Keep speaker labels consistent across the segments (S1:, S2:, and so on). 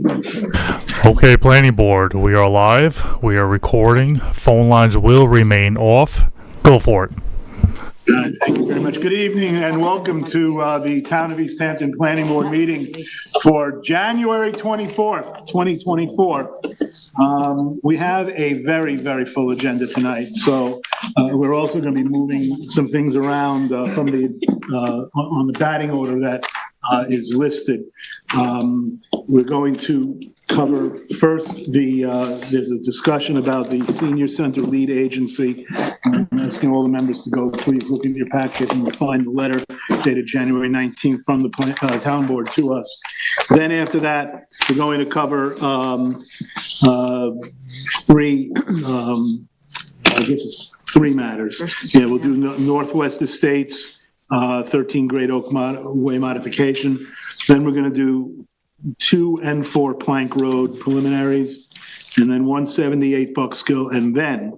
S1: Okay, planning board, we are live. We are recording. Phone lines will remain off. Go for it.
S2: Thank you very much. Good evening and welcome to the Town of East Hampton Planning Board meeting for January 24th, 2024. We have a very, very full agenda tonight. So we're also going to be moving some things around from on the batting order that is listed. We're going to cover first there's a discussion about the senior center lead agency. I'm asking all the members to go, please look in your packet and find the letter dated January 19th from the town board to us. Then after that, we're going to cover three matters. Yeah, we'll do Northwest Estates, 13 Great Oak Way modification. Then we're going to do 2 and 4 Plank Road preliminaries, and then 178 Buckskill, and then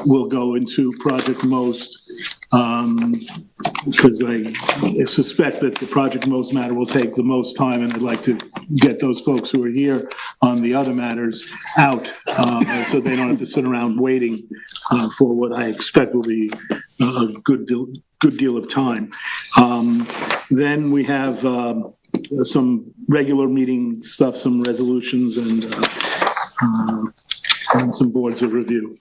S2: we'll go into Project Most, because I suspect that the Project Most matter will take the most time, and I'd like to get those folks who are here on the other matters out, so they don't have to sit around waiting for what I expect will be a good deal of time. Then we have some regular meeting stuff, some resolutions, and some boards of review.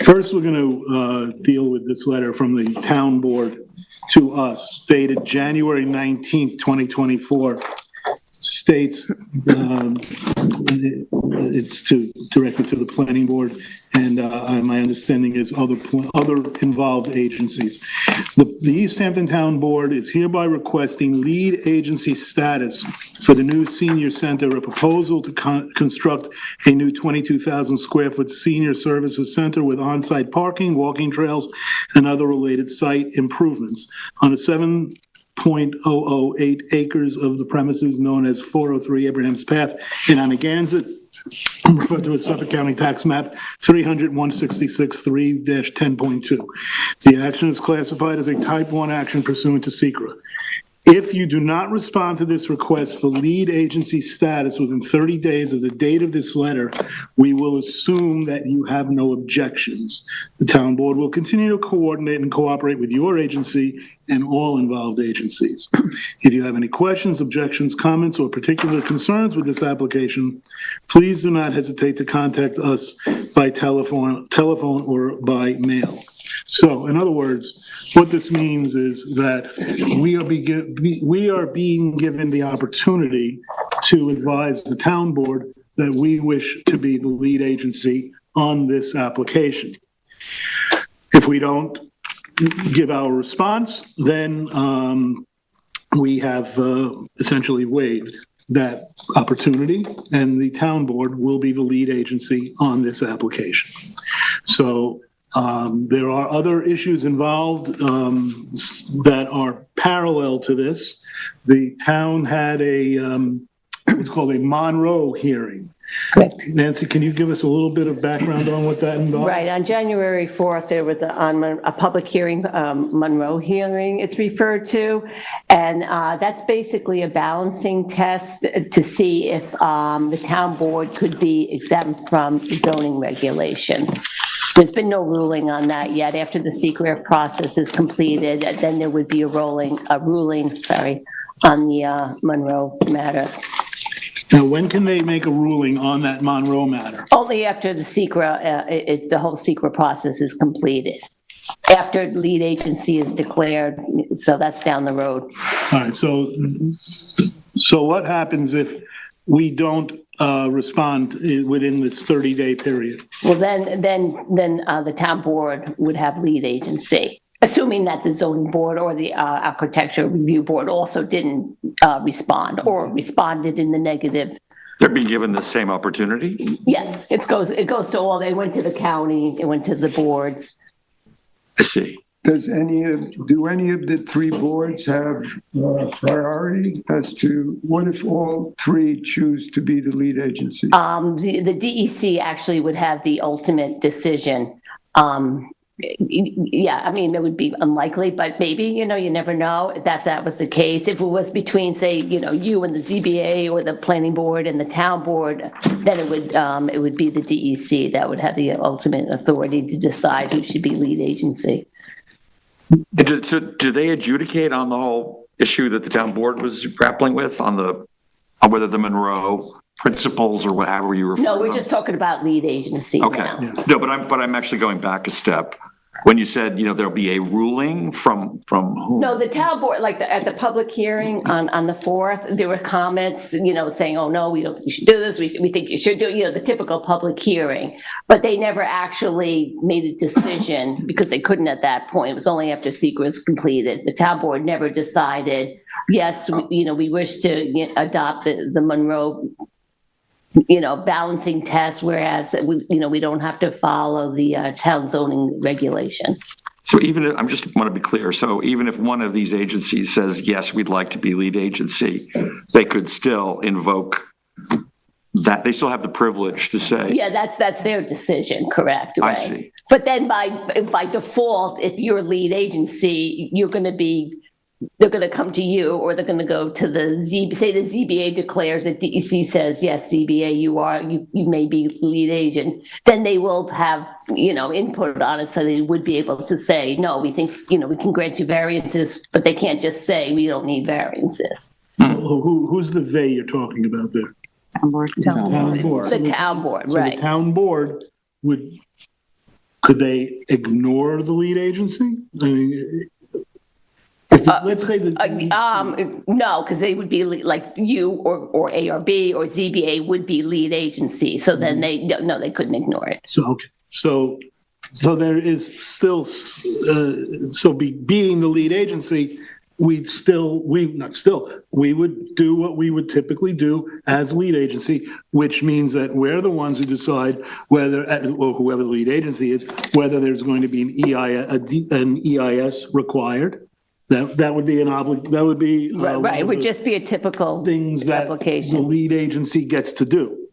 S2: First, we're going to deal with this letter from the town board to us, dated January 19th, 2024. States it's directed to the planning board, and my understanding is other involved agencies. The East Hampton Town Board is hereby requesting lead agency status for the new senior center, a proposal to construct a new 22,000 square foot senior services center with on-site parking, walking trails, and other related site improvements on a 7.008 acres of the premises known as 403 Abraham's Path in Amagansett, referred to as Suffolk County Tax Map 300-166-3-10.2. The action is classified as a Type 1 action pursuant to SECRA. If you do not respond to this request for lead agency status within 30 days of the date of this letter, we will assume that you have no objections. The town board will continue to coordinate and cooperate with your agency and all involved agencies. If you have any questions, objections, comments, or particular concerns with this application, please do not hesitate to contact us by telephone or by mail. So, in other words, what this means is that we are being given the opportunity to advise the town board that we wish to be the lead agency on this application. If we don't give our response, then we have essentially waived that opportunity, and the town board will be the lead agency on this application. So there are other issues involved that are parallel to this. The town had what's called a Monroe hearing.
S3: Correct.
S2: Nancy, can you give us a little bit of background on what that involved?
S3: Right. On January 4th, there was a public hearing, Monroe hearing it's referred to, and that's basically a balancing test to see if the town board could be exempt from zoning regulations. There's been no ruling on that yet. After the secret process is completed, then there would be a ruling, on the Monroe matter.
S2: Now, when can they make a ruling on that Monroe matter?
S3: Only after the the whole secret process is completed. After lead agency is declared, so that's down the road.
S2: All right. So what happens if we don't respond within this 30-day period?
S3: Well, then the town board would have lead agency, assuming that the zoning board or the architecture review board also didn't respond or responded in the negative.
S4: They're being given the same opportunity?
S3: Yes, it goes to all. They went to the county, it went to the boards.
S4: I see.
S5: Do any of the three boards have priority as to what if all three choose to be the lead agency?
S3: The DEC actually would have the ultimate decision. Yeah, I mean, it would be unlikely, but maybe, you never know if that was the case. If it was between, say, you and the ZBA or the planning board and the town board, then it would be the DEC that would have the ultimate authority to decide who should be lead agency.
S4: So do they adjudicate on the whole issue that the town board was grappling with on whether the Monroe principles or whatever you refer to?
S3: No, we're just talking about lead agency
S4: Okay.
S3: now.
S4: No, but I'm actually going back a step. When you said, there'll be a ruling from whom?
S3: No, the town board, like at the public hearing on the 4th, there were comments, saying, oh, no, we don't think you should do this. We think you should do, the typical public hearing. But they never actually made a decision because they couldn't at that point. It was only after secret was completed. The town board never decided, yes, we wish to adopt the Monroe balancing test, whereas, we don't have to follow the town zoning regulations.
S4: So I just want to be clear. So even if one of these agencies says, yes, we'd like to be lead agency, they could still invoke that. They still have the privilege to say.
S3: Yeah, that's their decision, correct?
S4: I
S3: Right.
S4: see.
S3: But then by default, if you're lead agency, they're going to come to you, or they're going to go to say the ZBA declares that DEC says, yes, ZBA, you may be lead agent, then they will have, input on it. So they would be able to say, no, we think, we can grant you variances, but they can't just say we don't need variances.
S2: Who's the they you're talking about there?
S6: Town board.
S2: Town board.
S3: The town board,
S2: So
S3: right.
S2: the town board could they ignore the lead agency? I mean, let's say that.
S3: No, because they would be like you or ARB or ZBA would be lead agency. So then they couldn't ignore it.
S2: So, okay. So there is still, being the lead agency, we would do what we would typically do as lead agency, which means that we're the ones who decide whether, or whoever the lead agency is, whether there's going to be an EIS required. That would be that would be.
S3: Right. It would just be a typical
S2: things that
S3: application.
S2: the lead agency gets to do.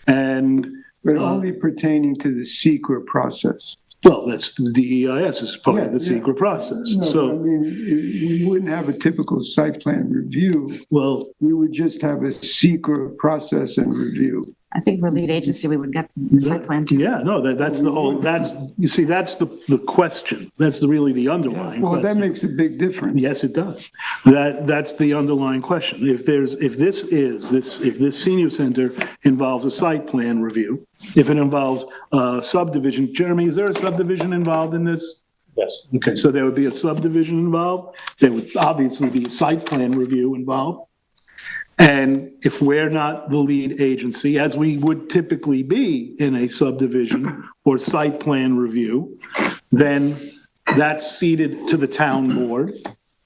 S5: But only pertaining to the secret process.
S2: Well, that's the EIS is part of the secret process.
S5: No,
S2: So,
S5: I mean, we wouldn't have a typical site plan review.
S2: well,
S5: We would just have a secret process and review.
S6: I think we're lead agency, we would get the site plan too.
S2: yeah, no, that's the whole, that's the question. That's really the underlying
S5: Well, that
S2: question.
S5: makes a big difference.
S2: Yes, it does. That's the underlying question. If this senior center involves a site plan review, if it involves a subdivision, Jeremy, is there a subdivision involved in this?
S7: Yes.
S2: Okay, so there would be a subdivision involved. There would obviously be a site plan review involved. And if we're not the lead agency, as we would typically be in a subdivision or site plan review, then that's ceded to the town board.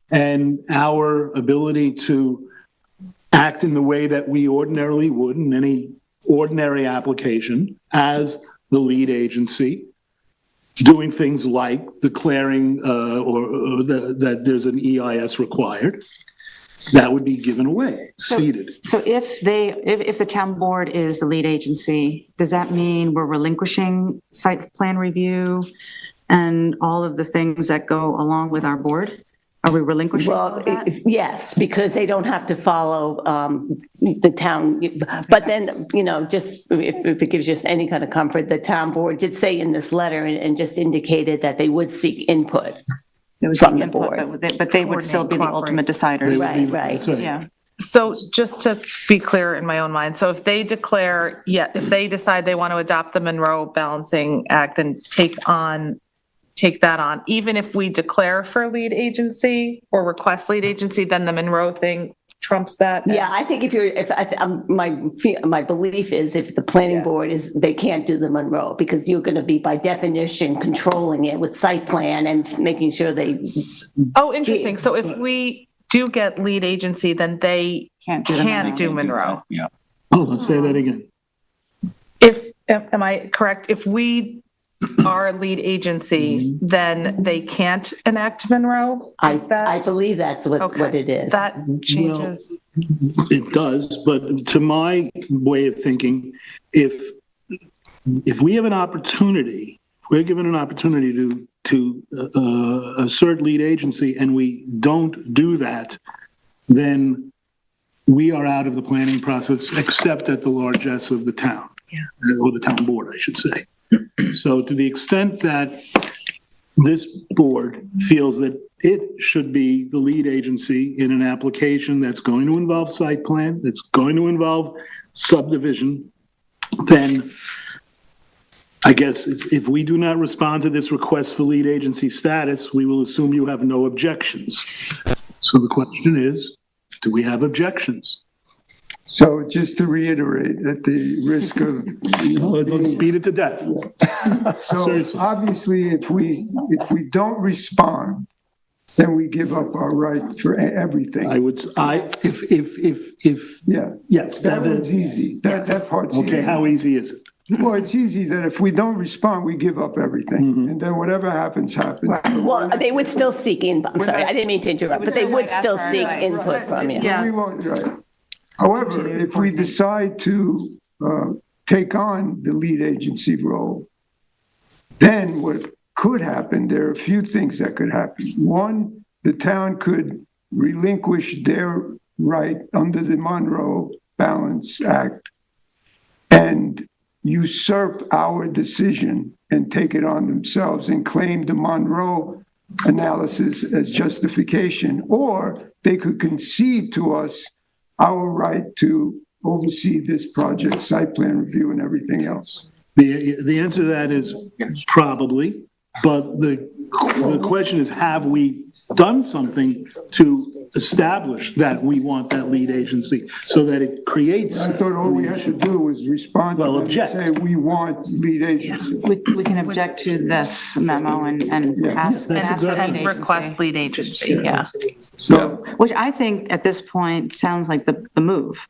S2: And our ability to act in the way that we ordinarily would in any ordinary application as the lead agency, doing things like declaring that there's an EIS required, that would be given away, ceded.
S6: So if the town board is the lead agency, does that mean we're relinquishing site plan review and all of the things that go along with our board? Are we relinquishing all
S3: Well,
S6: of that?
S3: yes, because they don't have to follow the town. But then, just if it gives you any kind of comfort, the town board did say in this letter and just indicated that they would seek input from the board.
S6: But they would still be the ultimate deciders.
S3: Right.
S6: Yeah.
S8: So just to be clear in my own mind, so if they declare, if they decide they want to adopt the Monroe Balancing Act and take that on, even if we declare for lead agency or request lead agency, then the Monroe thing trumps that?
S3: Yeah, I think my belief is if the planning board they can't do the Monroe because you're going to be by definition controlling it with site plan and making sure they.
S8: Oh, interesting. So if we do get lead agency, then they
S6: Can't
S8: do Monroe.
S4: Yeah.
S2: Hold on, say that again.
S8: Am I correct? If we are lead agency, then they can't enact Monroe?
S3: I believe that's what it is.
S8: That changes.
S2: It does, but to my way of thinking, if we have an opportunity, we're given an opportunity assert lead agency and we don't do that, then we are out of the planning process, except at the largesse of the town. Or the town board, I should say. So to the extent that this board feels that it should be the lead agency in an application that's going to involve site plan, that's going to involve subdivision, then I guess if we do not respond to this request for lead agency status, we will assume you have no objections. So the question is, do we have objections?
S5: So just to reiterate, at the risk of,
S2: Let's beat it to death.
S5: so
S2: Seriously.
S5: obviously, if we don't respond, then we give up our right for everything. Yeah.
S2: Yes.
S5: That one's easy. That part's easy.
S2: Okay, how easy is it?
S5: Well, it's easy that if we don't respond, we give up everything. And then whatever happens, happens.
S3: Well, they would still seek I'm sorry, I didn't mean to interrupt, but they would still seek input from you.
S8: Yeah.
S5: We won't, right. However, if we decide to take on the lead agency role, then what could happen, there are a few things that could happen. One, the town could relinquish their right under the Monroe Balance Act and usurp our decision and take it on themselves and claim the Monroe analysis as justification, or they could concede to us our right to oversee this project, site plan review and everything else.
S2: The answer to that is probably, but the question is, have we done something to establish that we want that lead agency so that it creates?
S5: I thought all we had to do was respond to
S2: Well,
S5: them and
S2: object.
S5: say, we want lead agency.
S6: We can object to this memo and ask for
S2: That's
S6: lead
S2: exactly-
S6: agency.
S8: Request lead agency, yeah.
S5: So,
S6: Which I think at this point sounds like the move.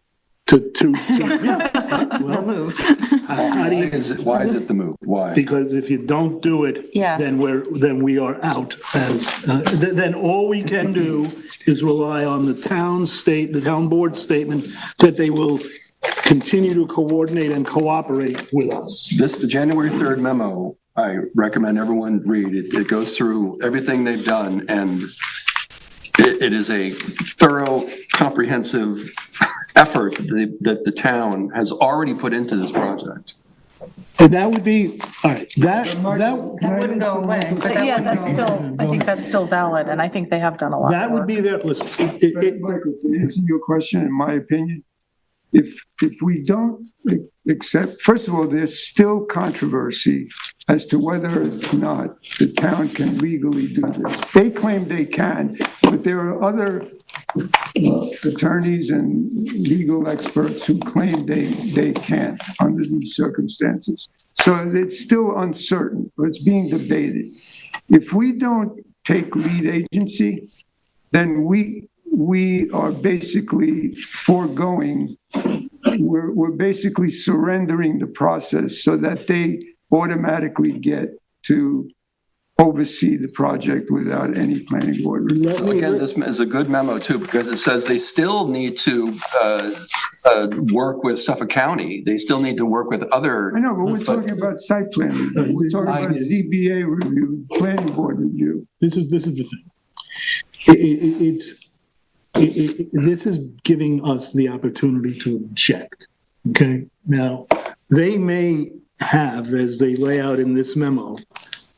S2: Well,
S6: Move.
S2: how do you,
S7: Why is it the move? Why?
S2: because if you don't do it,
S6: Yeah.
S2: then we are out then all we can do is rely on the town board statement that they will continue to coordinate and cooperate with us.
S7: The January 3rd memo, I recommend everyone read. It goes through everything they've done, and it is a thorough, comprehensive effort that the town has already put into this project.
S2: And that would be, all right, that
S6: Wouldn't go away.
S8: But yeah, that's still, I think that's still valid, and I think they have done a lot.
S2: that
S8: more.
S2: would be their, listen,
S5: Michael, to answer your question, in my opinion, if we don't accept, first of all, there's still controversy as to whether or not the town can legally do this. They claim they can, but there are other attorneys and legal experts who claim they can't under these circumstances. So it's still uncertain, but it's being debated. If we don't take lead agency, then we are basically foregoing, we're basically surrendering the process so that they automatically get to oversee the project without any planning board review.
S7: So again, this is a good memo too, because it says they still need to work with Suffolk County. They still need to work with other.
S5: I know, but we're talking about site plan review. We're talking about ZBA review, planning board review.
S2: this is the thing. This is giving us the opportunity to object, okay? Now, they may have, as they lay out in this memo,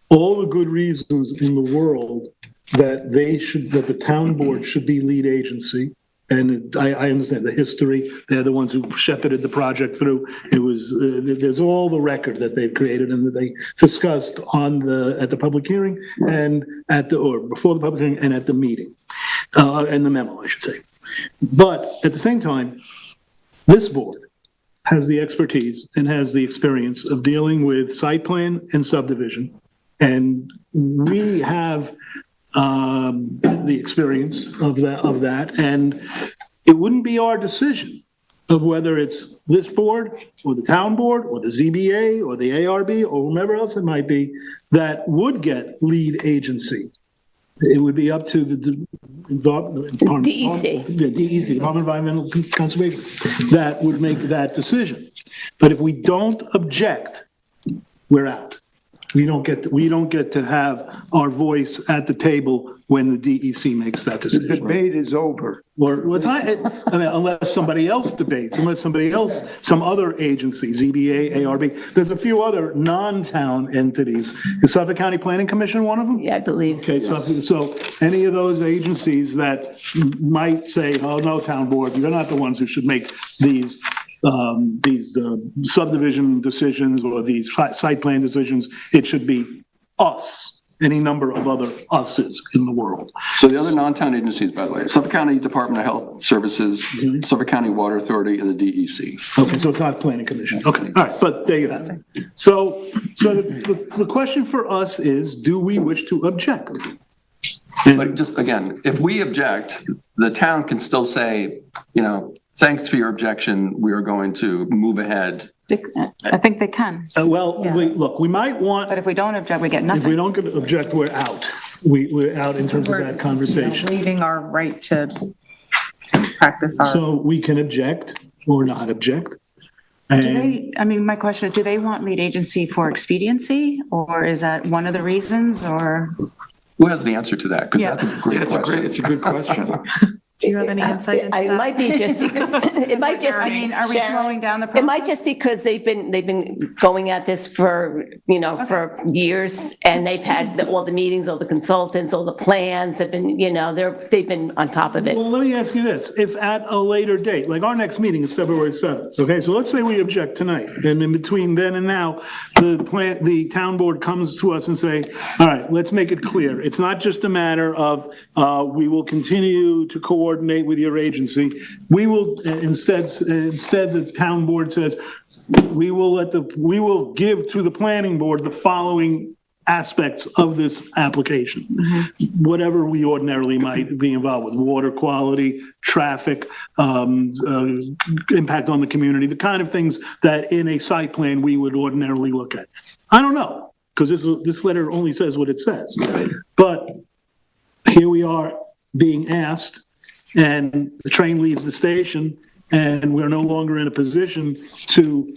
S2: all the good reasons in the world that that the town board should be lead agency. And I understand the history. They're the ones who shepherded the project through. It was, there's all the record that they've created and that they discussed at the public hearing and or before the public hearing and at the meeting, and the memo, I should say. But at the same time, this board has the expertise and has the experience of dealing with site plan and subdivision. And we have the experience of that, and it wouldn't be our decision of whether it's this board or the town board or the ZBA or the ARB or whomever else it might be that would get lead agency. It would be up to the
S3: DEC.
S2: The DEC, Department of Environmental Conservation, that would make that decision. But if we don't object, we're out. We don't get to have our voice at the table when the DEC makes that
S5: The
S2: decision.
S5: debate is over.
S2: Or what's I mean, unless somebody else debates, some other agency, ZBA, ARB. There's a few other non-town entities. Is Suffolk County Planning Commission one of them?
S3: Yeah, I believe.
S2: Okay, so any of those agencies that might say, oh, no, town board, you're not the ones who should make these subdivision decisions or these site plan decisions, it should be us, any number of other us's in the world.
S7: So the other non-town agencies, by the way, Suffolk County Department of Health Services, Suffolk County Water Authority, and the DEC.
S2: Okay, so it's not planning commission. Okay, all right, but there you have it. So the question for us is, do we wish to object?
S7: But just, again, if we object, the town can still say, thanks for your objection, we are going to move ahead.
S6: I think they can,
S2: Look, we might want,
S6: but if we don't object, we get
S2: if we
S6: nothing.
S2: don't object, we're out. We're out in terms of that conversation.
S8: Leaving our right to practice our.
S2: So we can object or not object.
S6: My question is, do they want lead agency for expediency, or is that one of the reasons, or?
S7: Who has the answer to that? Because
S6: Yeah.
S7: that's a great question.
S4: It's a good question.
S8: Do you have any insight into
S3: It
S8: that?
S3: might be just, it might just.
S6: I mean, are we
S3: Sharon,
S6: slowing down the
S3: It might
S6: process?
S3: just because they've been going at this for, for years, and they've had all the meetings, all the consultants, all the plans have been, they've been on top of it.
S2: Well, let me ask you this. If at a later date, like our next meeting is February 7th, okay? So let's say we object tonight, and in between then and now, the town board comes to us and say, all right, let's make it clear. It's not just a matter of, we will continue to coordinate with your agency. We will, instead the town board says, we will give to the planning board the following aspects of this application. Whatever we ordinarily might be involved with, water quality, traffic, impact on the community, the kind of things that in a site plan we would ordinarily look at. I don't know, because this letter only says what it says. But here we are being asked, and the train leaves the station, and we're no longer in a position to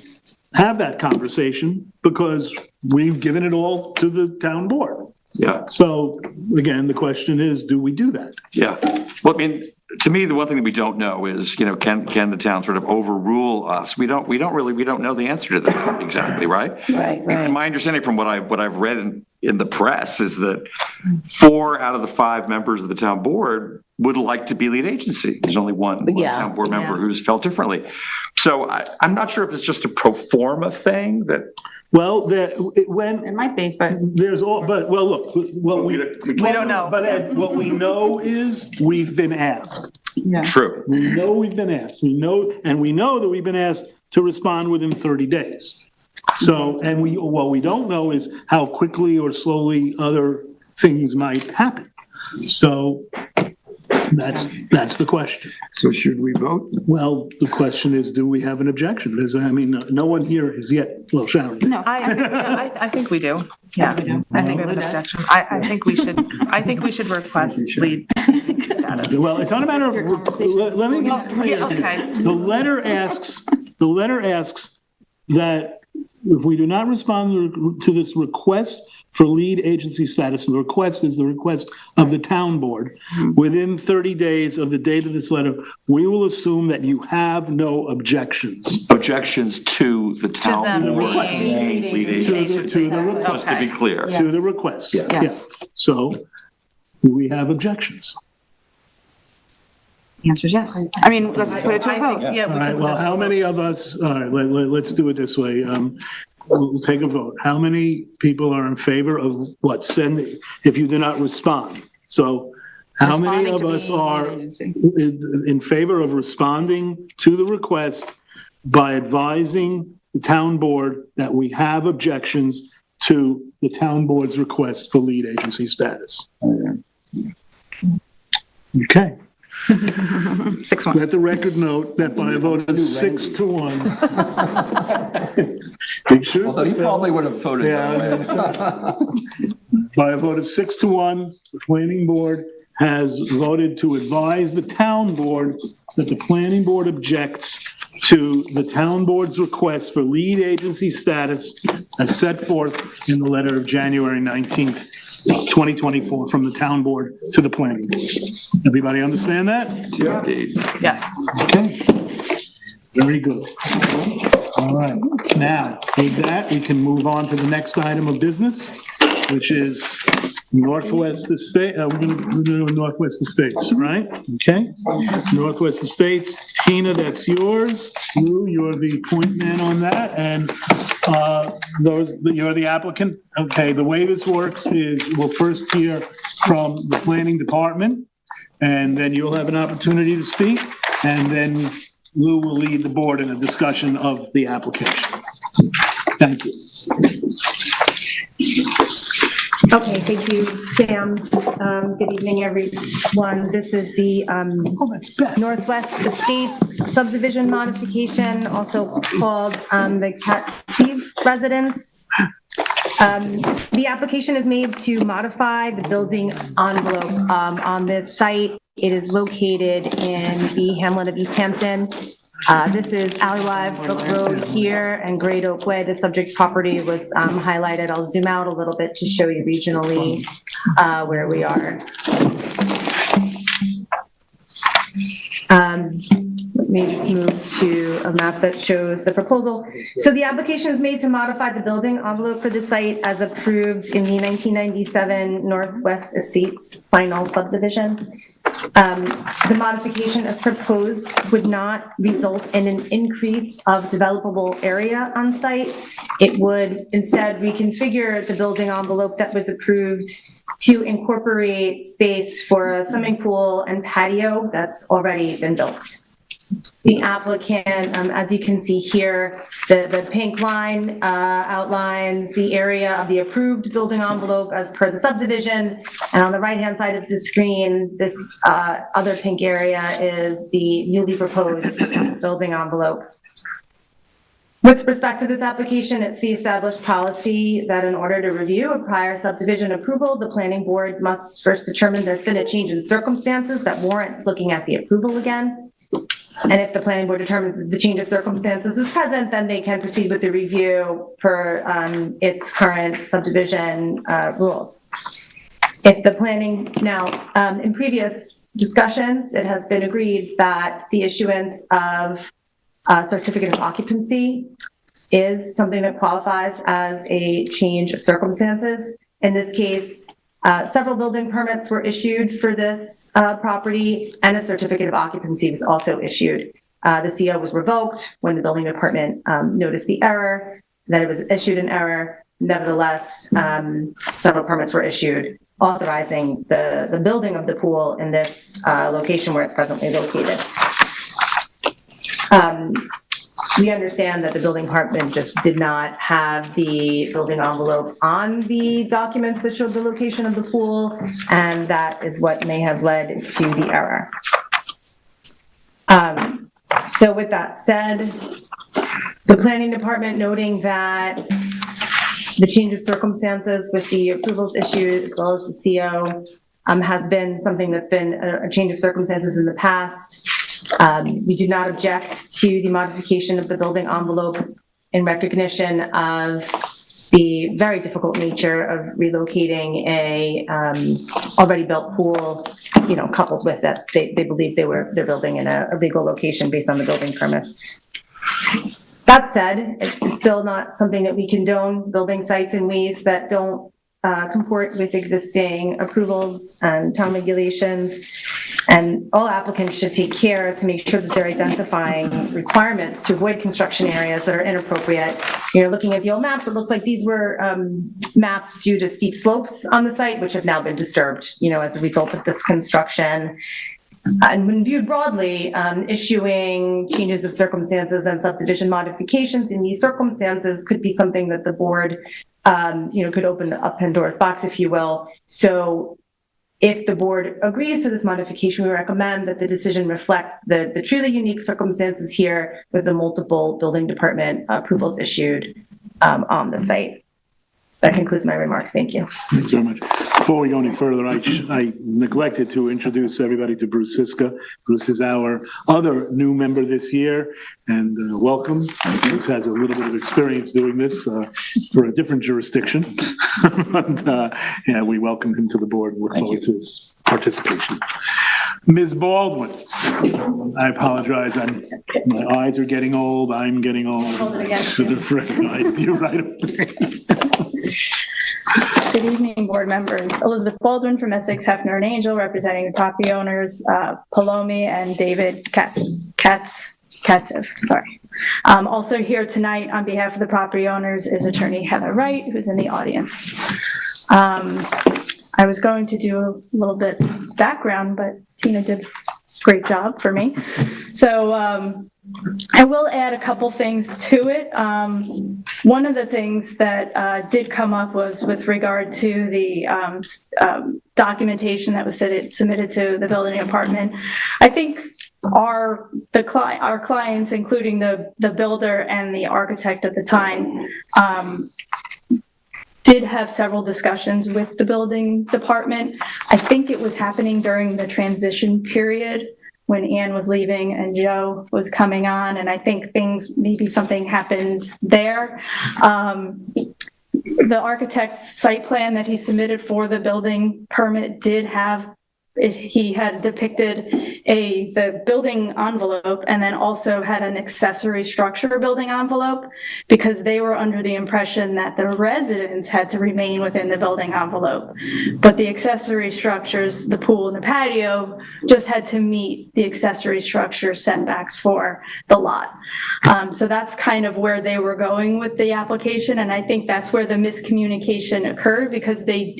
S2: have that conversation because we've given it all to the town board.
S4: Yeah.
S2: So again, the question is, do we do that?
S4: Yeah. Well, I mean, to me, the one thing that we don't know is, can the town sort of overrule us? We don't know the answer to that exactly, right?
S3: Right.
S4: And my understanding from what I've read in the press is that 4 out of the 5 members of the town board would like to be lead agency. There's only one town board member who's felt differently. So I'm not sure if it's just a pro forma thing that.
S2: Well,
S6: It might be, but.
S2: Look, we
S8: don't know.
S2: But Ed, what we know is we've been asked.
S4: True.
S2: We know we've been asked. We know that we've been asked to respond within 30 days. So, and what we don't know is how quickly or slowly other things might happen. So that's the question.
S5: So should we vote?
S2: Well, the question is, do we have an objection? No one here is yet, well, Sharon.
S6: No.
S8: I think we do. Yeah, I think we have an objection. I think we should request lead status.
S2: Well, it's not a matter of, let me be clear.
S8: Okay.
S2: The letter asks that if we do not respond to this request for lead agency status, and the request is the request of the town board, within 30 days of the date of this letter, we will assume that you have no objections.
S4: Objections to the town
S8: them
S4: board
S8: being
S4: lead agency.
S2: To the request.
S4: Just to be clear.
S2: To the request.
S6: Yes.
S2: Yeah. So, do we have objections?
S6: The answer is yes. I mean, let's put it to a vote.
S8: Yeah.
S2: All right, well, how many of us, all right, let's do it this way. We'll take a vote. How many people are in favor of if you do not respond? So how many
S6: Responding
S2: of
S6: to
S2: us
S6: being
S2: are
S6: lead agency.
S2: in favor of responding to the request by advising the town board that we have objections to the town board's request for lead agency status? Okay.
S6: 6-1.
S2: Let the record note that by a vote of 6-1. Make sure.
S7: Although he probably would have voted that way.
S2: By a vote of 6-1, the planning board has voted to advise the town board that the planning board objects to the town board's request for lead agency status as set forth in the letter of January 19th, 2024, from the town board to the planning board. Everybody understand that?
S4: Indeed.
S8: Yes.
S2: Okay. Very good. All right. Now, with that, we can move on to the next item of business, which is Northwest Estate, we're doing Northwest Estates, right? Okay. Northwest Estates, Tina, that's yours. Lou, you're the point man on that, and you're the applicant. Okay, the way this works is we'll first hear from the planning department, and then you'll have an opportunity to speak, and then Lou will lead the board in a discussion of the application. Thank you.
S9: Okay, thank you, Sam. Good evening, everyone. This is the
S2: That's Beth.
S9: Northwest Estates subdivision modification, also called the Cat Steve residence. The application is made to modify the building envelope on this site. It is located in the hamlet of East Hampton. This is Alleyway Brook Road here and Great Oak Way. The subject property was highlighted. I'll zoom out a little bit to show you regionally where we are. Let me just move to a map that shows the proposal. So the application is made to modify the building envelope for the site as approved in the 1997 Northwest Estates final subdivision. The modification as proposed would not result in an increase of developable area on site. It would instead reconfigure the building envelope that was approved to incorporate space for a swimming pool and patio that's already been built. The applicant, as you can see here, the pink line outlines the area of the approved building envelope as per the subdivision. And on the right-hand side of the screen, this other pink area is the newly proposed building envelope. With respect to this application, it's the established policy that in order to review a prior subdivision approval, the planning board must first determine there's been a change in circumstances that warrants looking at the approval again. And if the planning board determines that the change of circumstances is present, then they can proceed with the review per its current subdivision rules. If the planning, now, in previous discussions, it has been agreed that the issuance of a certificate of occupancy is something that qualifies as a change of circumstances. In this case, several building permits were issued for this property, and a certificate of occupancy was also issued. The CO was revoked when the building department noticed the error, that it was issued in error. Nevertheless, several permits were issued authorizing the building of the pool in this location where it's presently located. We understand that the building department just did not have the building envelope on the documents that showed the location of the pool, and that is what may have led to the error. So with that said, the planning department noting that the change of circumstances with the approvals issued as well as the CO has been something that's been a change of circumstances in the past. We do not object to the modification of the building envelope in recognition of the very difficult nature of relocating a already built pool, you know, coupled with that they believe they're building in a legal location based on the building permits. That said, it's still not something that we condone, building sites in ways that don't comport with existing approvals and town regulations. And all applicants should take care to make sure that they're identifying requirements to avoid construction areas that are inappropriate. You're looking at the old maps, it looks like these were mapped due to steep slopes on the site, which have now been disturbed, you know, as a result of this construction. And when viewed broadly, issuing changes of circumstances and subdivision modifications in these circumstances could be something that the board could open up Pandora's box, if you will. So if the board agrees to this modification, we recommend that the decision reflect the truly unique circumstances here with the multiple building department approvals issued on the site. that concludes my remarks. Thank you.
S2: Thanks very much. Before we go any further, I neglected to introduce everybody to Bruce Siska. Bruce is our other new member this year, and welcome. Bruce has a little bit of experience doing this for a different jurisdiction. Yeah, we welcome him to the board and look forward to his participation. Ms. Baldwin, I apologize. My eyes are getting old. I'm getting old. Should have recognized you right away.
S10: Good evening, board members. Elizabeth Baldwin from Essex, Hefner and Angel, representing the property owners, Palomi and David Katzev, sorry. Also here tonight on behalf of the property owners is attorney Heather Wright, who's in the audience. I was going to do a little bit background, but Tina did a great job for me. So I will add a couple things to it. One of the things that did come up was with regard to the documentation that was submitted to the building department. I think our clients, including the builder and the architect at the time, did have several discussions with the building department. I think it was happening during the transition period when Ann was leaving and Joe was coming on, and I think maybe something happened there. The architect's site plan that he submitted for the building permit did have, he had depicted the building envelope and then also had an accessory structure building envelope, because they were under the impression that the residents had to remain within the building envelope. But the accessory structures, the pool and the patio, just had to meet the accessory structure setbacks for the lot. So that's kind of where they were going with the application. And I think that's where the miscommunication occurred, because they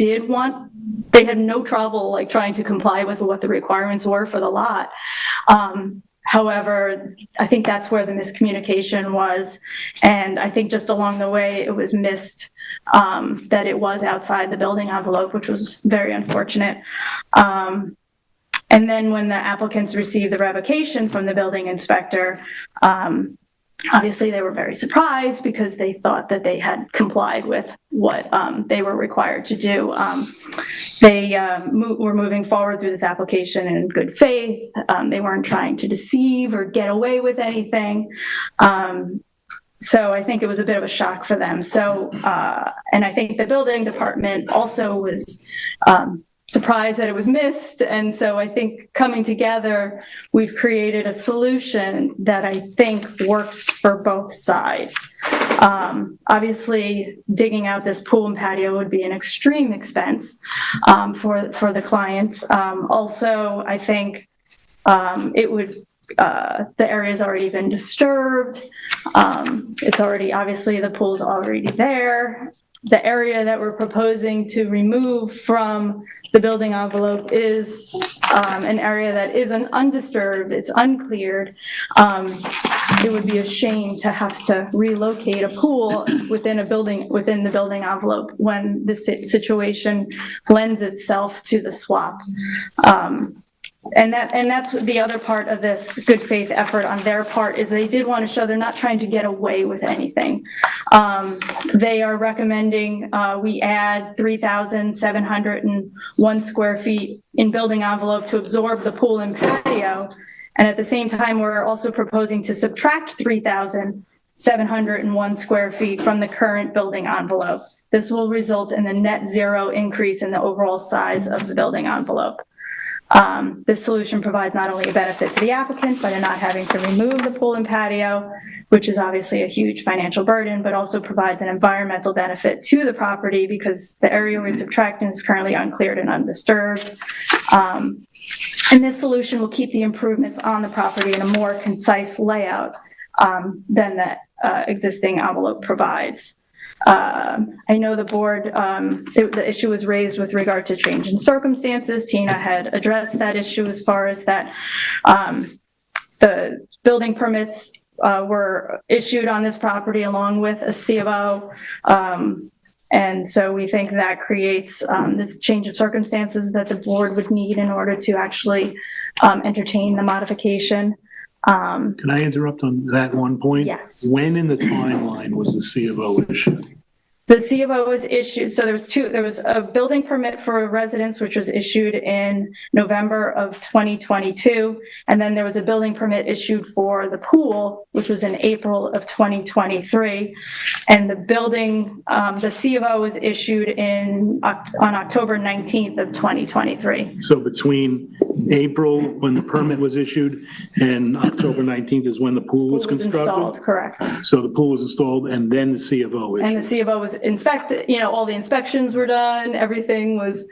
S10: had no trouble like trying to comply with what the requirements were for the lot. However, I think that's where the miscommunication was. And I think just along the way, it was missed that it was outside the building envelope, which was very unfortunate. And then when the applicants received the revocation from the building inspector, obviously they were very surprised because they thought that they had complied with what they were required to do. They were moving forward through this application in good faith. They weren't trying to deceive or get away with anything. So I think it was a bit of a shock for them. So, and I think the building department also was surprised that it was missed. And so I think coming together, we've created a solution that I think works for both sides. Obviously, digging out this pool and patio would be an extreme expense for the clients. Also, I think it would, the area's already been disturbed. It's already, obviously the pool's already there. The area that we're proposing to remove from the building envelope is an area that isn't undisturbed, it's uncleared. It would be a shame to have to relocate a pool within the building envelope when the situation lends itself to the swap. And that's the other part of this good faith effort on their part, is they did want to show they're not trying to get away with anything. They are recommending we add 3,701 square feet in building envelope to absorb the pool and patio. And at the same time, we're also proposing to subtract 3,701 square feet from the current building envelope. This will result in the net zero increase in the overall size of the building envelope. This solution provides not only a benefit to the applicant, but in not having to remove the pool and patio, which is obviously a huge financial burden, but also provides an environmental benefit to the property because the area we're subtracting is currently uncleared and undisturbed. And this solution will keep the improvements on the property in a more concise layout than the existing envelope provides. I know the board, the issue was raised with regard to change in circumstances. Tina had addressed that issue as far as that the building permits were issued on this property along with a C of O. And so we think that creates this change of circumstances that the board would need in order to actually entertain the modification.
S2: Can I interrupt on that one point?
S10: Yes.
S2: When in the timeline was the C of O issued?
S10: The C of O was issued, so there was a building permit for a residence, which was issued in November of 2022. And then there was a building permit issued for the pool, which was in April of 2023. And the C of O was issued on October 19th of 2023.
S2: So between April, when the permit was issued, and October 19th is when the pool was constructed?
S10: Installed, correct.
S2: So the pool was installed and then the C of O
S10: And
S2: issued?
S10: the C of O was inspected, all the inspections were done, everything was,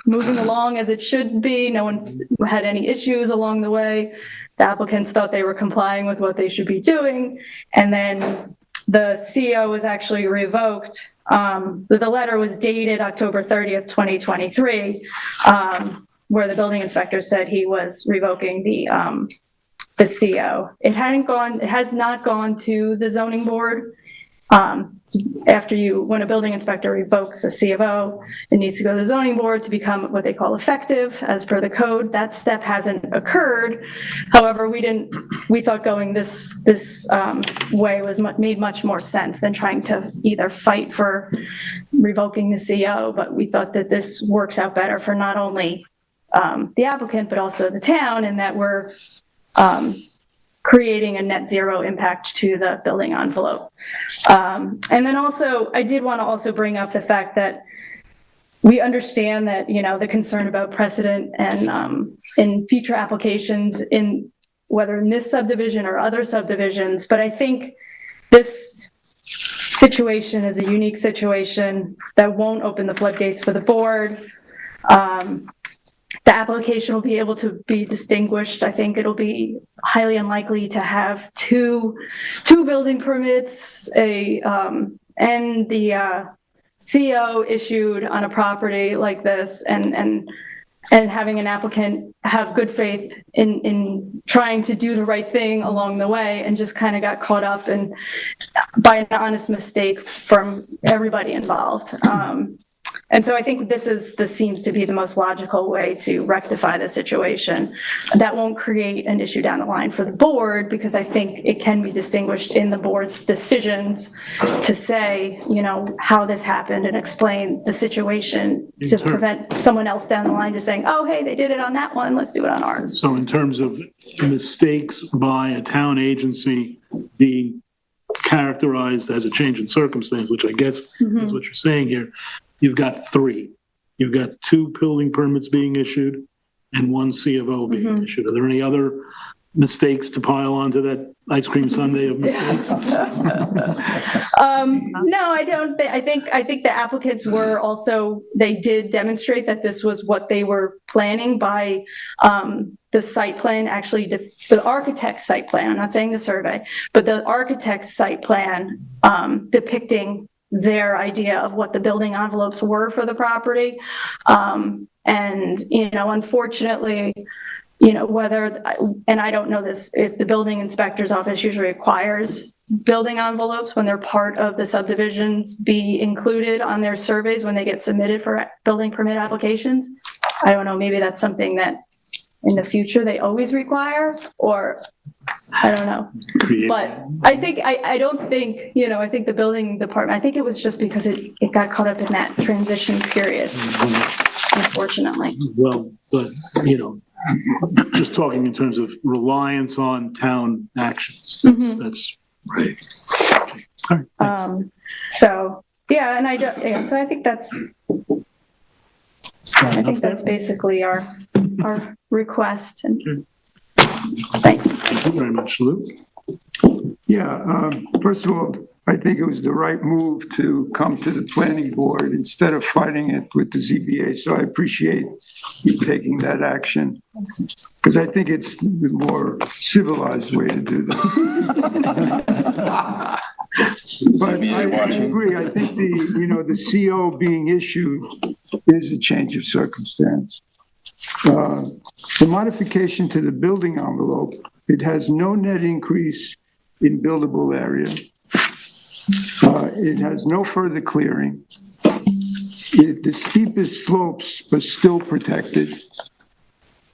S10: moving along as it should be. No one had any issues along the way. The applicants thought they were complying with what they should be doing. And then the CO was actually revoked. The letter was dated October 30th, 2023, where the building inspector said he was revoking the CO. It has not gone to the zoning board. When a building inspector revokes a C of O, it needs to go to the zoning board to become what they call effective as per the code. That step hasn't occurred. However, we thought going this way made much more sense than trying to either fight for revoking the CO, but we thought that this works out better for not only the applicant, but also the town, in that we're creating a net zero impact to the building envelope. And then also, I did want to also bring up the fact that we understand that, the concern about precedent and in future applications, whether in this subdivision or other subdivisions, but I think this situation is a unique situation that won't open the floodgates for the board. The application will be able to be distinguished. I think it'll be highly unlikely to have two building permits, and the CO issued on a property like this, and having an applicant have good faith in trying to do the right thing along the way, and just kind of got caught up by an honest mistake from everybody involved. And so I think this seems to be the most logical way to rectify the situation. That won't create an issue down the line for the board, because I think it can be distinguished in the board's decisions to say, how this happened and explain the situation to prevent someone else down the line just saying, oh, hey, they did it on that one, let's do it on ours.
S2: So in terms of mistakes by a town agency being characterized as a change in circumstance, which I guess is what you're saying here, you've got three. You've got 2 building permits being issued and 1 C of O being issued. Are there any other mistakes to pile onto that ice cream sundae of mistakes?
S10: No, I don't. I think the applicants were also, they did demonstrate that this was what they were planning by the site plan, actually the architect's site plan. I'm not saying the survey, but the architect's site plan depicting their idea of what the building envelopes were for the property. And, unfortunately, and I don't know this, if the building inspector's office usually requires building envelopes when they're part of the subdivisions be included on their surveys when they get submitted for building permit applications. I don't know, maybe that's something that in the future they always require, or I don't know. But I think, I don't think, I think the building department, I think it was just because it got caught up in that transition period, unfortunately.
S2: Well, but, just talking in terms of reliance on town actions, that's right. Okay. All right. Thanks.
S10: So, yeah, and so I think that's basically our request. And thanks.
S2: Thank you very much, Lou.
S5: Yeah, first of all, I think it was the right move to come to the planning board instead of fighting it with the ZBA. So I appreciate you taking that action, because I think it's the more civilized way to do that. But I agree. I think the CO being issued is a change of circumstance. The modification to the building envelope, it has no net increase in buildable area. It has no further clearing. The steepest slopes are still protected.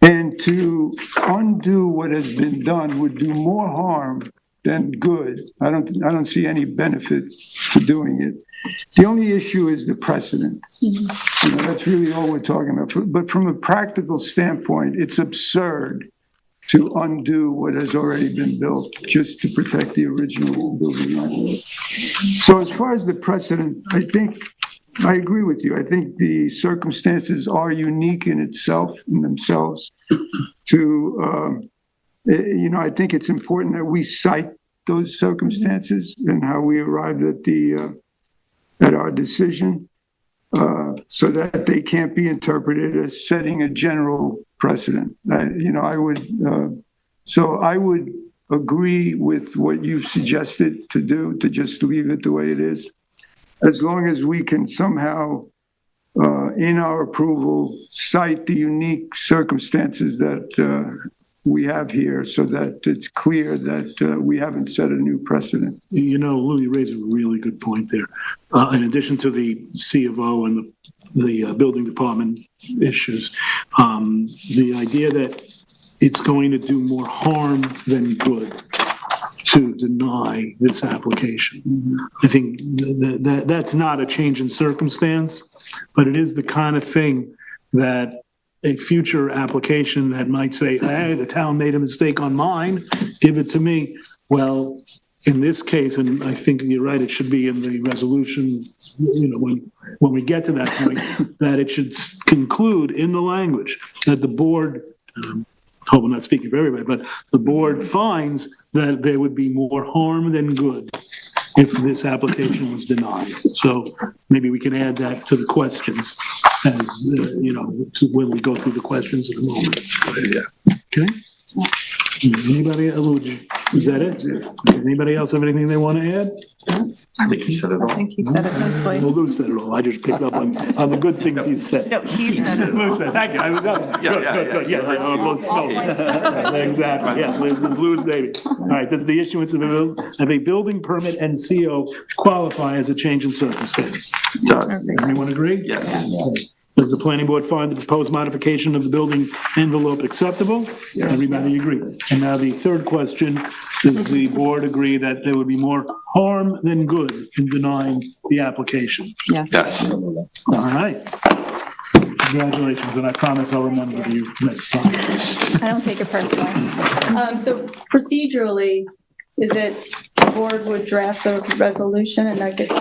S5: And to undo what has been done would do more harm then good. I don't see any benefit to doing it. The only issue is the precedent. You know, that's really all we're talking about. But from a practical standpoint, it's absurd to undo what has already been built just to protect the original building. So as far as the precedent, I think I agree with you. I think the circumstances are unique in themselves. I think it's important that we cite those circumstances and how we arrived at our decision, so that they can't be interpreted as setting a general precedent. I would agree with what you've suggested to do, to just leave it the way it is, as long as we can somehow, in our approval, cite the unique circumstances that we have here, so that it's clear that we haven't set a new precedent.
S2: You know, Lou, you raise a really good point there. In addition to the C of O and the building department issues, the idea that it's going to do more harm than good to deny this application. I think that's not a change in circumstance, but it is the kind of thing that a future application that might say, hey, the town made a mistake on mine, give it to me. Well, in this case, and I think you're right, it should be in the resolution, when we get to that point, that it should conclude in the language that the board, hope I'm not speaking for everybody, but the board finds that there would be more harm than good if this application was denied. So maybe we can add that to the questions as, to when we go through the questions in a moment.
S4: Yeah.
S2: Okay? Anybody, is that it? Okay, anybody else have anything they want to add?
S4: I think he said it all.
S8: I think you said it nicely.
S2: Well, Lou said it all. I just picked up on the good things he said.
S8: No, he said it
S2: Lou
S8: all.
S2: said, thank you. Good. Yeah, exactly. Yeah, it's Lou's baby. All right, does the issuance of a building permit and CO qualify as a change in circumstance?
S4: Does.
S2: Everyone agree?
S4: Yes.
S2: Does the planning board find the proposed modification of the building envelope acceptable?
S4: Yes.
S2: Everybody agree? And now the third question, does the board agree that there would be more harm than good in denying the application?
S6: Yes.
S4: Yes.
S2: All right. Congratulations, and I promise I'll remember you next time.
S10: I don't take it personally. So procedurally, is it the board would draft the resolution and that gets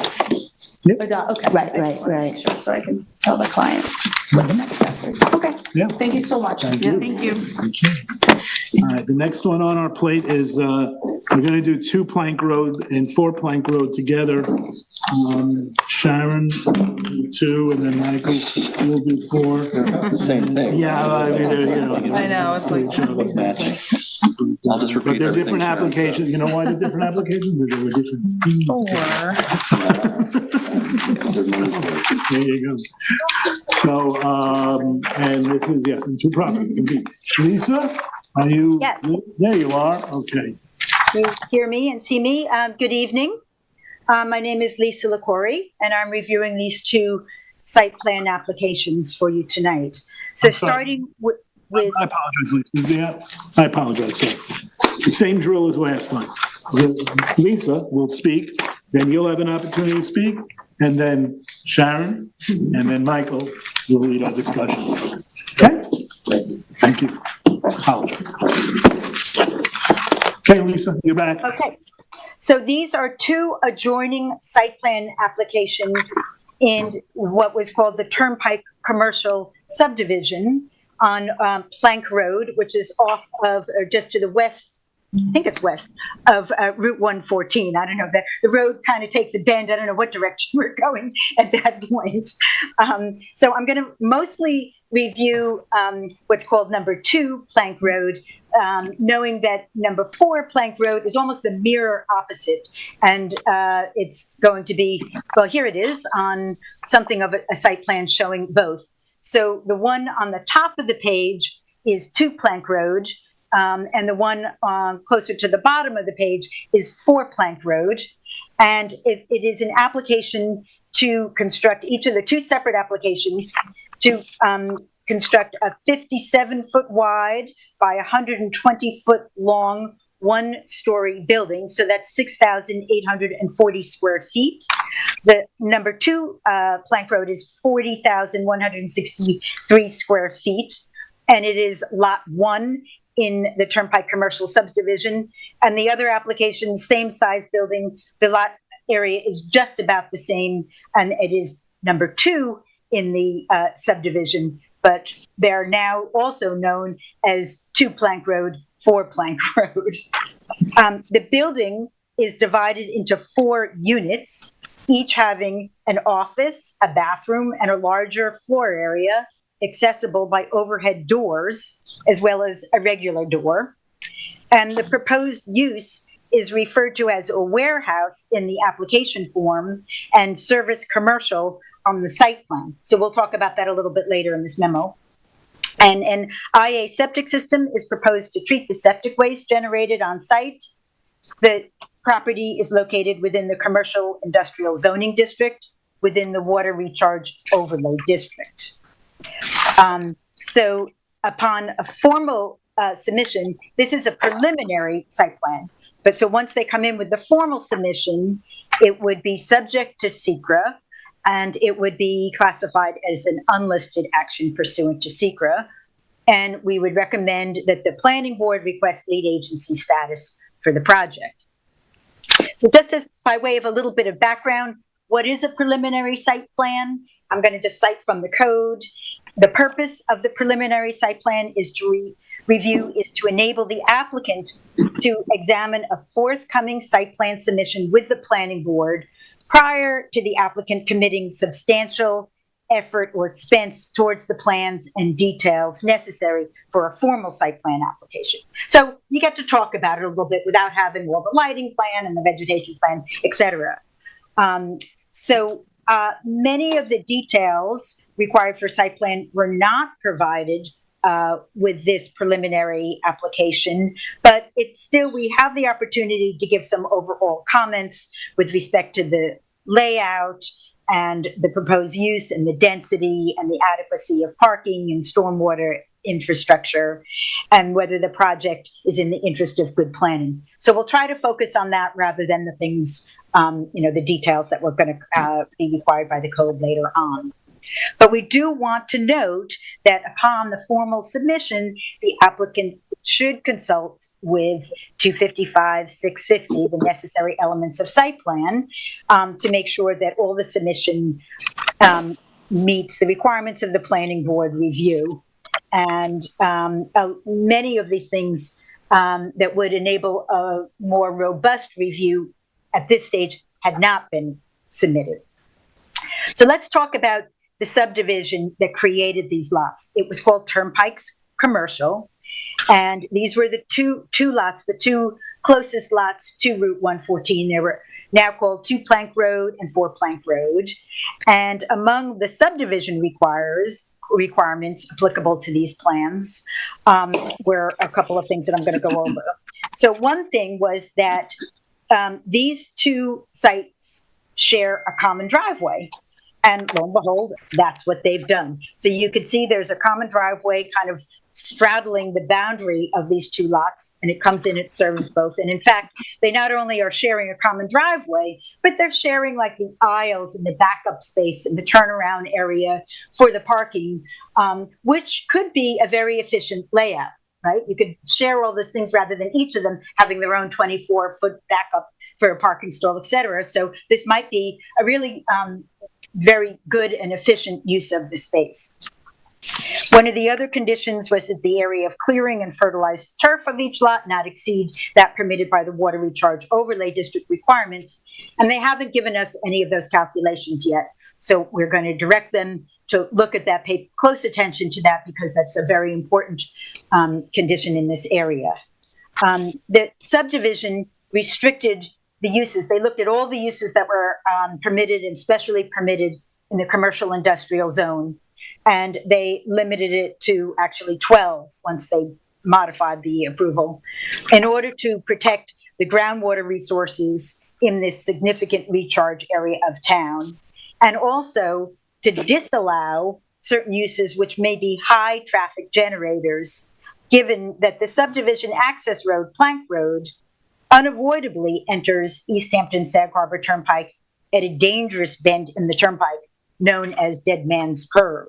S2: Yep.
S10: adopted? Okay.
S3: Right.
S10: Sure, so I can tell the client what the next step is. Okay.
S2: Yeah.
S10: Thank you so much.
S2: Thank you.
S6: Thank you.
S2: All right, the next one on our plate is, we're gonna do 2 Plank Road and 4 Plank Road together. Sharon, 2, and then Michael will do 4.
S11: The same thing.
S2: Yeah, I mean,
S8: I know, it's like.
S11: I'll just repeat
S2: But they're
S11: everything
S2: different
S11: Sharon
S2: applications.
S11: says.
S2: You know why they're different applications? Because they're different fees. There you go. So, and this is, yes, and 2 properties indeed. Lisa, are you?
S12: Yes.
S2: There you are. Okay.
S12: You hear me and see me. Good evening. My name is Lisa LaCorey, and I'm reviewing these 2 site plan applications for you tonight. So
S2: I'm sorry.
S12: starting with,
S2: I apologize, Lisa. Yeah, I apologize, sir. The same drill as last time. Lisa will speak, then you'll have an opportunity to speak, and then Sharon, and then Michael will lead our discussion. Okay? Thank you. Apologize. Okay, Lisa, you're back.
S12: okay. So these are 2 adjoining site plan applications in what was called the Turnpike Commercial Subdivision on Plank Road, which is off of, or just to the west, I think it's west of Route 114. I don't know, the road kind of takes a bend. I don't know what direction we're going at that point. So I'm going to mostly review what's called number 2 Plank Road, knowing that number 4 Plank Road is almost the mirror opposite. And it's going to be, well, here it is on something of a site plan showing both. So the one on the top of the page is 2 Plank Road, and the one closer to the bottom of the page is 4 Plank Road. And it is an application to construct, each of the 2 separate applications, to construct a 57-foot wide by 120-foot long one-story building, so that's 6,840 square feet. The number 2 Plank Road is 40,163 square feet, and it is lot 1 in the Turnpike Commercial Subdivision. And the other application, same size building, the lot area is just about the same, and it is number 2 in the subdivision, but they're now also known as 2 Plank Road, 4 Plank Road. The building is divided into 4 units, each having an office, a bathroom, and a larger floor area accessible by overhead doors, as well as a regular door. And the proposed use is referred to as a warehouse in the application form and service commercial on the site plan. So we'll talk about that a little bit later in this memo. And an IA septic system is proposed to treat the septic waste generated on site. The property is located within the commercial industrial zoning district within the water recharge overlay district. So upon a formal submission, this is a preliminary site plan. But so once they come in with the formal submission, it would be subject to SECRA, and it would be classified as an unlisted action pursuant to SECRA. And we would recommend that the planning board request lead agency status for the project. So just as by way of a little bit of background, what is a preliminary site plan? I'm going to just cite from the code. The purpose of the preliminary site plan is to review is to enable the applicant to examine a forthcoming site plan submission with the planning board prior to the applicant committing substantial effort or expense towards the plans and details necessary for a formal site plan application. So you get to talk about it a little bit without having all the lighting plan and the vegetation plan, et cetera. Many of the details required for site plan were not provided with this preliminary application, but it's still, we have the opportunity to give some overall comments with respect to the layout and the proposed use and the density and the adequacy of parking and stormwater infrastructure, and whether the project is in the interest of good planning. So we'll try to focus on that rather than the things, the details that we're going to be required by the code later on. But we do want to note that upon the formal submission, the applicant should consult with 255, 650, the necessary elements of site plan, to make sure that all the submission meets the requirements of the planning board review. And many of these things that would enable a more robust review at this stage had not been submitted. So let's talk about the subdivision that created these lots. It was called Turnpike's Commercial, and these were the two lots, the 2 closest lots to Route 114. They were now called 2 Plank Road and 4 Plank Road. And among the subdivision requirements applicable to these plans were a couple of things that I'm going to go over. So one thing was that these 2 sites share a common driveway. And lo and behold, that's what they've done. So you can see there's a common driveway kind of straddling the boundary of these 2 lots, and it comes in, it serves both. And in fact, they not only are sharing a common driveway, but they're sharing like the aisles and the backup space and the turnaround area for the parking, which could be a very efficient layout, right? You could share all those things rather than each of them having their own 24-foot backup for a parking stall, et cetera. So this might be a really very good and efficient use of the space. One of the other conditions was that the area of clearing and fertilized turf of each lot not exceed that permitted by the water recharge overlay district requirements. And they haven't given us any of those calculations yet. So we're going to direct them to look at that, pay close attention to that, because that's a very important condition in this area. The subdivision restricted the uses. They looked at all the uses that were permitted and specially permitted in the commercial industrial zone, and they limited it to actually 12 once they modified the approval in order to protect the groundwater resources in this significant recharge area of town, and also to disallow certain uses which may be high traffic generators given that the subdivision access road, Plank Road, unavoidably enters East Hampton Sag Harbor Turnpike at a dangerous bend in the turnpike known as Dead Man's Curve.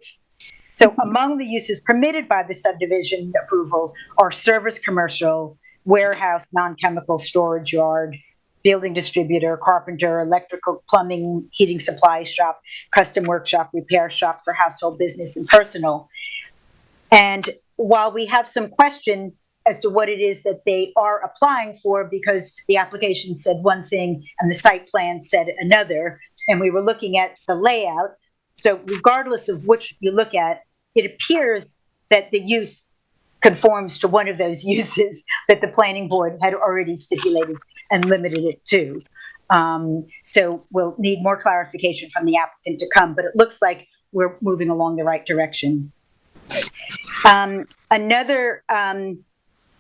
S12: So among the uses permitted by the subdivision approval are service commercial, warehouse, non-chemical storage yard, building distributor, carpenter, electrical, plumbing, heating supply shop, custom workshop, repair shop for household, business, and personal. And while we have some question as to what it is that they are applying for, because the application said one thing and the site plan said another, and we were looking at the layout. So regardless of which you look at, it appears that the use conforms to one of those uses that the planning board had already stipulated and limited it to. So we'll need more clarification from the applicant to come, but it looks like we're moving along the right direction. Another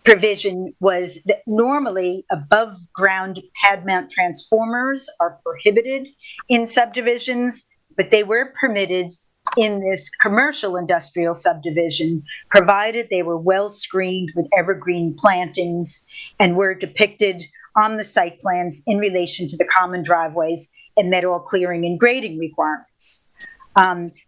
S12: provision was that normally above ground pad mount transformers are prohibited in subdivisions, but they were permitted in this commercial industrial subdivision, provided they were well screened with evergreen plantings and were depicted on the site plans in relation to the common driveways and met all clearing and grading requirements.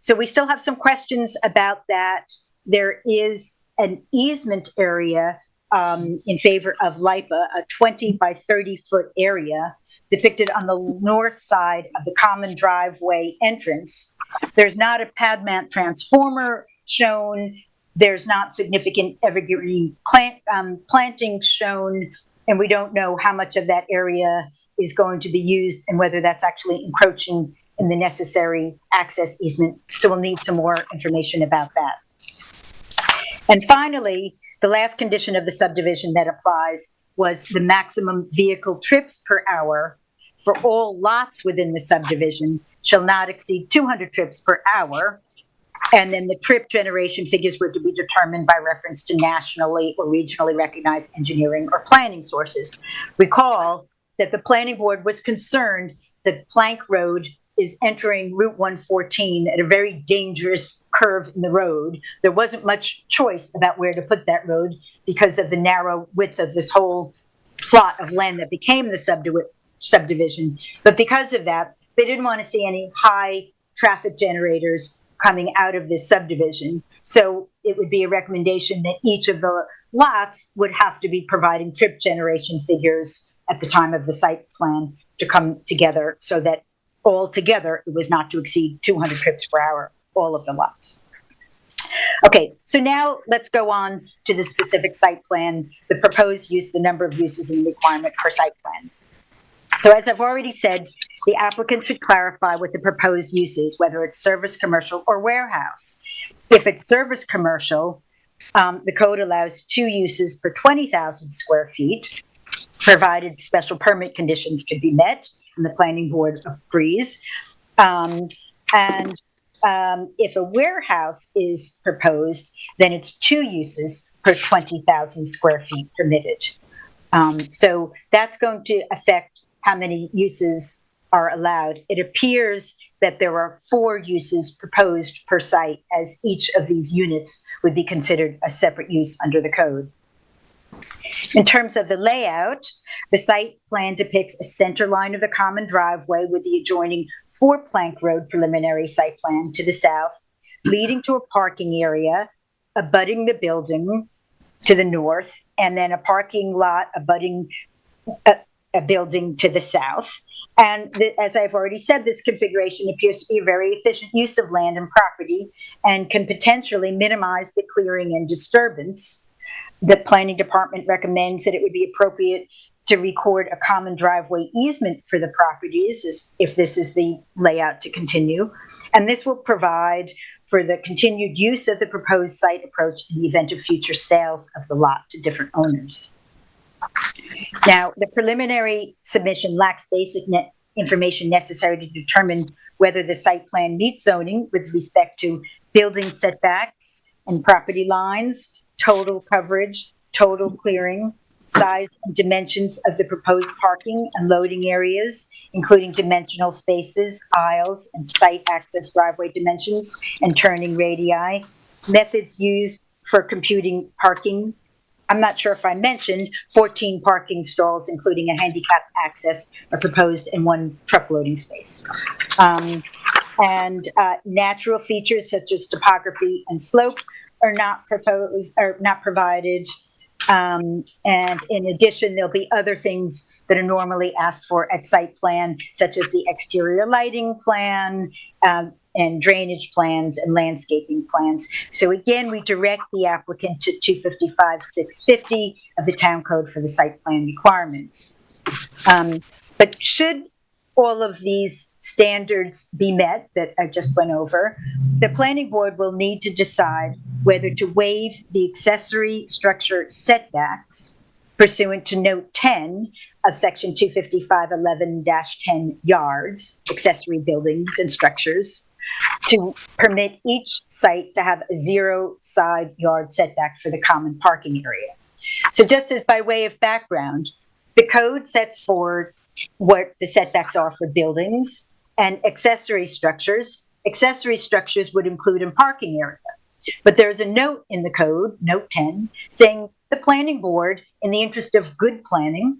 S12: So we still have some questions about that. There is an easement area in favor of LIPA, a 20 by 30 foot area depicted on the north side of the common driveway entrance. There's not a pad mount transformer shown. There's not significant evergreen planting shown, and we don't know how much of that area is going to be used and whether that's actually encroaching in the necessary access easement. So we'll need some more information about that. And finally, the last condition of the subdivision that applies was the maximum vehicle trips per hour for all lots within the subdivision shall not exceed 200 trips per hour. And then the trip generation figures were to be determined by reference to nationally or regionally recognized engineering or planning sources. Recall that the planning board was concerned that Plank Road is entering Route 114 at a very dangerous curve in the road. There wasn't much choice about where to put that road because of the narrow width of this whole plot of land that became the subdivision. But because of that, they didn't want to see any high traffic generators coming out of this subdivision. So it would be a recommendation that each of the lots would have to be providing trip generation figures at the time of the site plan to come together so that altogether it was not to exceed 200 trips per hour, all of the lots. Okay, so now let's go on to the specific site plan, the proposed use, the number of uses, and the requirement for site plan. So as I've already said, the applicant should clarify what the proposed use is, whether it's service, commercial, or warehouse. If it's service commercial, the code allows 2 uses per 20,000 square feet, provided special permit conditions can be met, and the planning board agrees. If a warehouse is proposed, then it's 2 uses per 20,000 square feet permitted. So that's going to affect how many uses are allowed. It appears that there are 4 uses proposed per site, as each of these units would be considered a separate use under the code. In terms of the layout, the site plan depicts a center line of the common driveway with the adjoining 4 Plank Road preliminary site plan to the south, leading to a parking area abutting the building to the north, and then a parking lot abutting a building to the south. And as I've already said, this configuration appears to be a very efficient use of land and property and can potentially minimize the clearing and disturbance. The planning department recommends that it would be appropriate to record a common driveway easement for the properties if this is the layout to continue. And this will provide for the continued use of the proposed site approach in the event of future sales of the lot to different owners. Now, the preliminary submission lacks basic information necessary to determine whether the site plan meets zoning with respect to building setbacks and property lines, total coverage, total clearing, size and dimensions of the proposed parking and loading areas, including dimensional spaces, aisles, and site access driveway dimensions and turning radii, methods used for computing parking I'm not sure if I mentioned, 14 parking stalls, including a handicap access, are proposed in one truck loading space. And natural features such as topography and slope are not provided. And in addition, there'll be other things that are normally asked for at site plan, such as the exterior lighting plan, and drainage plans and landscaping plans. So again, we direct the applicant to 255-650 of the town code for the site plan requirements. But should all of these standards be met that I just went over, the planning board will need to decide whether to waive the accessory structure setbacks pursuant to note 10 of section 255-11-10 yards, accessory buildings and structures, to permit each site to have a 0 side yard setback for the common parking area. So just as by way of background, the code sets forward what the setbacks are for buildings and accessory structures. Accessory structures would include a parking area. But there's a note in the code, note 10, saying the planning board, in the interest of good planning,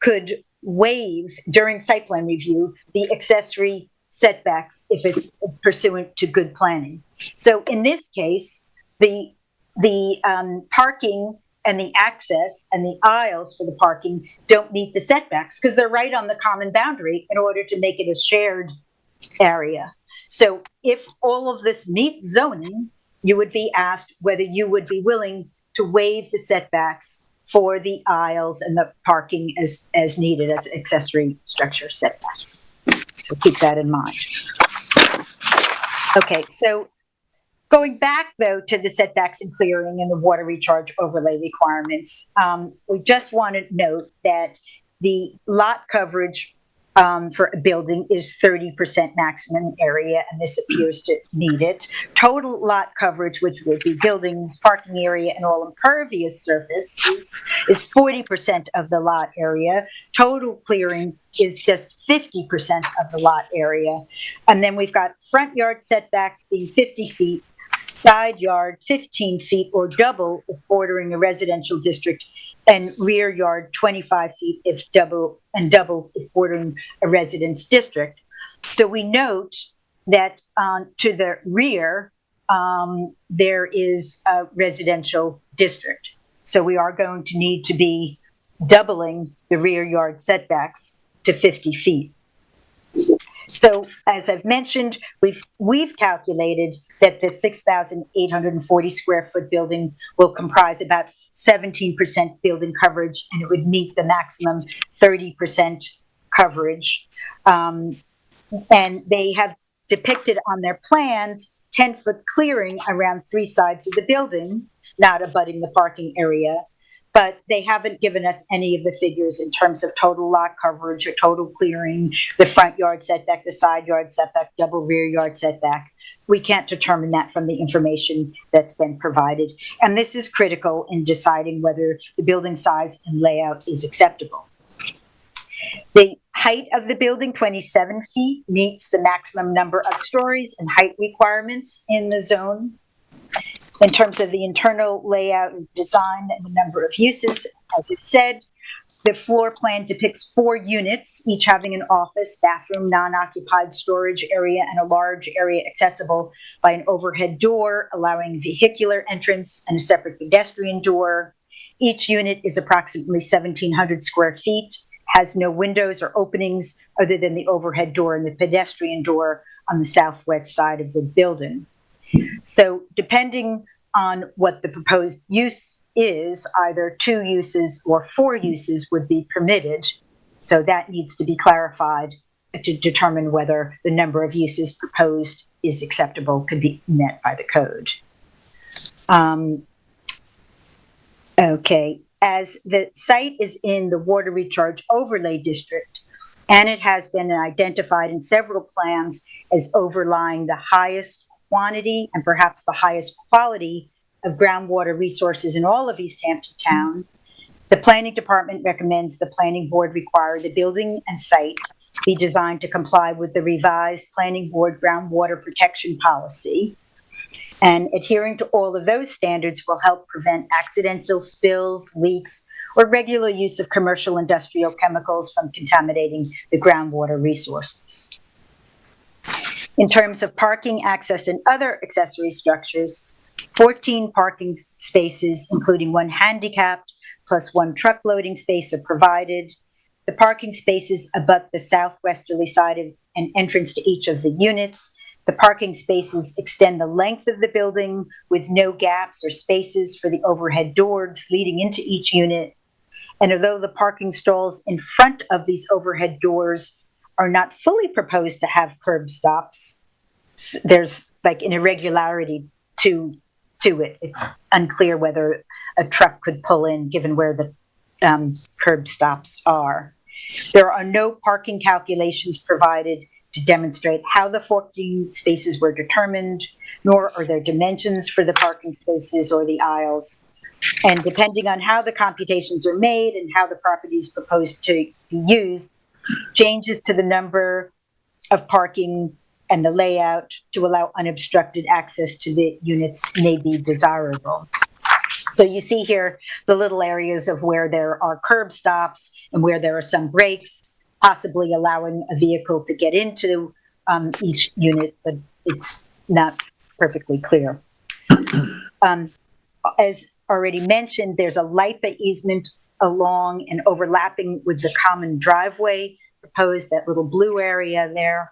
S12: could waive during site plan review the accessory setbacks if it's pursuant to good planning. So in this case, the parking and the access and the aisles for the parking don't meet the setbacks because they're right on the common boundary in order to make it a shared area. So if all of this meets zoning, you would be asked whether you would be willing to waive the setbacks for the aisles and the parking as needed as accessory structure setbacks. So keep that in mind. Okay, so going back though to the setbacks and clearing and the water recharge overlay requirements, we just want to note that the lot coverage for a building is 30% maximum area, and this appears to meet it. Total lot coverage, which would be buildings, parking area, and all impervious surfaces, is 40% of the lot area. Total clearing is just 50% of the lot area. And then we've got front yard setbacks being 50 feet, side yard 15 feet or double if bordering a residential district, and rear yard 25 feet if double if bordering a residence district. So we note that to the rear, there is a residential district. So we are going to need to be doubling the rear yard setbacks to 50 feet. So as I've mentioned, we've calculated that the 6,840 square foot building will comprise about 17% building coverage, and it would meet the maximum 30% coverage. And they have depicted on their plans 10-foot clearing around 3 sides of the building, not abutting the parking area. But they haven't given us any of the figures in terms of total lot coverage or total clearing, the front yard setback, the side yard setback, double rear yard setback. We can't determine that from the information that's been provided. And this is critical in deciding whether the building size and layout is acceptable. The height of the building, 27 feet, meets the maximum number of stories and height requirements in the zone. In terms of the internal layout and design and the number of uses, as I've said, the floor plan depicts 4 units, each having an office, bathroom, non-occupied storage area, and a large area accessible by an overhead door, allowing vehicular entrance and a separate pedestrian door. Each unit is approximately 1,700 square feet, has no windows or openings other than the overhead door and the pedestrian door on the southwest side of the building. So depending on what the proposed use is, either 2 uses or 4 uses would be permitted. So that needs to be clarified to determine whether the number of uses proposed is acceptable, could be met by the code. Okay, as the site is in the water recharge overlay district, and it has been identified in several plans as overlying the highest quantity and perhaps the highest quality of groundwater resources in all of East Hampton Town, the planning department recommends the planning board require the building and site be designed to comply with the revised planning board groundwater protection policy. And adhering to all of those standards will help prevent accidental spills, leaks, or regular use of commercial industrial chemicals from contaminating the groundwater resources. In terms of parking, access, and other accessory structures, 14 parking spaces, including one handicapped plus one truck loading space, are provided. The parking spaces abut the southwesterly side of an entrance to each of the units. The parking spaces extend the length of the building with no gaps or spaces for the overhead doors leading into each unit. And although the parking stalls in front of these overhead doors are not fully proposed to have curb stops, there's like an irregularity to it. It's unclear whether a truck could pull in given where the curb stops are. There are no parking calculations provided to demonstrate how the 14 spaces were determined, nor are there dimensions for the parking spaces or the aisles. And depending on how the computations are made and how the property is proposed to be used, changes to the number of parking and the layout to allow unobstructed access to the units may be desirable. So you see here the little areas of where there are curb stops and where there are some breaks, possibly allowing a vehicle to get into each unit, but it's not perfectly clear. As already mentioned, there's a LIPA easement along and overlapping with the common driveway proposed, that little blue area there.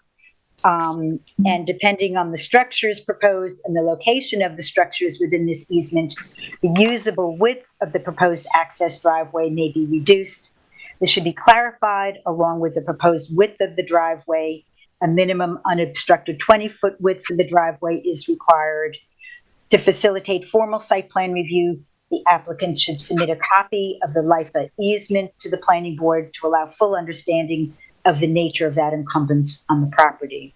S12: And depending on the structures proposed and the location of the structures within this easement, the usable width of the proposed access driveway may be reduced. This should be clarified along with the proposed width of the driveway. A minimum unobstructed 20-foot width for the driveway is required. To facilitate formal site plan review, the applicant should submit a copy of the LIPA easement to the planning board to allow full understanding of the nature of that encumbrance on the property.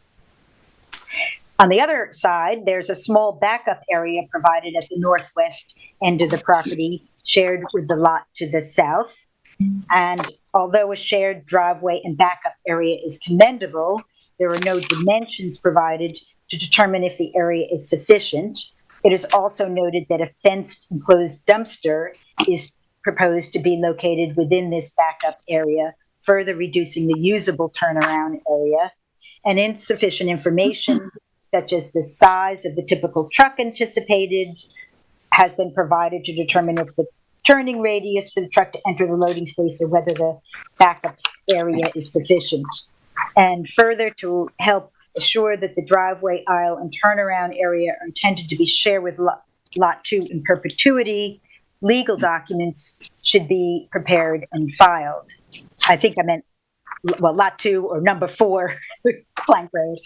S12: On the other side, there's a small backup area provided at the northwest end of the property, shared with the lot to the south. And although a shared driveway and backup area is commendable, there are no dimensions provided to determine if the area is sufficient. It is also noted that a fenced enclosed dumpster is proposed to be located within this backup area, further reducing the usable turnaround area. And insufficient information, such as the size of the typical truck anticipated, has been provided to determine if the turning radius for the truck to enter the loading space or whether the backup area is sufficient. And further, to help assure that the driveway, aisle, and turnaround area are intended to be shared with Lot 2 in perpetuity, legal documents should be prepared and filed. I think I meant, well, Lot 2 or number 4, Plank Road.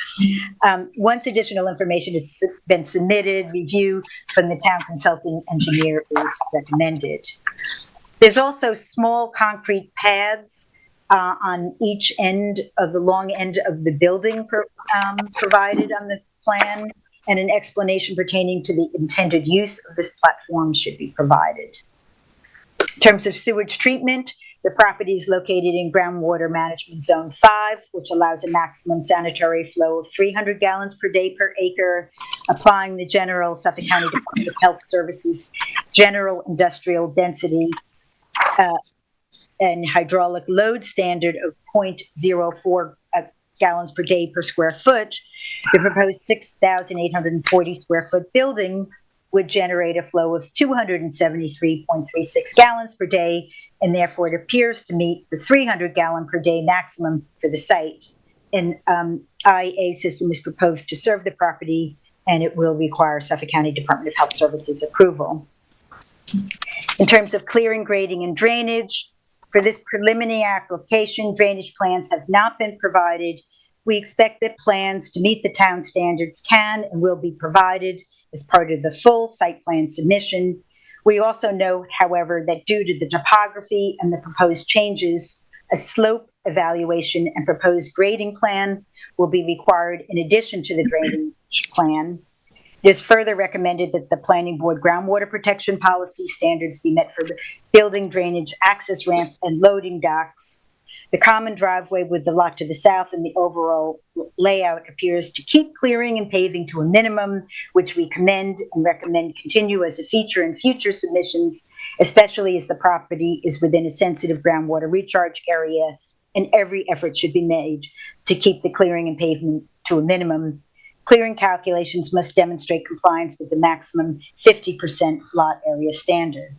S12: Once additional information has been submitted, review from the town consulting engineer is recommended. There's also small concrete pads on each end of the long end of the building provided on the plan, and an explanation pertaining to the intended use of this platform should be provided. In terms of sewage treatment, the property is located in groundwater management zone 5, which allows a maximum sanitary flow of 300 gallons per day per acre, applying the general Suffolk County Department of Health Services general industrial density and hydraulic load standard of 0.04 gallons per day per square foot. The proposed 6,840 square foot building would generate a flow of 273.36 gallons per day, and therefore it appears to meet the 300 gallon per day maximum for the site. An IA system is proposed to serve the property, and it will require Suffolk County Department of Health Services approval. In terms of clearing, grading, and drainage, for this preliminary application, drainage plans have not been provided. We expect that plans to meet the town standards can and will be provided as part of the full site plan submission. We also note, however, that due to the topography and the proposed changes, a slope evaluation and proposed grading plan will be required in addition to the drainage plan. It is further recommended that the Planning Board groundwater protection policy standards be met for the building, drainage, access ramp, and loading docks. The common driveway with the lot to the south and the overall layout appears to keep clearing and paving to a minimum, which we commend and recommend continue as a feature in future submissions, especially as the property is within a sensitive groundwater recharge area, and every effort should be made to keep the clearing and pavement to a minimum. Clearing calculations must demonstrate compliance with the maximum 50% lot area standard.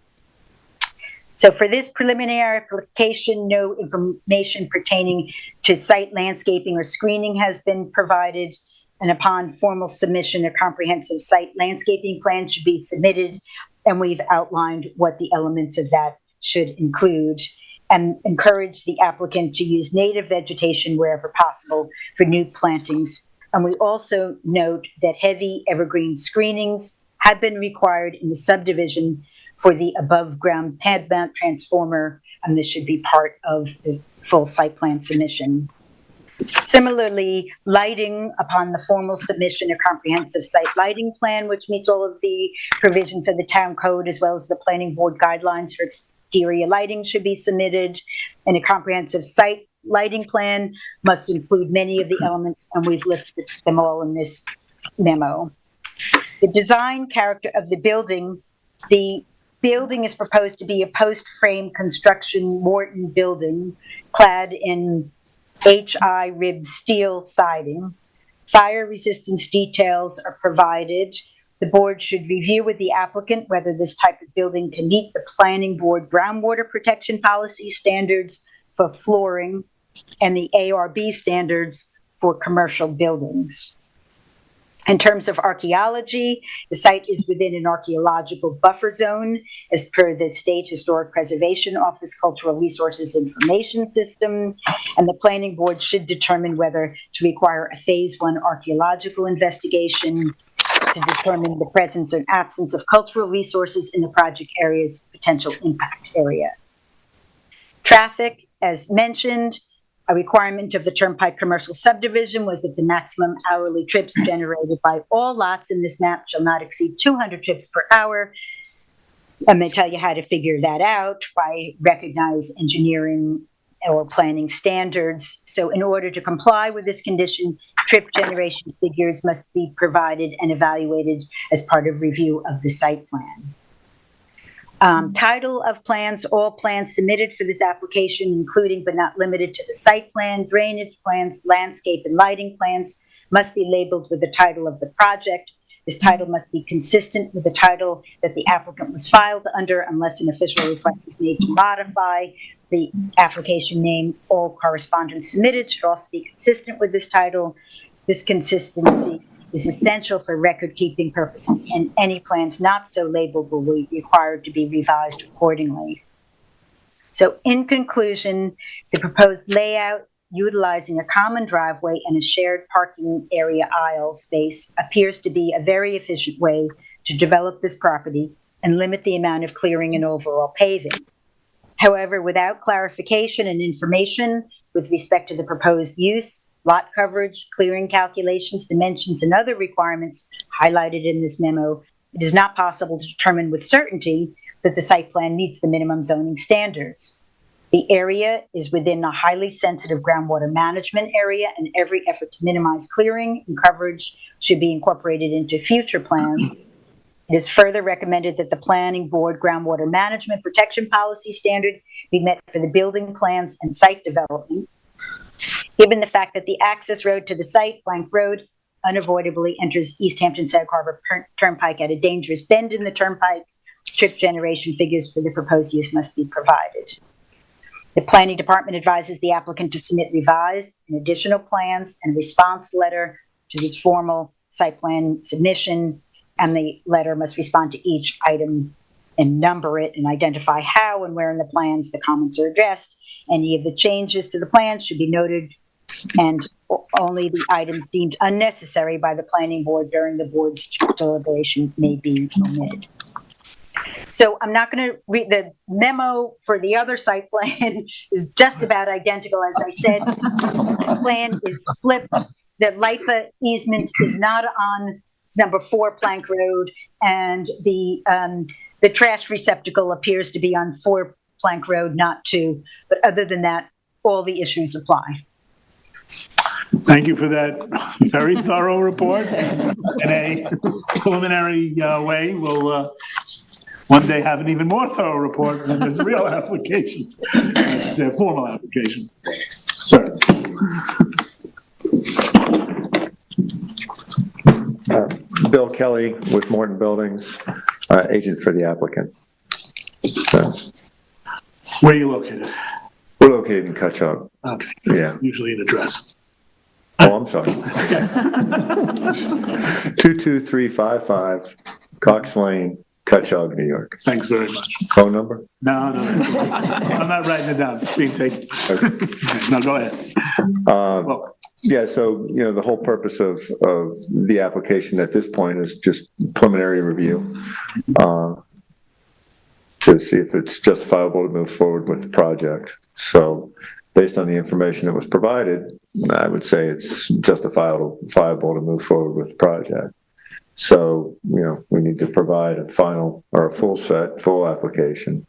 S12: So for this preliminary application, no information pertaining to site landscaping or screening has been provided. And upon formal submission, a comprehensive site landscaping plan should be submitted. And we've outlined what the elements of that should include, and encourage the applicant to use native vegetation wherever possible for new plantings. And we also note that heavy evergreen screenings have been required in the subdivision for the above-ground pad mount transformer, and this should be part of the full site plan submission. Similarly, lighting, upon the formal submission, a comprehensive site lighting plan, which meets all of the provisions of the town code, as well as the planning board guidelines for exterior lighting, should be submitted. And a comprehensive site lighting plan must include many of the elements, and we've listed them all in this memo. The design character of the building is proposed to be a post-frame construction Morton building clad in HI rib steel siding. Fire resistance details are provided. The board should review with the applicant whether this type of building can meet the planning board groundwater protection policy standards for flooring and the ARB standards for commercial buildings. In terms of archaeology, the site is within an archaeological buffer zone as per the State Historic Preservation Office Cultural Resources Information System, and the planning board should determine whether to require a phase 1 archaeological investigation to determine the presence or absence of cultural resources in the project area's potential impact area. Traffic, as mentioned, a requirement of the Turnpike Commercial Subdivision was that the maximum hourly trips generated by all lots in this map shall not exceed 200 trips per hour. And they tell you how to figure that out by recognized engineering or planning standards. So in order to comply with this condition, trip generation figures must be provided and evaluated as part of review of the site plan. Title of plans, all plans submitted for this application, including but not limited to the site plan, drainage plans, landscape and lighting plans, must be labeled with the title of the project. This title must be consistent with the title that the applicant was filed under unless an official request is made to modify the application name. All correspondence submitted should also be consistent with this title. This consistency is essential for record-keeping purposes, and any plans not so labeled will be required to be revised accordingly. So in conclusion, the proposed layout utilizing a common driveway and a shared parking area aisle space appears to be a very efficient way to develop this property and limit the amount of clearing and overall paving. However, without clarification and information with respect to the proposed use, lot coverage, clearing calculations, dimensions, and other requirements highlighted in this memo, it is not possible to determine with certainty that the site plan meets the minimum zoning standards. The area is within a highly sensitive groundwater management area, and every effort to minimize clearing and coverage should be incorporated into future plans. It is further recommended that the planning board groundwater management protection policy standard be met for the building plans and site development. Given the fact that the access road to the site, Blank Road, unavoidably enters East Hampton Sag Harbor Turnpike at a dangerous bend in the turnpike, trip generation figures for the proposed use must be provided. The planning department advises the applicant to submit revised and additional plans and response letter to this formal site plan submission, and the letter must respond to each item and number it and identify how and where in the plans the comments are addressed. Any of the changes to the plans should be noted, and only the items deemed unnecessary by the planning board during the board's deliberation may be omitted. So I'm not going to read the memo for the other site plan is just about identical. As I said, the plan is flipped. The LIPA easement is not on number 4 Plank Road, and the trash receptacle appears to be on 4 Plank Road, not 2. But other than that, all the issues apply.
S2: Thank you for that very thorough report in a preliminary way. We'll one day have an even more thorough report when there's a real application. It's a formal application. Sir.
S13: Bill Kelly with Morton Buildings, agent for the applicant. So,
S2: Where are you located?
S13: we're located in Cutchogue.
S2: Okay.
S13: Yeah.
S2: Usually an address.
S13: Oh, I'm sorry. 22355 Cox Lane, Cutchogue, New York.
S2: Thanks very much.
S13: Phone number?
S2: No. I'm not writing it down. It's being taken. Okay. No, go ahead.
S13: Yeah, so, the whole purpose of the application at this point is just preliminary review to see if it's justifiable to move forward with the project. So based on the information that was provided, I would say it's justifiable to move forward with the project. So, we need to provide a full application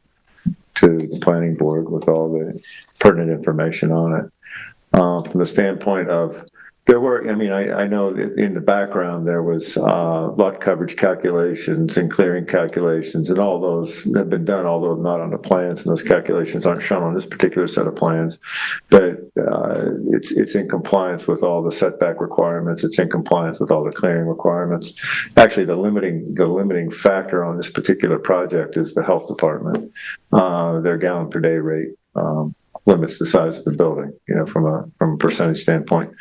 S13: to the planning board with all the pertinent information on it. From the standpoint of, I know that in the background there was lot coverage calculations and clearing calculations, and all those have been done, although not on the plans, and those calculations aren't shown on this particular set of plans. But it's in compliance with all the setback requirements. It's in compliance with all the clearing requirements. Actually, the limiting factor on this particular project is the health department. Their gallon per day rate limits the size of the building, from a percentage standpoint.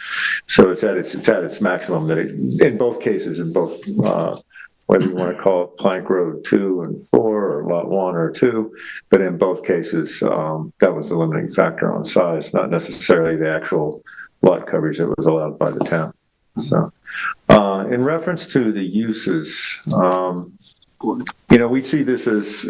S13: So it's at its maximum in both cases, whether you want to call it Plank Road 2 and 4 or Lot 1 or 2, but in both cases, that was the limiting factor on size, not necessarily the actual lot coverage that was allowed by the town. So, in reference to the uses, we see this as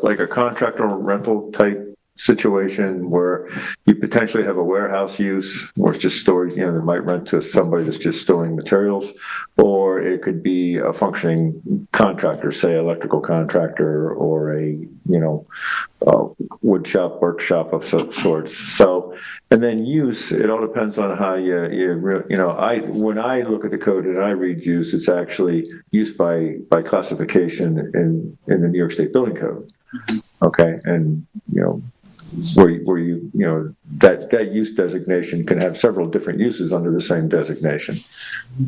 S13: like a contractor rental type situation where you potentially have a warehouse use where it's just storage, they might rent to somebody that's just storing materials, or it could be a functioning contractor, say electrical contractor or a wood shop, workshop of some sorts. So, and then use, it all depends on how when I look at the code and I read use, it's actually use by classification in the New York State Building Code. Okay, and where you that use designation can have several different uses under the same designation.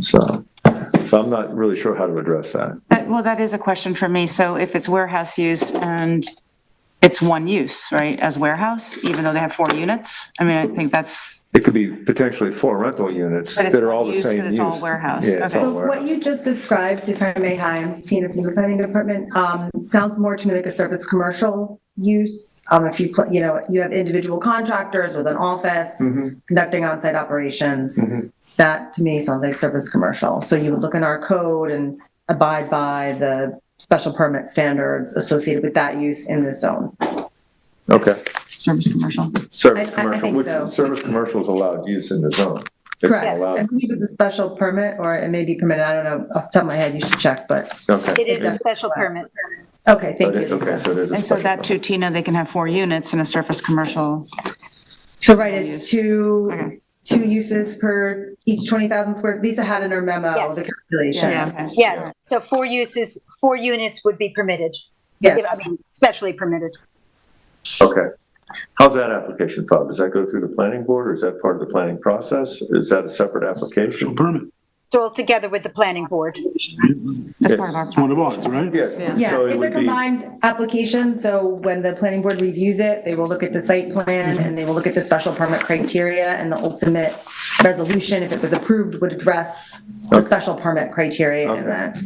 S13: So I'm not really sure how to address that.
S6: Well, that is a question for me. So if it's warehouse use and it's one use, right, as warehouse, even though they have 4 units? I think that's...
S13: It could be potentially 4 rental units that are all the same use.
S6: It's all warehouse.
S13: Yeah, it's
S6: okay.
S13: all warehouse.
S9: What you just described, if I may, hi, I'm Tina from the planning department, sounds more to me like a surface commercial use. If you have individual contractors with an office conducting on-site operations, that to me sounds like surface commercial. So you would look in our code and abide by the special permit standards associated with that use in the zone.
S13: Okay.
S6: Service commercial.
S13: Service
S9: I
S13: commercial,
S9: think
S13: which
S9: so.
S13: Service commercial is allowed use in the zone. It's
S9: Correct.
S13: allowed.
S9: I believe it's a special permit, or it may be permitted. I don't know off the top of my head. You should check, but
S13: Okay.
S12: It is a special permit.
S9: okay. Thank you.
S13: Okay, so there's a
S6: And so
S13: special
S6: that too, Tina, they can have 4 units in a surface commercial.
S9: So right, it's two
S6: Okay.
S9: uses per each 20,000 square. Lisa had in her memo
S12: Yes.
S9: the calculation.
S6: Okay.
S12: Yes, so 4 units would be permitted.
S9: Yes.
S12: Specially permitted.
S13: Okay. How's that application filed? Does that go through the planning board, or is that part of the planning process? Is that a separate application?
S2: Permit.
S12: It's all together with the planning board.
S6: That's part of our
S2: It's one of ours, right?
S13: Yes.
S9: Yeah,
S13: So it
S9: it's a
S13: would be,
S9: combined application, so when the planning board reviews it, they will look at the site plan and they will look at the special permit criteria, and the ultimate resolution, if it was approved, would address the special permit criteria in that.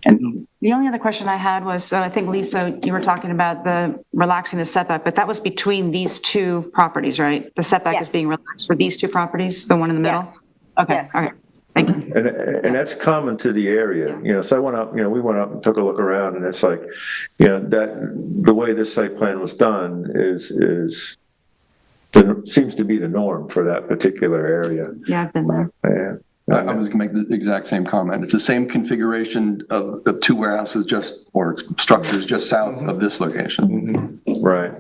S6: And the only other question I had was, I think, Lisa, you were talking about the relaxing the setback, but that was between these 2 properties, right? The setback is
S12: Yes.
S6: being relaxed for these 2 properties, the one in the middle?
S12: Yes.
S6: Okay,
S12: Yes.
S6: all right, thank you.
S13: and that's common to the area, so I went up, we went up and took a look around, and it's like, that the way this site plan was done seems to be the norm for that particular area.
S6: Yeah, I've been there.
S13: Yeah.
S7: I was gonna make the exact same comment. It's the same configuration of two warehouses or structures just south of this location.
S13: Right.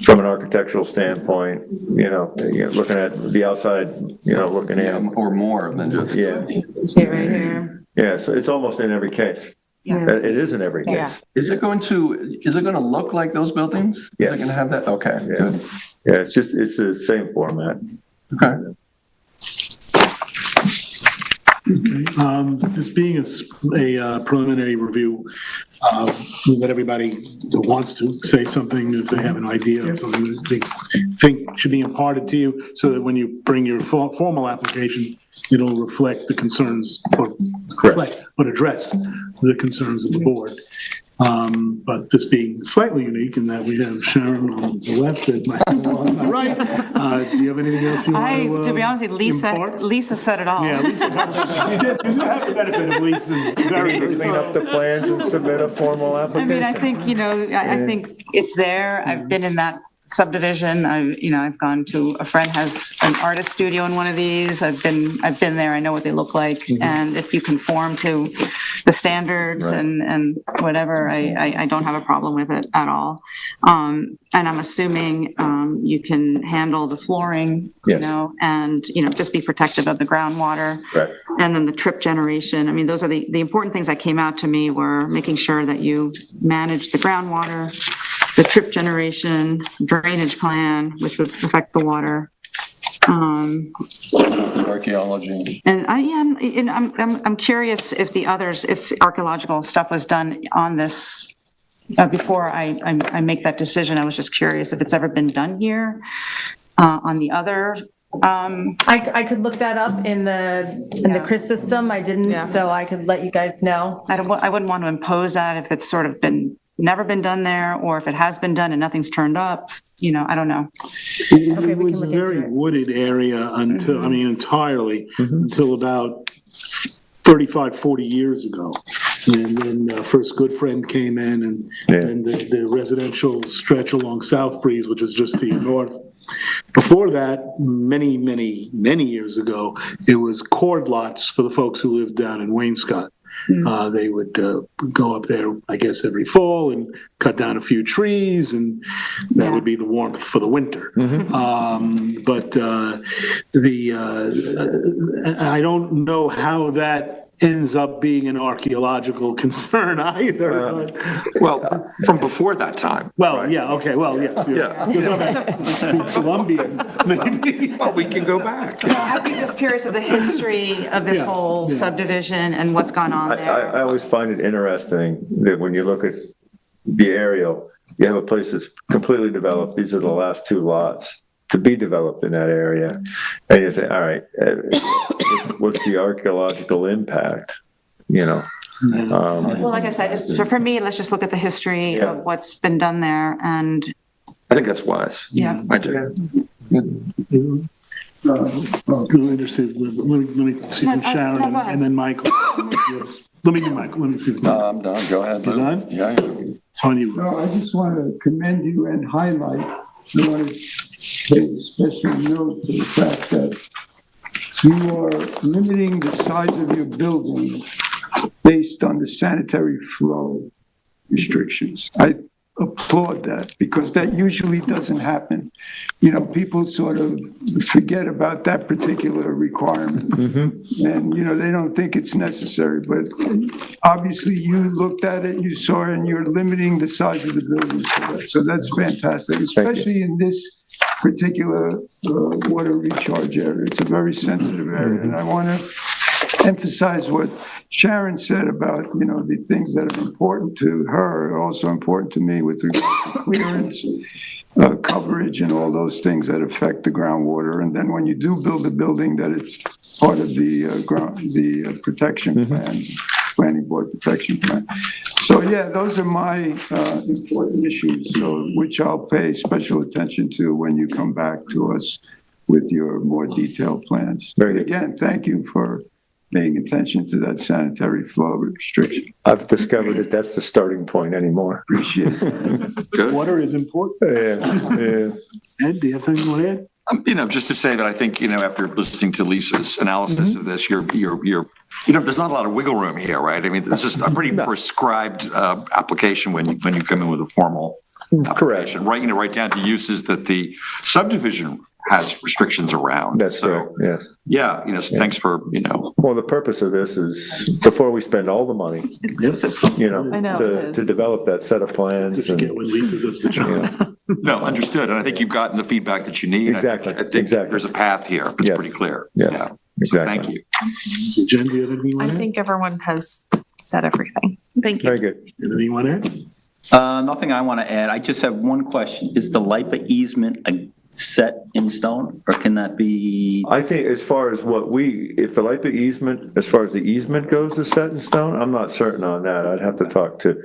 S13: From an architectural standpoint, looking at the outside, looking in.
S7: Or more than just.
S13: Yeah.
S6: See right here.
S13: Yeah, so it's almost in every case.
S6: Yeah.
S13: It is in every
S6: Yeah.
S13: case.
S7: Is it going to look like those buildings? Is
S13: Yes.
S7: it going to have that? Okay,
S13: Yeah.
S7: good.
S13: Yeah, it's the same format.
S7: Okay.
S2: This being a preliminary review, we'll let everybody that wants to say something if they have an idea of something that they think should be imparted to you, so that when you bring your formal application, it'll reflect the concerns or address the concerns of the board. But this being slightly unique in that we have Sharon on the left and Michael on the right. Do you have anything else you want
S6: To be honest with you,
S2: impart?
S6: Lisa said it all.
S2: Yeah, Lisa, you do have the benefit of Lisa's very, very
S13: Clean up the plans and submit a formal
S6: I
S13: application.
S6: mean, I think, I think it's there. I've been in that subdivision. I've gone to, a friend has an artist studio in one of these. I've been there. I know what they look like. And if you conform to the standards
S13: Right.
S6: and whatever, I don't have a problem with it at all. And I'm assuming, you can handle the flooring,
S13: Yes.
S6: and, just be protective of the groundwater.
S13: Right.
S6: And then the trip generation. I mean, those are the important things that came out to me were making sure that you manage the groundwater, the trip generation, drainage plan, which would affect the water.
S7: Archaeology.
S6: And I'm curious if if archaeological stuff was done on this, before I make that decision. I was just curious if it's ever been done here, on the other.
S9: I could look that up in the CRIS system. I didn't, so I could let you guys know.
S6: I wouldn't want to impose that if it's sort of never been done there, or if it has been done and nothing's turned up, I don't know.
S2: It
S9: we
S2: was
S9: can
S2: a
S9: look
S2: very
S9: into it.
S2: wooded area entirely until about 35, 40 years ago. And then first good friend came in and the residential stretch along South Breeze, which is just to your north. Before that, many, many, many years ago, it was cord lots for the folks who lived down in Wainscott. They would go up there, I guess, every fall and cut down a few trees, and that would be the warmth for the winter. But I don't know how that ends up being an archaeological concern either.
S4: Well, from before that time.
S2: Well, yeah, okay, well, yes. Colombian, maybe.
S4: Well, we can go back.
S6: I'd be just curious of the history of this whole subdivision and what's gone on there.
S13: I always find it interesting that when you look at the aerial, you have a place that's completely developed. These are the last two lots to be developed in that area. And you say, all right, what's the archaeological impact?
S6: Well, like I said, just for me, let's just look at the history of what's been done there, and
S4: I think that's wise.
S6: Yeah.
S4: I do.
S2: Let me see from Sharon
S6: go ahead.
S2: and then Michael. Yes. Let me do Michael. Let me see.
S7: I'm done. Go ahead.
S2: You done?
S7: Yeah.
S2: It's on you.
S5: No, I just want to commend you and highlight, I want to take a special note to the fact that you are limiting the size of your building based on the sanitary flow restrictions. I applaud that, because that usually doesn't happen. People sort of forget about that particular requirement. And, they don't think it's necessary, but obviously you looked at it, you saw it, and you're limiting the size of the building for that. So that's fantastic, especially in this particular water recharge area. It's a very sensitive area, and I want to emphasize what Sharon said about, the things that are important to her are also important to me with regard to clearance, coverage, and all those things that affect the groundwater. And then when you do build a building, that it's part of the protection plan, planning board protection plan. So yeah, those are my important issues, which I'll pay special attention to when you come back to us with your more detailed plans.
S13: Very good.
S5: Again, thank you for paying attention to that sanitary flow restriction.
S13: I've discovered that that's the starting point anymore.
S5: Appreciate it.
S4: Good.
S2: Water is important.
S13: Yeah.
S2: Ed, do you have something you want to add?
S4: Just to say that I think, after listening to Lisa's analysis of this, there's not a lot of wiggle room here, right? I mean, there's just a pretty prescribed application when you come in with a formal application, right down to uses that the subdivision has restrictions around.
S13: That's correct, yes.
S4: Yeah, so thanks for,
S13: Well, the purpose of this is before we spend all the money, to develop that set of plans.
S2: If you get when Lisa does the job.
S4: No, understood. And I think you've gotten the feedback that you need.
S13: Exactly,
S4: I think
S13: exactly.
S4: there's a path here. It's pretty clear.
S13: Yes,
S4: Yeah.
S13: exactly.
S4: Thank you.
S2: So Jen, do you have anything you
S8: I
S2: want to add?
S8: think everyone has said everything. Thank you.
S13: Very good.
S2: Anything you want to add?
S11: Nothing I want to add. I just have one question. Is the LIPA easement set in stone, or can that be?
S13: I think as far as if the LIPA easement, as far as the easement goes, is set in stone, I'm not certain on that. I'd have to talk to,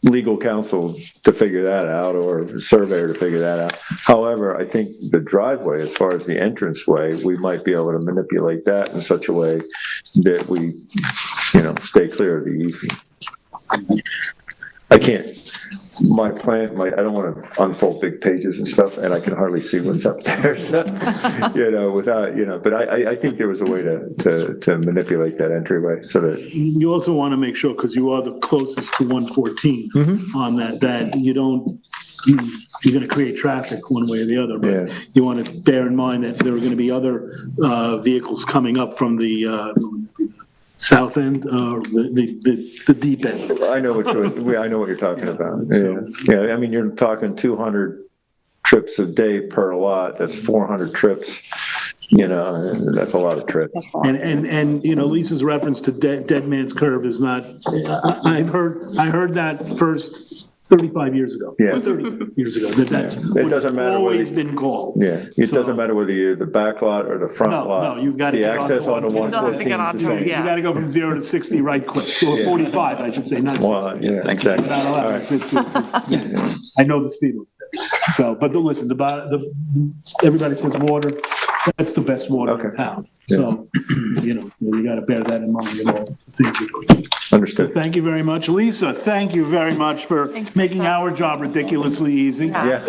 S13: legal counsel to figure that out, or a surveyor to figure that out. However, I think the driveway, as far as the entranceway, we might be able to manipulate that in such a way that we, stay clear of the easement. I can't, my plan, I don't want to unfold big pages and stuff, and I can hardly see what's up there, so, but I think there was a way to manipulate that entryway so that.
S2: You also want to make sure, because you are the closest to 114 on that you're going to create traffic one way or the other, but you want to bear in mind that there are going to be other vehicles coming up from the south end, the deep end.
S13: I know what you're talking about. Yeah. I mean, you're talking 200 trips a day per lot. That's 400 trips. That's a lot of trips.
S2: And Lisa's reference to Dead Man's Curve is not. I heard that first 35 years ago.
S13: Yeah.
S2: Or 30 years ago. That's
S13: It doesn't matter
S2: always been called.
S13: Yeah. It doesn't matter whether you're the back lot or the front lot.
S2: No, you've got to
S13: the
S2: get
S13: access on the 114 is the same.
S2: You got to go from 0 to 60 right quick, or 45, I should say, not 60.
S13: Well, yeah, exactly. All right.
S2: I know the speed limit. So, but listen, everybody says water. That's the best water in town. So, you got to bear that in mind in all the things you're doing.
S13: Understood.
S2: So thank you very much. Lisa, thank you very much for making our job ridiculously easy.
S13: Yeah.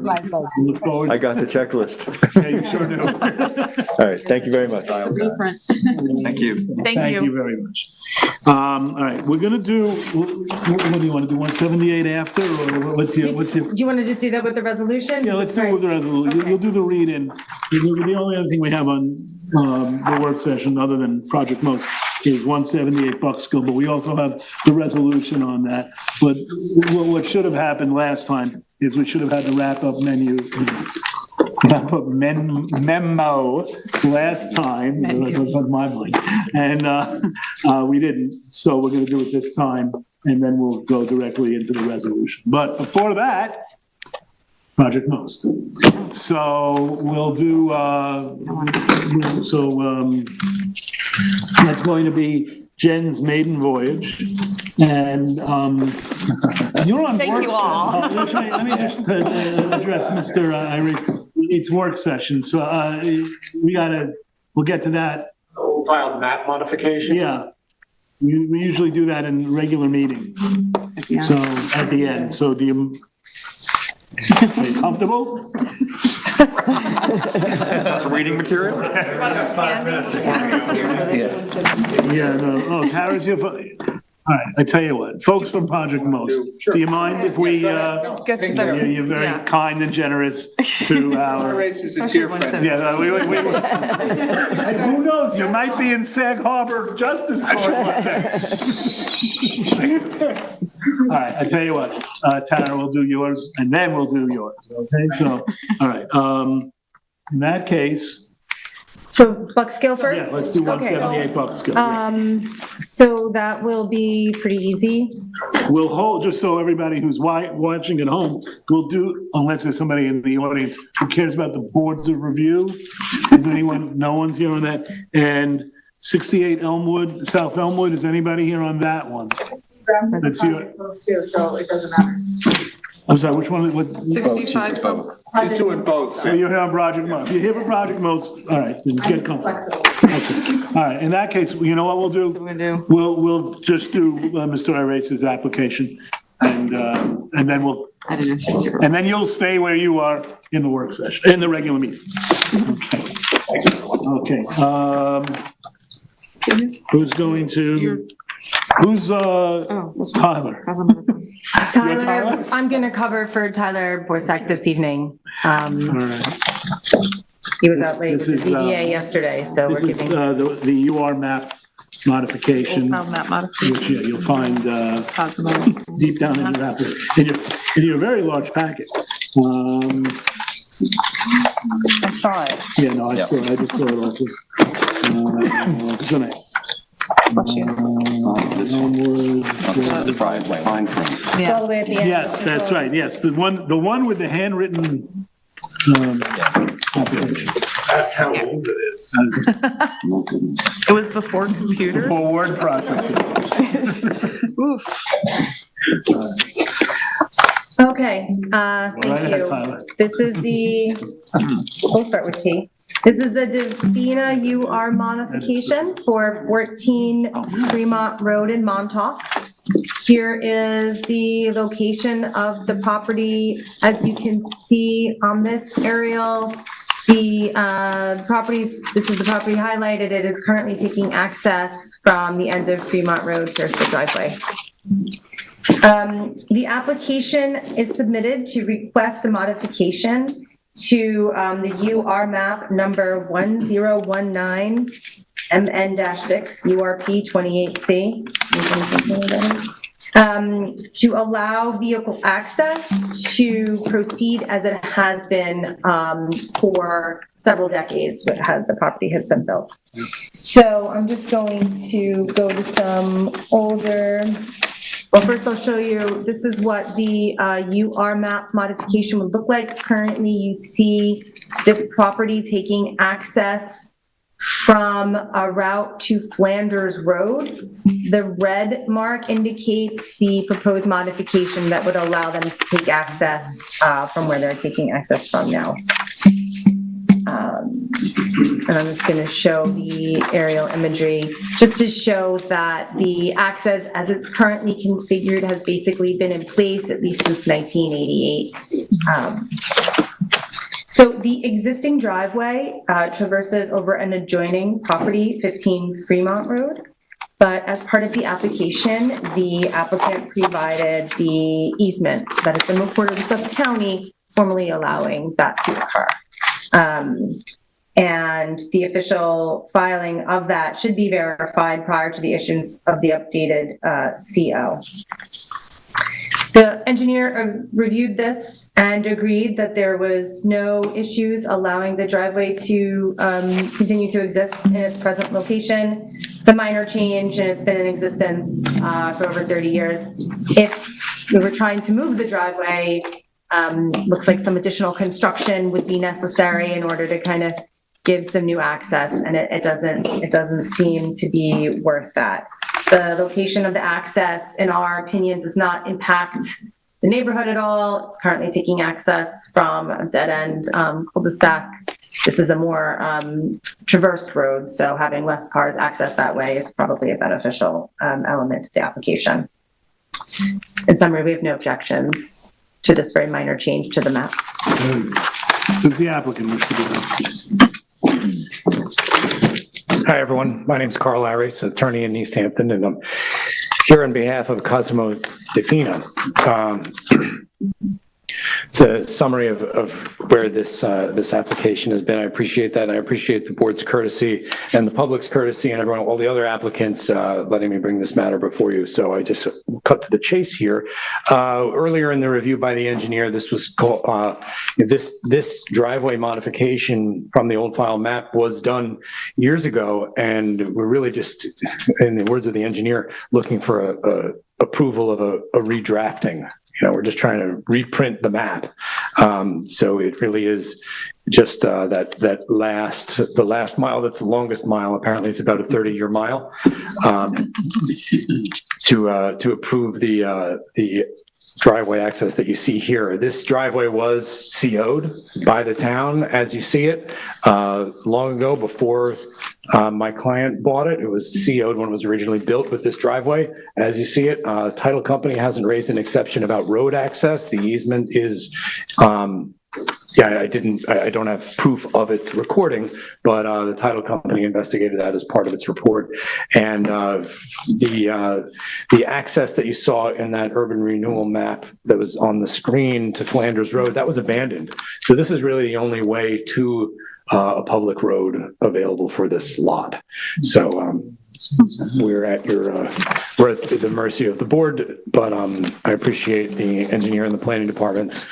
S12: My pleasure.
S2: Look forward.
S13: I got the checklist.
S2: Yeah, you sure do.
S13: All right. Thank you very much.
S4: Thank you.
S2: Thank you very much. All right, we're going to do, what do you want to do, 178 after, or what's your?
S9: Do you want to just do that with the resolution?
S2: Yeah, let's do it with the resolution. You'll do the read-in. The only other thing we have on the work session, other than Project Most, is 178 Buckskill, but we also have the resolution on that. But what should have happened last time is we should have had the wrap-up memo last time. That was on my mind. And we didn't, so we're going to do it this time, and then we'll go directly into the resolution. But before that, Project Most. So we'll do, that's going to be Jen's maiden voyage, and you're on
S8: Thank
S2: work
S8: you all.
S2: session. Let me just address Mr. Irene. It's work session, so we'll get to that.
S14: We'll file map modification.
S2: Yeah, we usually do that in regular meeting. So at the end. So are you comfortable?
S4: That's reading material?
S2: Yeah, no. Oh, Tara's here for. All right, I tell you what, folks from Project Most, do you mind if we,
S8: Get to the-
S2: you're very
S8: yeah.
S2: kind and generous to our.
S14: Races a dear friend.
S2: Yeah, who knows, you might be in Sag Harbor Justice Court one day. All right, I tell you what, Tara will do yours, and then we'll do yours, okay? So, all right, in that case,
S9: So Buckskill first?
S2: yeah, let's do 178 Buckskill.
S9: So that will be pretty easy.
S2: We'll hold, just so everybody who's watching at home, we'll do, unless there's somebody in the audience who cares about the boards of review. Is anyone, no one's here on that? And 68 Elmwood, South Elmwood, is anybody here on that one? That's your,
S10: So it doesn't matter.
S2: I'm sorry, which one, what?
S8: 65.
S14: She's doing both.
S2: So you're here on Project Most. If you're here for Project Most, all right, then get comfortable. Okay. All right, in that case, you know what we'll do? We'll just do Mr. Irace's application, and then we'll
S6: I didn't actually.
S2: And then you'll stay where you are in the work session, in the regular meeting. Okay. Okay, who's going to, who's, Tyler?
S9: Tyler, I'm going to cover for Tyler Borsak this evening.
S2: All right.
S9: He was out late with
S2: This
S9: the
S2: is,
S9: ZBA yesterday, so we're
S2: This is
S9: giving.
S2: the UR map modification,
S8: Map modification.
S2: which you'll find deep down in your in your very large packet.
S8: I saw it.
S2: Yeah, no, I just saw it also.
S7: The driveway. Fine print.
S9: It's all the way at the end.
S2: Yes, that's right, yes, the one with the handwritten, application.
S14: That's how old it is.
S8: It was before computers.
S2: For word processing.
S9: Okay,
S2: Right
S9: thank
S2: ahead,
S9: you.
S2: Tyler.
S9: This is the, we'll start with T. This is the Davina UR modification for 14 Fremont Road in Montauk. Here is the location of the property. As you can see on this aerial, the properties, this is the property highlighted. It is currently taking access from the end of Fremont Road. Here's the driveway. The application is submitted to request a modification to the UR map number 1019 MN-6 URP 28C. To allow vehicle access to proceed as it has been for several decades, the property has been built. So I'm just going to go to some older. Well, first I'll show you, this is what the UR map modification would look like. Currently, you see this property taking access from a route to Flanders Road. The red mark indicates the proposed modification that would allow them to take access from where they're taking access from now. And I'm just going to show the aerial imagery just to show that the access as it's currently configured has basically been in place at least since 1988. So the existing driveway traverses over an adjoining property, 15 Fremont Road. But as part of the application, the applicant provided the easement that has been recorded with the county, formally allowing that to occur. And the official filing of that should be verified prior to the issuance of the updated CO. The engineer reviewed this and agreed that there was no issues allowing the driveway to continue to exist in its present location. It's a minor change and it's been in existence for over 30 years. If we were trying to move the driveway, looks like some additional construction would be necessary in order to kind of give some new access, and it doesn't seem to be worth that. The location of the access, in our opinion, does not impact the neighborhood at all. It's currently taking access from a dead-end cul-de-sac. This is a more traversed road, so having less cars access that way is probably a beneficial element to the application. In summary, we have no objections to this very minor change to the map.
S2: Does the applicant wish to do that?
S14: Hi, everyone. My name is Carl Aris, attorney in East Hampton, and I'm here on behalf of Cosimo Defina. It's a summary of where this application has been. I appreciate that. I appreciate the board's courtesy and the public's courtesy and everyone, all the other applicants letting me bring this matter before you. So I just cut to the chase here. Earlier in the review by the engineer, this was called, this driveway modification from the old file map was done years ago, and we're really just, in the words of the engineer, looking for a approval of a redrafting. We're just trying to reprint the map. So it really is just the last mile, that's the longest mile. Apparently it's about a 30-year mile to approve the driveway access that you see here. This driveway was CO'd by the town as you see it long ago, before My client bought it. It was CO'd when it was originally built with this driveway. As you see it, title company hasn't raised an exception about road access. The easement is, I don't have proof of its recording, but the title company investigated that as part of its report. And the access that you saw in that urban renewal map that was on the screen to Flanders Road, that was abandoned. So this is really the only way to a public road available for this lot. So we're at the mercy of the board, but I appreciate the engineer and the planning department's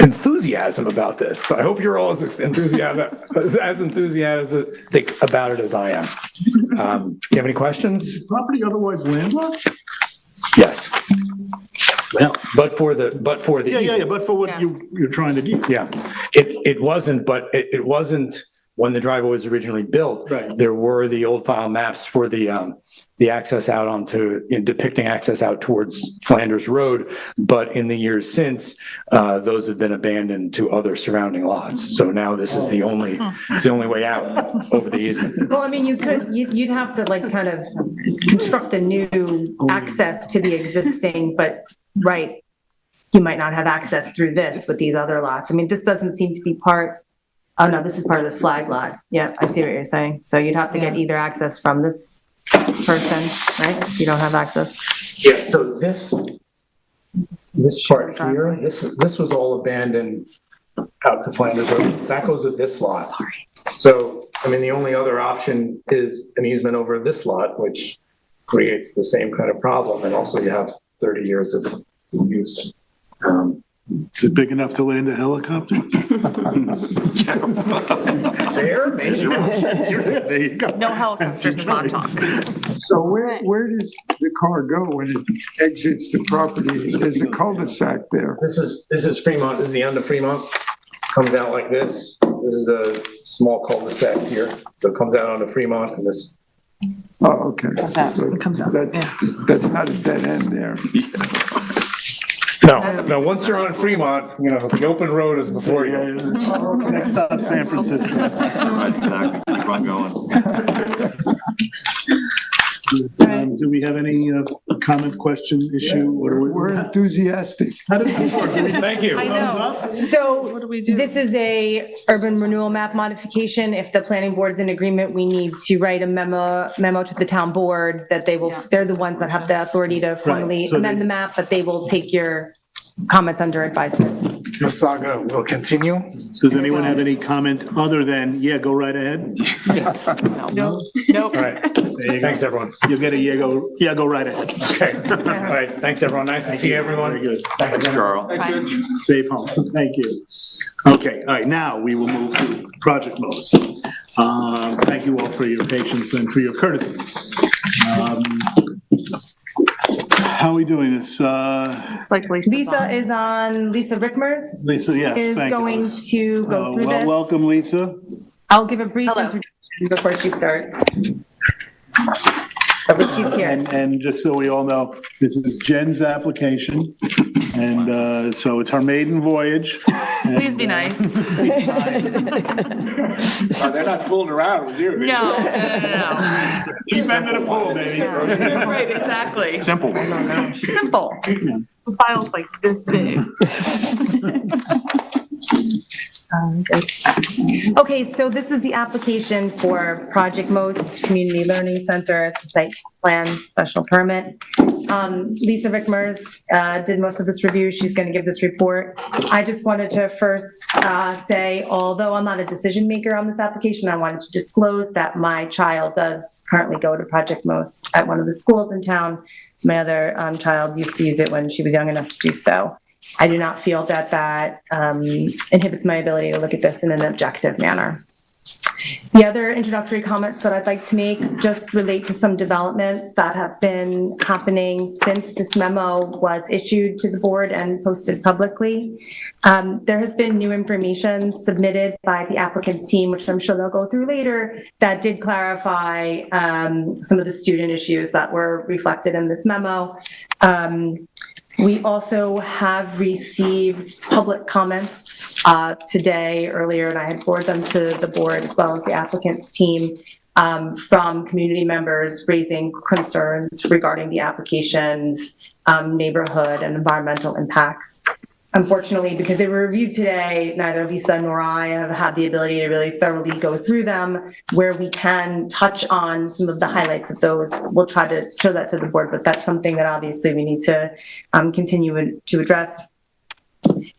S14: enthusiasm about this. So I hope you're all as enthusiastic about it as I am. Do you have any questions?
S2: Is the property otherwise landlocked?
S14: Yes.
S2: Well,
S14: but for the
S2: but for what you're trying to do.
S14: Yeah, it wasn't, but it wasn't when the driveway was originally built.
S2: Right.
S14: There were the old file maps for the access out onto, depicting access out towards Flanders Road, but in the years since, those have been abandoned to other surrounding lots. So now this is the only way out over the easement.
S9: Well, I mean, you'd have to like kind of construct a new access to the existing, but right, you might not have access through this with these other lots. I mean, this doesn't seem to be part, oh no, this is part of this flag lot. Yeah, I see what you're saying. So you'd have to get either access from this person, right? If you don't have access.
S14: Yeah, so this part here, this was all abandoned out to Flanders Road. That goes with this lot.
S9: Sorry.
S14: So, I mean, the only other option is an easement over this lot, which creates the same kind of problem. And also you have 30 years of use.
S2: Is it big enough to land a helicopter?
S14: There, maybe.
S2: There you go.
S8: No helicopters in Montauk.
S5: So where does the car go when it exits the property? There's a cul-de-sac there.
S14: This is Fremont. This is the end of Fremont. Comes out like this. This is a small cul-de-sac here. So it comes out onto Fremont and this.
S5: Oh, okay.
S8: It comes out, yeah.
S5: That's not a dead end there.
S14: No, once you're on Fremont, the open road is before you.
S2: Next stop, San Francisco.
S4: Right, exactly. Keep on going.
S2: Do we have any comment, question, issue?
S5: We're enthusiastic.
S2: How does this work?
S14: Thank you.
S8: I know.
S2: Thumbs up?
S9: So
S8: What do we do?
S9: this is a urban renewal map modification. If the planning board's in agreement, we need to write a memo to the town board that they're the ones that have the authority to formally
S2: so
S9: amend the map, but they will take your comments under advisement.
S14: The saga will continue.
S2: Does anyone have any comment other than, yeah, go right ahead?
S8: Nope.
S14: All right.
S2: There you go.
S14: Thanks, everyone.
S2: You'll get a yeah, go right ahead.
S14: Okay. All right. Thanks, everyone. Nice to see everyone.
S2: Very good.
S4: Thanks, Carl.
S2: Safe home. Thank you. Okay, all right, now we will move to project modes. Thank you all for your patience and for your courtesies. How are we doing this?
S8: It's like Lisa
S9: Lisa Rickmers
S2: Lisa, yes,
S9: is
S2: thank you.
S9: going to go through this.
S2: Welcome, Lisa.
S9: I'll give a brief introduction before she starts. But she's here.
S2: And just so we all know, this is Jen's application, and so it's her maiden voyage.
S8: Please be nice.
S15: They're not fooling around with you.
S8: No.
S2: Deep end of the pool, baby.
S8: Right, exactly.
S4: Simple.
S8: Simple. The file's like this big.
S9: Okay, so this is the application for Project Most Community Learning Center. It's a site plan special permit. Lisa Rickmers did most of this review. She's going to give this report. I just wanted to first say, although I'm not a decision maker on this application, I wanted to disclose that my child does currently go to Project Most at one of the schools in town. My other child used to use it when she was young enough to do so. I do not feel that inhibits my ability to look at this in an objective manner. The other introductory comments that I'd like to make just relate to some developments that have been happening since this memo was issued to the board and posted publicly. There has been new information submitted by the applicant's team, which I'm sure they'll go through later, that did clarify some of the student issues that were reflected in this memo. We also have received public comments today, earlier, and I had forwarded them to the board as well as the applicant's team, from community members raising concerns regarding the application's neighborhood and environmental impacts. Unfortunately, because they were reviewed today, neither Lisa nor I have had the ability to really thoroughly go through them. Where we can touch on some of the highlights of those, we'll try to show that to the board, but that's something that obviously we need to continue to address.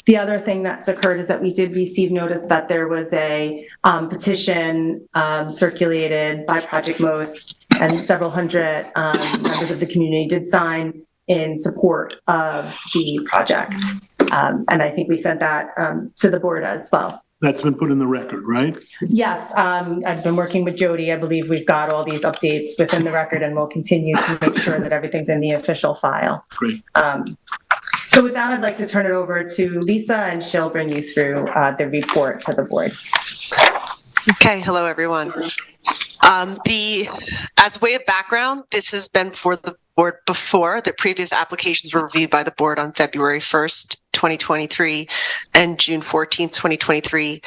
S9: The other thing that's occurred is that we did receive notice that there was a petition circulated by Project Most, and several hundred members of the community did sign in support of the project. And I think we sent that to the board as well.
S2: That's been put in the record, right?
S9: Yes, I've been working with Jody. I believe we've got all these updates within the record, and we'll continue to make sure that everything's in the official file.
S2: Great.
S9: So with that, I'd like to turn it over to Lisa, and she'll bring you through the report to the board.
S15: Okay, hello everyone. As way of background, this has been before the board before. The previous applications were reviewed by the board on February 1st, 2023 and June 14th, 2023.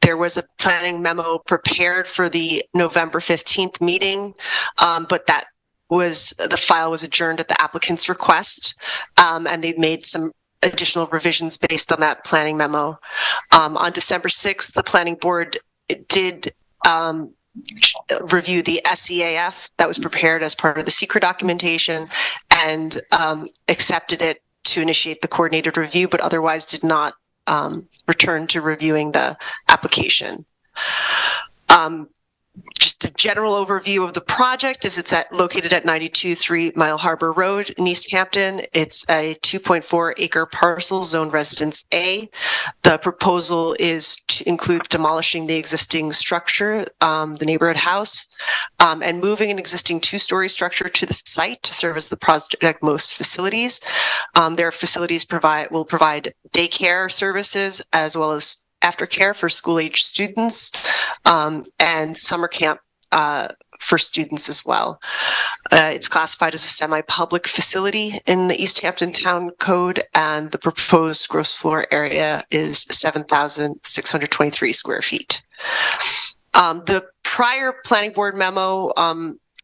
S15: There was a planning memo prepared for the November 15th meeting, but the file was adjourned at the applicant's request, and they made some additional revisions based on that planning memo. On December 6th, the planning board did review the SEAF that was prepared as part of the secret documentation and accepted it to initiate the coordinated review, but otherwise did not return to reviewing the application. Just a general overview of the project is it's located at 92-3 Mile Harbor Road in East Hampton. It's a 2.4 acre parcel, zone residence A. The proposal is to include demolishing the existing structure, the neighborhood house, and moving an existing 2-story structure to the site to serve as the Project Most facilities. Their facilities will provide daycare services as well as aftercare for school-age students, and summer camp for students as well. It's classified as a semi-public facility in the East Hampton Town Code, and the proposed gross floor area is 7,623 square feet. The prior planning board memo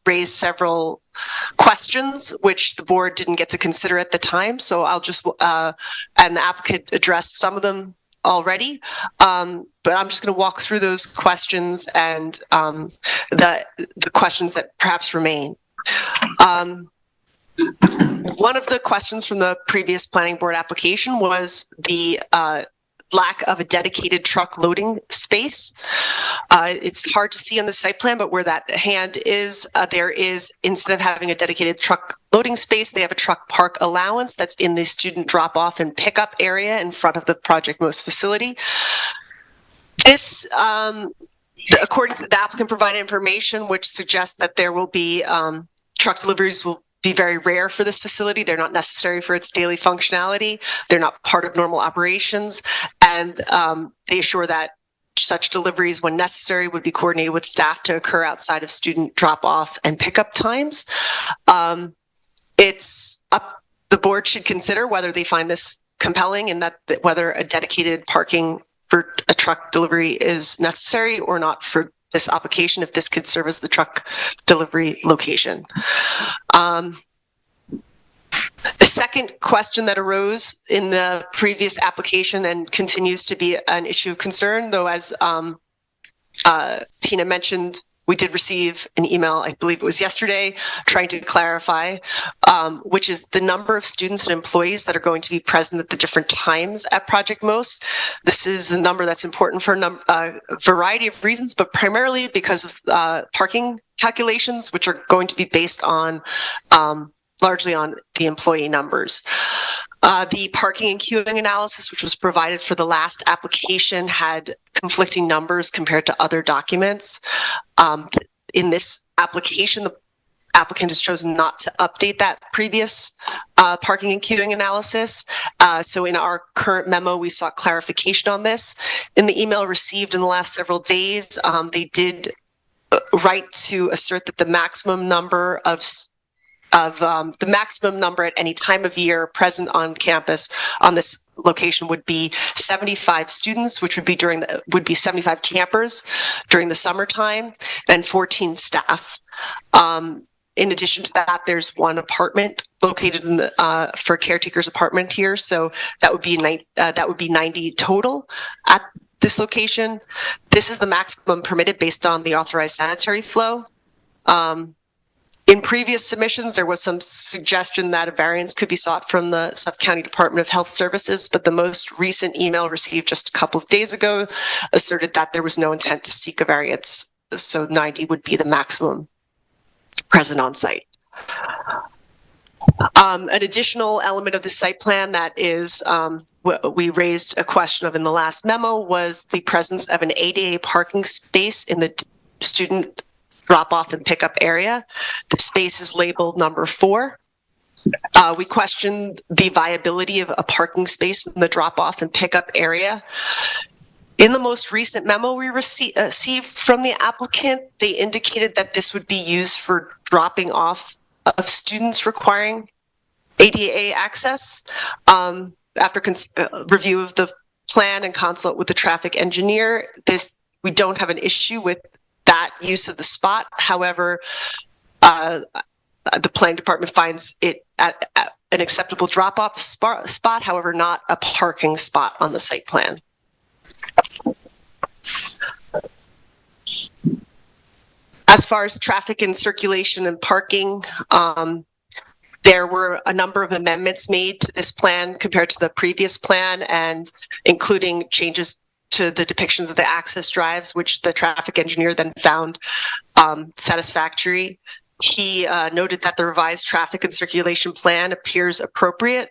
S15: raised several questions, which the board didn't get to consider at the time. So I'll just, and the applicant addressed some of them already, but I'm just going to walk through those questions and the questions that perhaps remain. One of the questions from the previous planning board application was the lack of a dedicated truck loading space. It's hard to see on the site plan, but where that hand is, there is, instead of having a dedicated truck loading space, they have a truck park allowance that's in the student drop off and pickup area in front of the Project Most facility. This, according to the applicant, provided information which suggests that there will be truck deliveries will be very rare for this facility. They're not necessary for its daily functionality. They're not part of normal operations. And they assure that such deliveries, when necessary, would be coordinated with staff to occur outside of student drop-off and pickup times. The board should consider whether they find this compelling and that whether a dedicated parking for a truck delivery is necessary or not for this application, if this could serve as the truck delivery location. The second question that arose in the previous application and continues to be an issue of concern, though, as Tina mentioned, we did receive an email, I believe it was yesterday, trying to clarify, which is the number of students and employees that are going to be present at the different times at Project Most. This is a number that's important for a variety of reasons, but primarily because of parking calculations, which are going to be based on largely on the employee numbers. The parking and queuing analysis, which was provided for the last application, had conflicting numbers compared to other documents. In this application, the applicant has chosen not to update that previous parking and queuing analysis. So in our current memo, we sought clarification on this. In the email received in the last several days, they did write to assert that the maximum number of the maximum number at any time of year present on campus on this location would be 75 students, which would be 75 campers during the summertime, and 14 staff. In addition to that, there's one apartment located in the for caretakers apartment here, so that would be 90 total at this location. This is the maximum permitted based on the authorized sanitary flow. In previous submissions, there was some suggestion that a variance could be sought from the Suffolk County Department of Health Services, but the most recent email received just a couple of days ago asserted that there was no intent to seek a variance, so 90 would be the maximum present on site. An additional element of the site plan that is we raised a question of in the last memo was the presence of an ADA parking space in the student drop-off and pickup area. The space is labeled number 4. We questioned the viability of a parking space in the drop-off and pickup area. In the most recent memo we received from the applicant, they indicated that this would be used for dropping off of students requiring ADA access. After review of the plan and consult with the traffic engineer, we don't have an issue with that use of the spot. However, the planning department finds it at an acceptable drop-off spot, however, not a parking spot on the site plan. As far as traffic and circulation and parking, there were a number of amendments made to this plan compared to the previous plan, and including changes to the depictions of the access drives, which the traffic engineer then found satisfactory. He noted that the revised traffic and circulation plan appears appropriate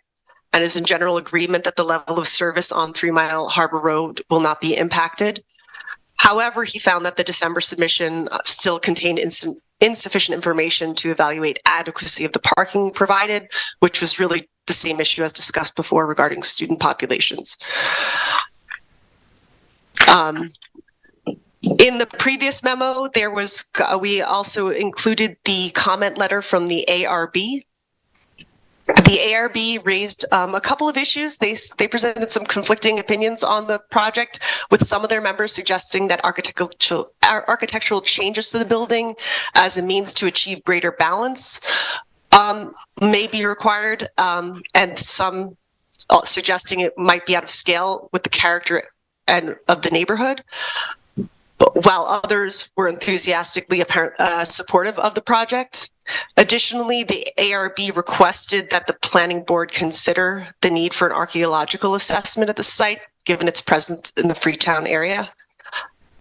S15: and is in general agreement that the level of service on 3 Mile Harbor Road will not be impacted. However, he found that the December submission still contained insufficient information to evaluate adequacy of the parking provided, which was really the same issue as discussed before regarding student populations. In the previous memo, we also included the comment letter from the ARB. The ARB raised a couple of issues. They presented some conflicting opinions on the project, with some of their members suggesting that architectural changes to the building as a means to achieve greater balance may be required, and some suggesting it might be out of scale with the character of the neighborhood, while others were enthusiastically supportive of the project. Additionally, the ARB requested that the planning board consider the need for an archaeological assessment at the site, given its presence in the Freetown area.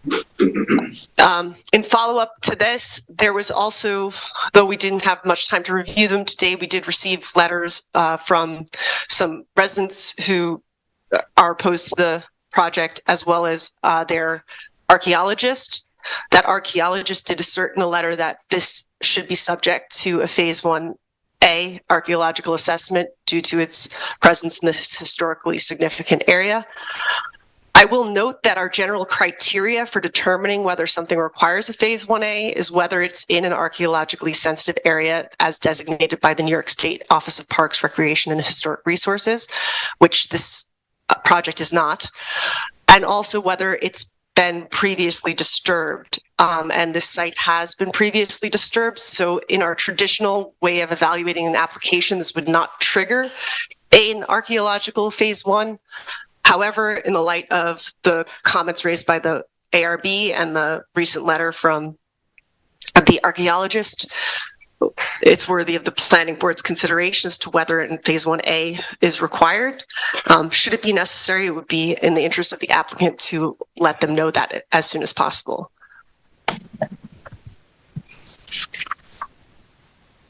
S15: In follow-up to this, there was also, though we didn't have much time to review them today, we did receive letters from some residents who are opposed to the project, as well as their archaeologist. That archaeologist did assert in a letter that this should be subject to a Phase 1A archaeological assessment due to its presence in this historically significant area. I will note that our general criteria for determining whether something requires a Phase 1A is whether it's in an archaeologically sensitive area as designated by the New York State Office of Parks, Recreation, and Historic Resources, which this project is not, and also whether it's been previously disturbed, and this site has been previously disturbed. So in our traditional way of evaluating an application, this would not trigger an archaeological Phase 1. However, in the light of the comments raised by the ARB and the recent letter from the archaeologist, it's worthy of the planning board's consideration as to whether in Phase 1A is required. Should it be necessary, it would be in the interest of the applicant to let them know that as soon as possible.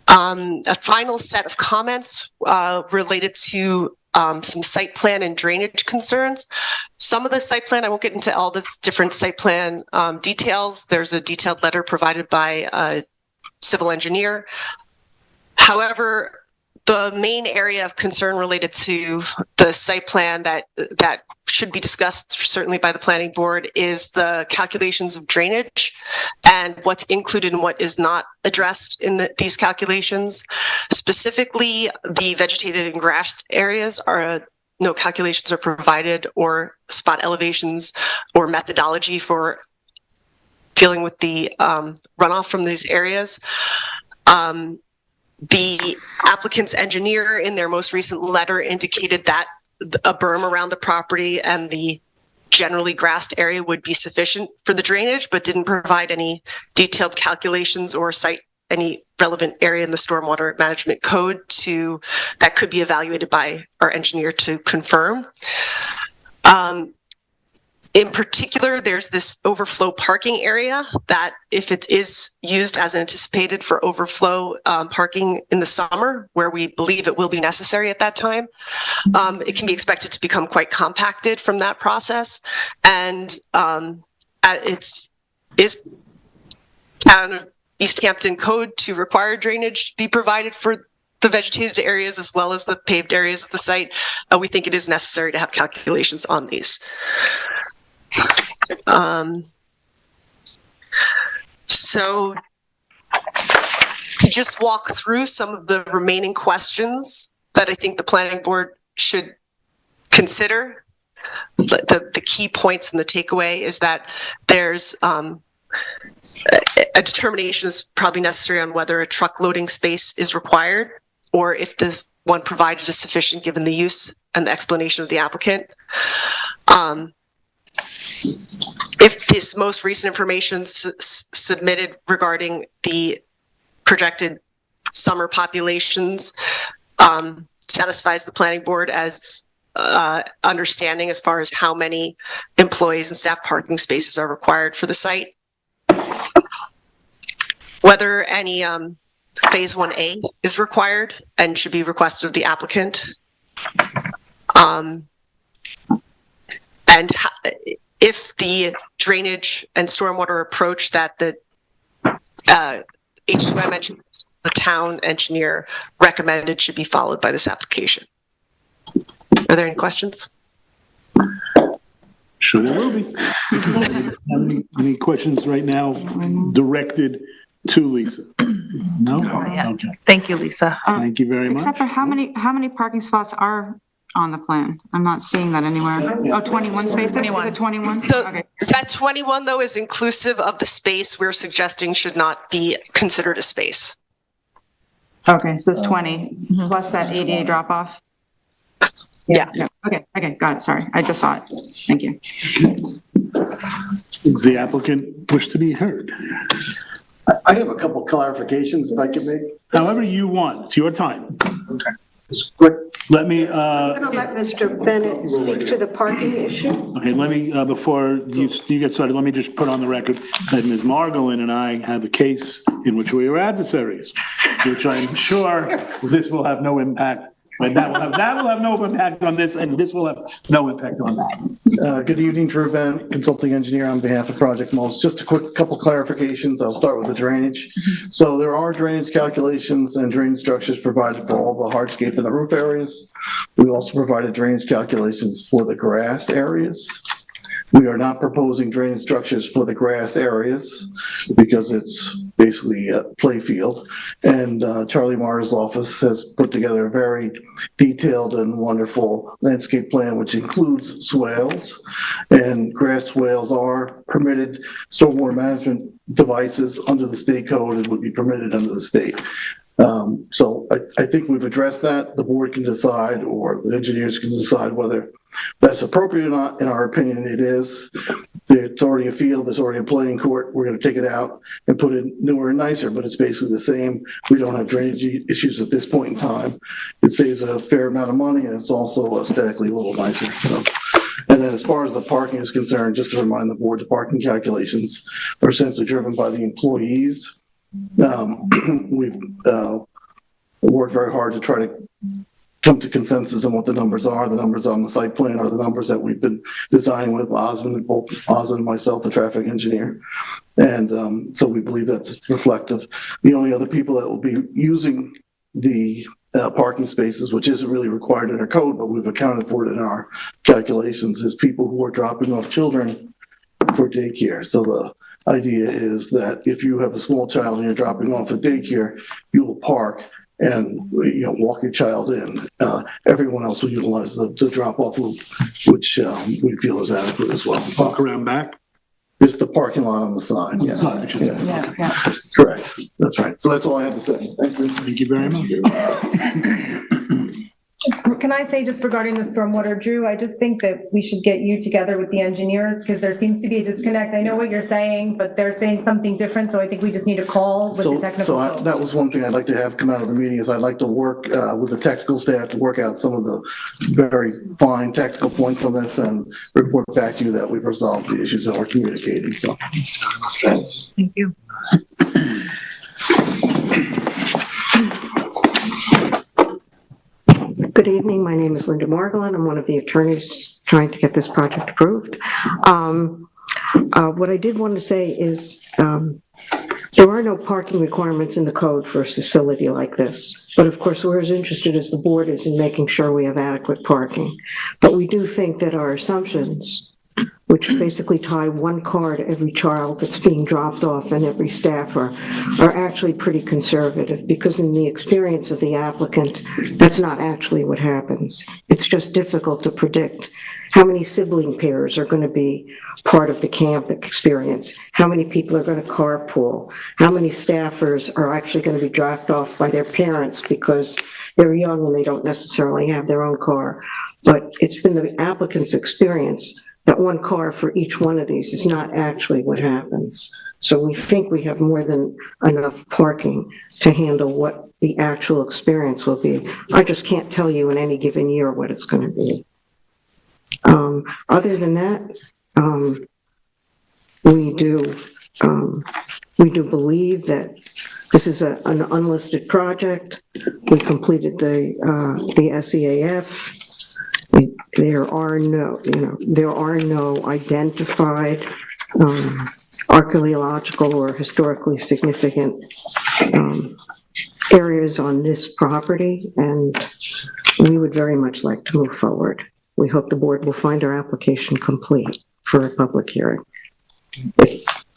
S15: A final set of comments related to some site plan and drainage concerns. Some of the site plan, I won't get into all this different site plan details. There's a detailed letter provided by a civil engineer. However, the main area of concern related to the site plan that should be discussed certainly by the planning board is the calculations of drainage and what's included and what is not addressed in these calculations. Specifically, the vegetated and grassed areas are no calculations are provided, or spot elevations or methodology for dealing with the runoff from these areas. The applicant's engineer in their most recent letter indicated that a berm around the property and the generally grassed area would be sufficient for the drainage, but didn't provide any detailed calculations or cite any relevant area in the stormwater management code that could be evaluated by our engineer to confirm. In particular, there's this overflow parking area that, if it is used as anticipated for overflow parking in the summer, where we believe it will be necessary at that time, it can be expected to become quite compacted from that process. And it's town of East Hampton code to require drainage be provided for the vegetated areas as well as the paved areas of the site. We think it is necessary to have calculations on these. So to just walk through some of the remaining questions that I think the planning board should consider, the key points and the takeaway is that there's a determination is probably necessary on whether a truck loading space is required, or if the one provided is sufficient given the use and the explanation of the applicant. If this most recent information submitted regarding the projected summer populations satisfies the planning board as understanding as far as how many employees and staff parking spaces are required for the site. Whether any phase 1A is required and should be requested of the applicant. And if the drainage and stormwater approach that the H2I mentioned, the town engineer recommended, should be followed by this application. Are there any questions?
S2: Sure there will be. Any questions right now directed to Lisa? No? Okay.
S8: Thank you, Lisa.
S2: Thank you very much.
S6: Except for how many parking spots are on the plan? I'm not seeing that anywhere. Oh, 21 spaces?
S8: 21.
S6: Is it 21?
S15: So
S6: Okay.
S15: that 21 though is inclusive of the space we're suggesting should not be considered a space.
S6: Okay, so it's 20 plus that ADA drop off?
S15: Yeah.
S6: Okay, got it. Sorry, I just saw it. Thank you.
S2: Does the applicant wish to be heard?
S16: I have a couple clarifications if I can make.
S2: However you want, it's your time.
S16: Okay. Just quick.
S2: Let me,
S17: I'm going to let Mr. Bennett speak to the parking issue.
S2: okay, let me, before you get started, let me just put on the record that Ms. Margolin and I have a case in which we are adversaries, which I'm sure this will have no impact. But that will have no impact on this, and this will have no impact on that.
S16: Good evening, Drew Bennett, consulting engineer on behalf of Project Moles. Just a quick couple clarifications. I'll start with the drainage. So there are drainage calculations and drainage structures provided for all the hardscape and the roof areas. We also provided drainage calculations for the grass areas. We are not proposing drainage structures for the grass areas because it's basically a play field. And Charlie Marr's office has put together a very detailed and wonderful landscape plan, which includes swales. And grass swales are permitted stormwater management devices under the state code and would be permitted under the state. So I think we've addressed that. The board can decide, or the engineers can decide whether that's appropriate or not. In our opinion, it is. It's already a field, there's already a playing court. We're going to take it out and put it newer and nicer, but it's basically the same. We don't have drainage issues at this point in time. It saves a fair amount of money, and it's also aesthetically a little nicer. So, and then as far as the parking is concerned, just to remind the board, the parking calculations are essentially driven by the employees. We've worked very hard to try to come to consensus on what the numbers are. The numbers on the site plan are the numbers that we've been designing with Osmond, both Osmond and myself, the traffic engineer. And so we believe that's reflective. The only other people that will be using the parking spaces, which isn't really required in our code, but we've accounted for it in our calculations, is people who are dropping off children for daycare. So idea is that if you have a small child and you're dropping off at daycare, you will park and, walk your child in. Everyone else will utilize the drop-off loop, which we feel is adequate as well.
S2: Walk around back?
S16: Just the parking lot on the side. Yeah.
S2: Side, I should say.
S8: Yeah.
S16: Correct. That's right. So that's all I have to say. Thank you.
S2: Thank you very much.
S9: Can I say just regarding the stormwater, Drew, I just think that we should get you together with the engineers because there seems to be a disconnect. I know what you're saying, but they're saying something different, so I think we just need to call with the technical folks.
S16: That was one thing I'd like to have come out of the meeting is I'd like to work with the technical staff to work out some of the very fine technical points on this and report back to you that we've resolved the issues that we're communicating, so.
S8: Thank you.
S17: Good evening. My name is Linda Margolin. I'm one of the attorneys trying to get this project approved. What I did want to say is there are no parking requirements in the code for a facility like this. But of course, we're as interested as the board is in making sure we have adequate parking. But we do think that our assumptions, which basically tie one car to every child that's being dropped off and every staffer, are actually pretty conservative because in the experience of the applicant, that's not actually what happens. It's just difficult to predict how many sibling pairs are going to be part of the camp experience, how many people are going to carpool, how many staffers are actually going to be dropped off by their parents because they're young and they don't necessarily have their own car. But it's been the applicant's experience that one car for each one of these is not actually what happens. So we think we have more than enough parking to handle what the actual experience will be. I just can't tell you in any given year what it's going to be. Other than that, we do believe that this is an unlisted project. We completed the SEAF. There are no identified archaeological or historically significant areas on this property, and we would very much like to move forward. We hope the board will find our application complete for a public hearing.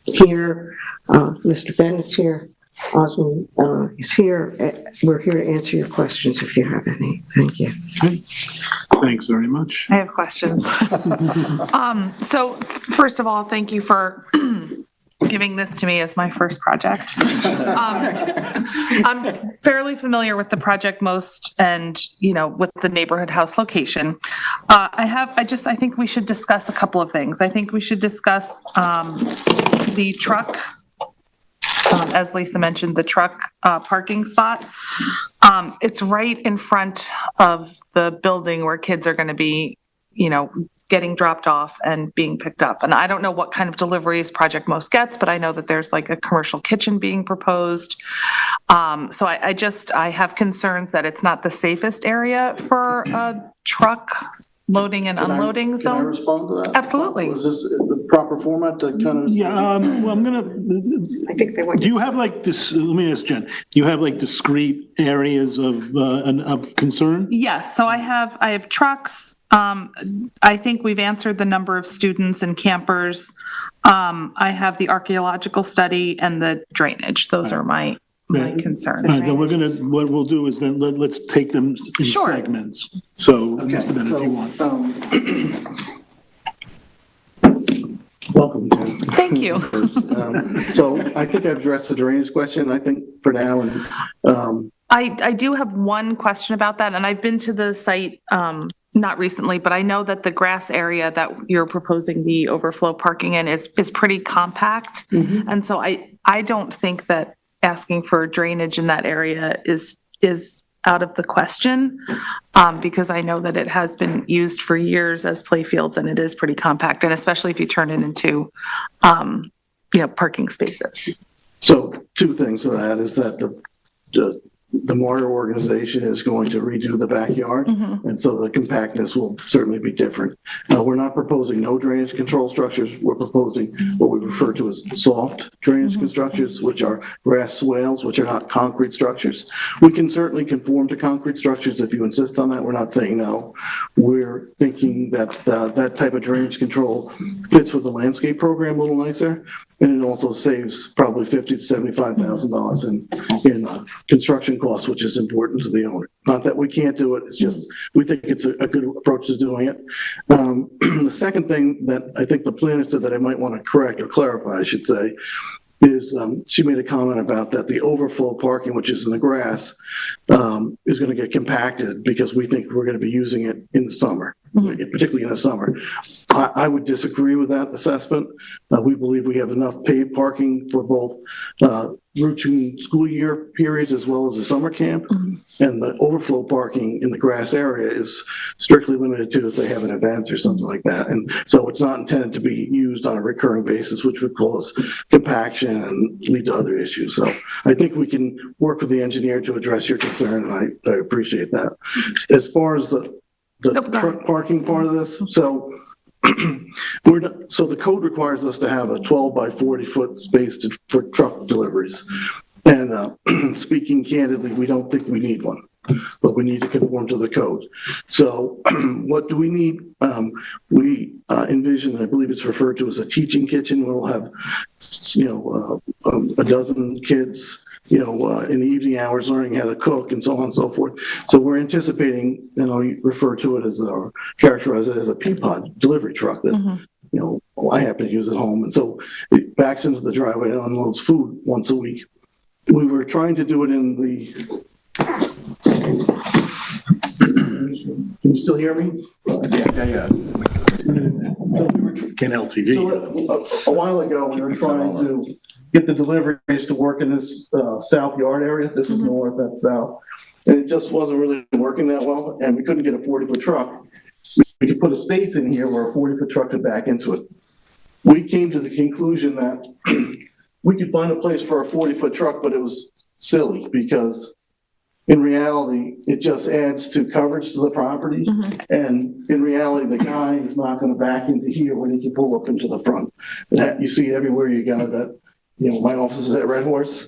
S17: Here, Mr. Bennett's here, Osmond is here. We're here to answer your questions if you have any. Thank you.
S2: Okay. Thanks very much.
S8: I have questions. So first of all, thank you for giving this to me as my first project. I'm fairly familiar with the project most and, with the neighborhood house location. I think we should discuss a couple of things. I think we should discuss the truck, as Lisa mentioned, the truck parking spot. It's right in front of the building where kids are going to be, getting dropped off and being picked up. And I don't know what kind of deliveries Project Most gets, but I know that there's like a commercial kitchen being proposed. So I have concerns that it's not the safest area for a truck loading and unloading zone.
S16: Can I respond to that?
S8: Absolutely.
S16: Is this the proper format to kind of?
S2: Yeah, well,
S17: I think they want.
S2: do you have like this, let me ask Jen, do you have like discrete areas of concern?
S8: Yes, so I have trucks. I think we've answered the number of students and campers. I have the archaeological study and the drainage. Those are my concerns.
S2: All right, then what we'll do is then let's take them in segments. So, Mr. Bennett, if you want.
S16: Welcome, Jen.
S8: Thank you.
S16: So I think I've addressed the drainage question, I think, for now. And
S8: I do have one question about that, and I've been to the site, not recently, but I know that the grass area that you're proposing the overflow parking in is pretty compact.
S16: Mm-hmm.
S8: And so I don't think that asking for drainage in that area is out of the question, because I know that it has been used for years as playfields and it is pretty compact, and especially if you turn it into, parking spaces.
S16: so two things to that is that the the Martyr organization is going to redo the backyard, and so the compactness will certainly be different. We're not proposing no drainage control structures. We're proposing what we refer to as soft drainage structures, which are grass swales, which are not concrete structures. We can certainly conform to concrete structures if you insist on that. We're not saying no. We're thinking that that type of drainage control fits with the landscape program a little nicer, and it also saves probably $50,000 to $75,000 in construction costs, which is important to the owner. Not that we can't do it, it's just, we think it's a good approach to doing it. The second thing that I think the planner said that I might want to correct or clarify, I should say, is she made a comment about that the overflow parking, which is in the grass, is going to get compacted because we think we're going to be using it in the summer, particularly in the summer. I would disagree with that assessment. We believe we have enough paid parking for both routine school year periods as well as the summer camp. And the overflow parking in the grass area is strictly limited to if they have an event or something like that. And so it's not intended to be used on a recurring basis, which would cause compaction and lead to other issues. So I think we can work with the engineer to address your concern, and I appreciate that. As far as the truck parking part of this, so so the code requires us to have a 12 by 40 foot space for truck deliveries. And speaking candidly, we don't think we need one, but we need to conform to the code. So what do we need? We envision, I believe it's referred to as a teaching kitchen. We'll have, a dozen kids, in the evening hours learning how to cook and so on and so forth. So we're anticipating, you refer to it as, or characterize it as a Peapod delivery truck that, I happen to use at home. And so it backs into the driveway and unloads food once a week. We were trying to do it in the, can you still hear me?
S2: Yeah. Can LTV.
S16: So a while ago, we were trying to get the deliveries to work in this south yard area. This is north, that's south. And it just wasn't really working that well, and we couldn't get a 40-foot truck. We could put a space in here where a 40-foot truck could back into it. We came to the conclusion that we could find a place for a 40-foot truck, but it was silly because in reality, it just adds to coverage to the property. And in reality, the guy is not going to back into here when he can pull up into the front. You see everywhere you go that, my office is at Red Horse.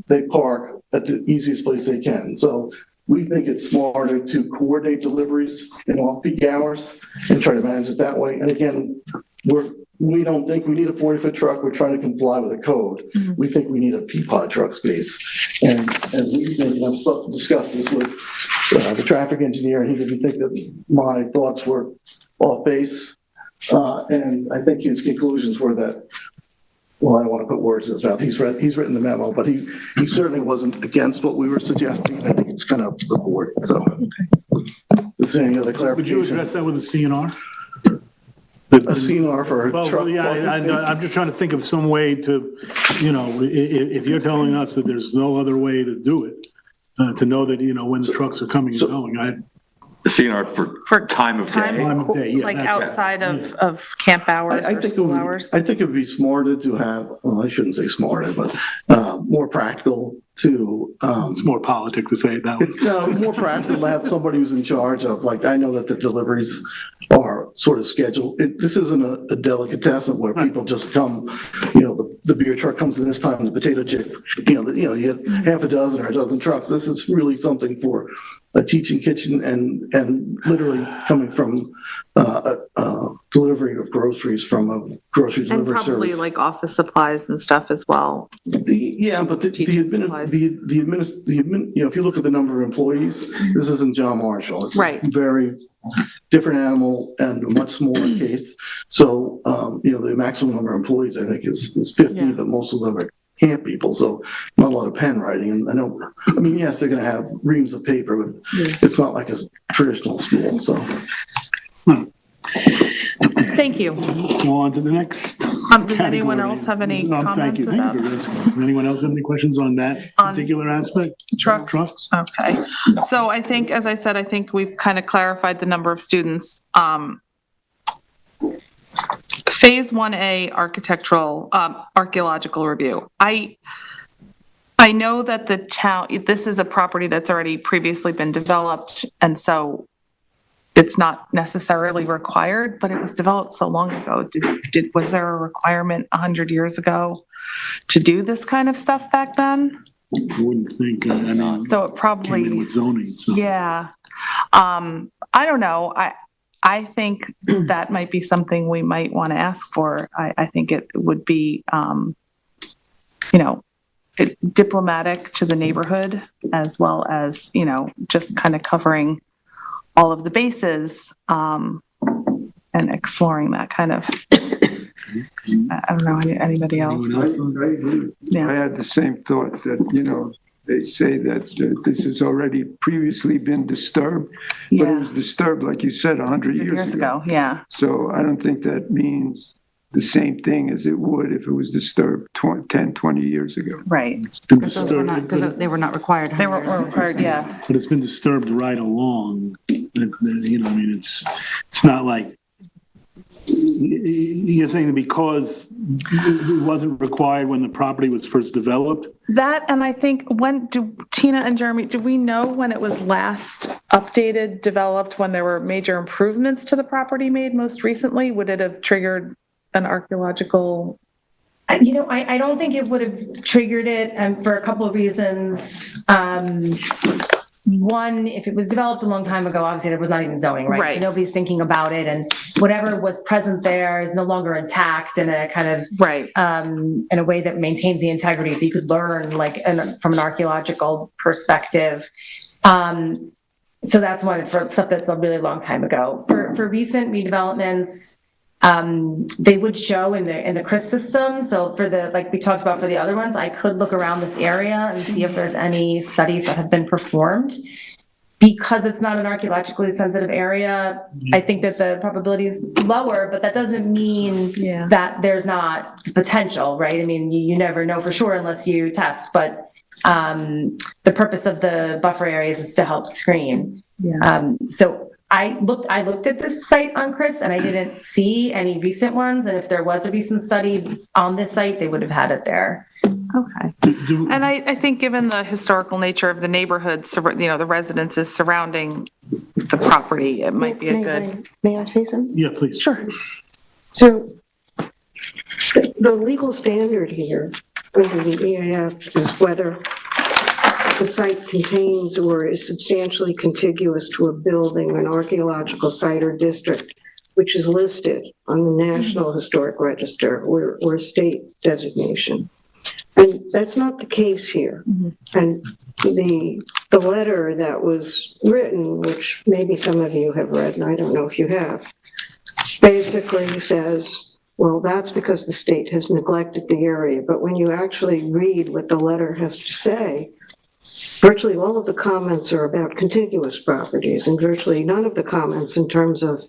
S16: They park at the easiest place they can. So we think it's smarter to coordinate deliveries in off-peak hours and try to manage it that way. And again, we don't think we need a 40-foot truck. We're trying to comply with the code. We think we need a Peapod truck space. And we think, and I've discussed this with the traffic engineer, and he didn't think that my thoughts were off base. And I think his conclusions were that, well, I don't want to put words in his mouth. He's written the memo, but he certainly wasn't against what we were suggesting. I think it's kind of up to the board. So, is there any other clarification?
S2: Would you address that with the CNR?
S16: A CNR for a truck?
S2: Well, yeah, I'm just trying to think of some way to, if you're telling us that there's no other way to do it, to know that, when the trucks are coming and going.
S4: The CNR for time of day.
S2: Time of day, yeah.
S8: Like outside of camp hours or school hours?
S16: I think it would be smarter to have, well, I shouldn't say smarter, but more practical to.
S2: It's more politic to say it that way.
S16: No, more practical to have somebody who's in charge of, I know that the deliveries are sort of scheduled. This isn't a delicatessen where people just come, the beer truck comes in this time, the potato chip, you get half a dozen or a dozen trucks. This is really something for a teaching kitchen and literally coming from delivery of groceries from a grocery delivery service.
S8: And probably like office supplies and stuff as well.
S16: But if you look at the number of employees, this isn't John Marshall. It's a very different animal and a much smaller case. So, the maximum number of employees, I think, is 50, but most of them are camp people, so not a lot of pen writing. And yes, they're going to have reams of paper, but it's not like a traditional school. So,
S8: thank you.
S2: Go on to the next.
S8: Does anyone else have any comments
S2: thank you.
S8: about?
S2: Does anyone else have any questions on that particular aspect?
S8: Trucks. Okay. So I think, as I said, we've kind of clarified the number of students. Phase 1A architectural, archaeological review. I'm I know that the town, this is a property that's already previously been developed, and so it's not necessarily required, but it was developed so long ago. Was there a requirement 100 years ago to do this kind of stuff back then?
S2: I wouldn't think, I mean,
S8: So it probably,
S2: came in with zoning, so.
S8: yeah. I don't know. I think that might be something we might want to ask for. I think it would be, diplomatic to the neighborhood, as well as, just kind of covering all of the bases, and exploring that kind of, I don't know, anybody else?
S5: I had the same thought that, they say that this has already previously been disturbed, but it was disturbed, like you said, 100 years ago.
S8: Yeah.
S5: So I don't think that means the same thing as it would if it was disturbed 10, 20 years ago.
S8: Right.
S2: It's been
S6: Because
S2: disturbed,
S6: they were not required.
S8: They weren't required, yeah.
S2: but it's been disturbed right along. It's not like, you're saying that because it wasn't required when the property was first developed?
S8: That, and I think Tina and Jeremy, do we know when it was last updated, developed, when there were major improvements to the property made most recently? Would it have triggered an archaeological?
S9: I don't think it would have triggered it, for a couple of reasons. One, if it was developed a long time ago, obviously there was not even zoning, right? So nobody's thinking about it, and whatever was present there is no longer intact in a kind of in a way that maintains the integrity. So you could learn, from an archaeological perspective. So that's one for stuff that's a really long time ago. For recent redevelopments, they would show in the CRIS system. So for like we talked about for the other ones, I could look around this area and see if there's any studies that have been performed. Because it's not an archaeologically sensitive area, I think that the probability is lower, but that doesn't mean that there's not potential, right? I mean, you never know for sure unless you test, but the purpose of the buffer areas is to help screen. So I looked at this site on CRIS and I didn't see any recent ones. And if there was a recent study on this site, they would have had it there.
S8: Okay. And I think given the historical nature of the neighborhood, the residences surrounding the property, it might be a good.
S17: May I say something?
S2: Yeah, please.
S8: Sure.
S17: So the legal standard here under the EAF is whether the site contains or is substantially contiguous to a building, an archaeological site or district, which is listed on the National Historic Register or state designation. And that's not the case here. And the letter that was written, which maybe some of you have read, and I don't know if you have, basically says, well, that's because the state has neglected the area. But when you actually read what the letter has to say, virtually all of the comments are about contiguous properties, and virtually none of the comments in terms of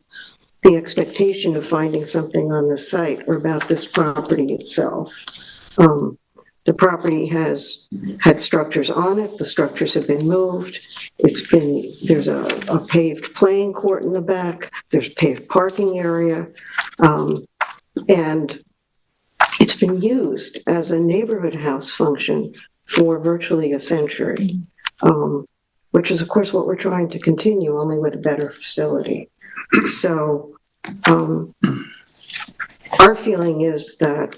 S17: the expectation of finding something on the site or about this property itself. The property has had structures on it. The structures have been moved. There's a paved playing court in the back. There's a paved parking area. And it's been used as a neighborhood house function for virtually a century, which is, of course, what we're trying to continue, only with a better facility. So our feeling is that,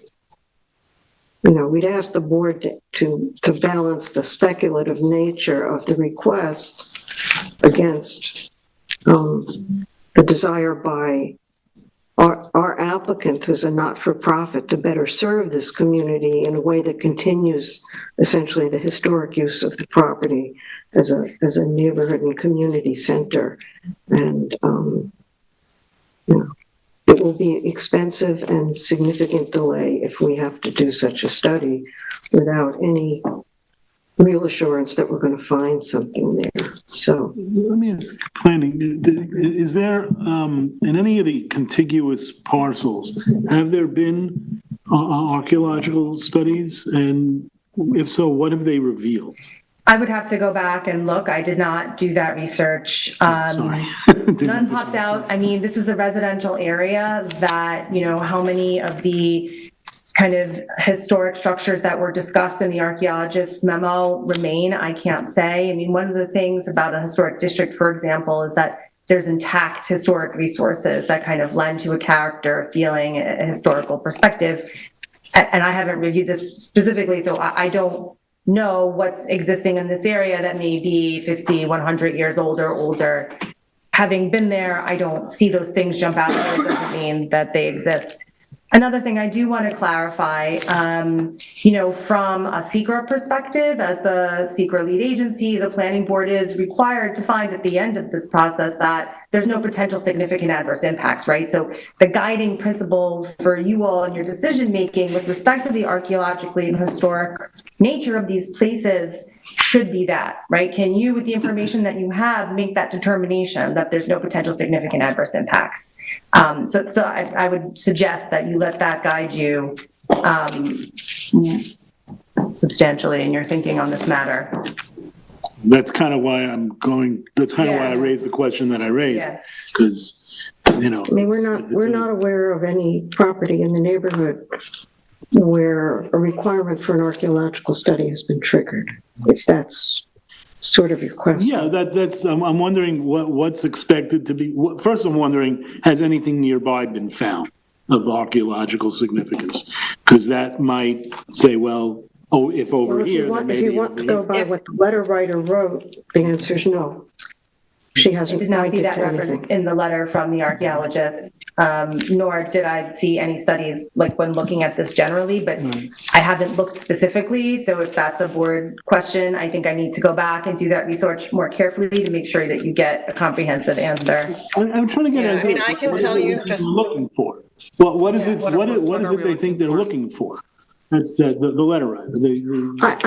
S17: we'd ask the board to balance the speculative nature of the request against the desire by our applicant, who's a not-for-profit, to better serve this community in a way that continues essentially the historic use of the property as a neighborhood and community center. And it will be expensive and significant delay if we have to do such a study without any real assurance that we're going to find something there. So
S2: let me ask planning, is there, in any of the contiguous parcels, have there been archaeological studies? And if so, what have they revealed?
S9: I would have to go back and look. I did not do that research.
S2: Sorry.
S9: None popped out. I mean, this is a residential area that, how many of the kind of historic structures that were discussed in the archaeologist's memo remain, I can't say. I mean, one of the things about a historic district, for example, is that there's intact historic resources that kind of lend to a character, a feeling, a historical perspective. And I haven't reviewed this specifically, so I don't know what's existing in this area that may be 50, 100 years old or older. Having been there, I don't see those things jump out. It doesn't mean that they exist. Another thing I do want to clarify, from a SECRA perspective, as the SECRA lead agency, the planning board is required to find at the end of this process that there's no potential significant adverse impacts, right? So the guiding principle for you all in your decision-making with respect to the archaeologically and historic nature of these places should be that, right? Can you, with the information that you have, make that determination that there's no potential significant adverse impacts? So I would suggest that you let that guide you substantially in your thinking on this matter.
S2: That's kind of why why I raised the question that I raised, because,
S17: I mean, we're not aware of any property in the neighborhood where a requirement for an archaeological study has been triggered, if that's sort of your question.
S2: Yeah, that's, I'm wondering what's expected to be, first I'm wondering, has anything nearby been found of archaeological significance? Because that might say, well, if over here, then maybe.
S17: If you want to go by what the letter writer wrote, the answer is no. She hasn't.
S9: I did not see that reference in the letter from the archaeologist, nor did I see any studies like when looking at this generally, but I haven't looked specifically. So if that's a board question, I think I need to go back and do that research more carefully to make sure that you get a comprehensive answer.
S2: I'm trying to get
S15: Yeah, I mean, I can tell you just
S2: looking for. Well, what is it they think they're looking for? That's the letter writer.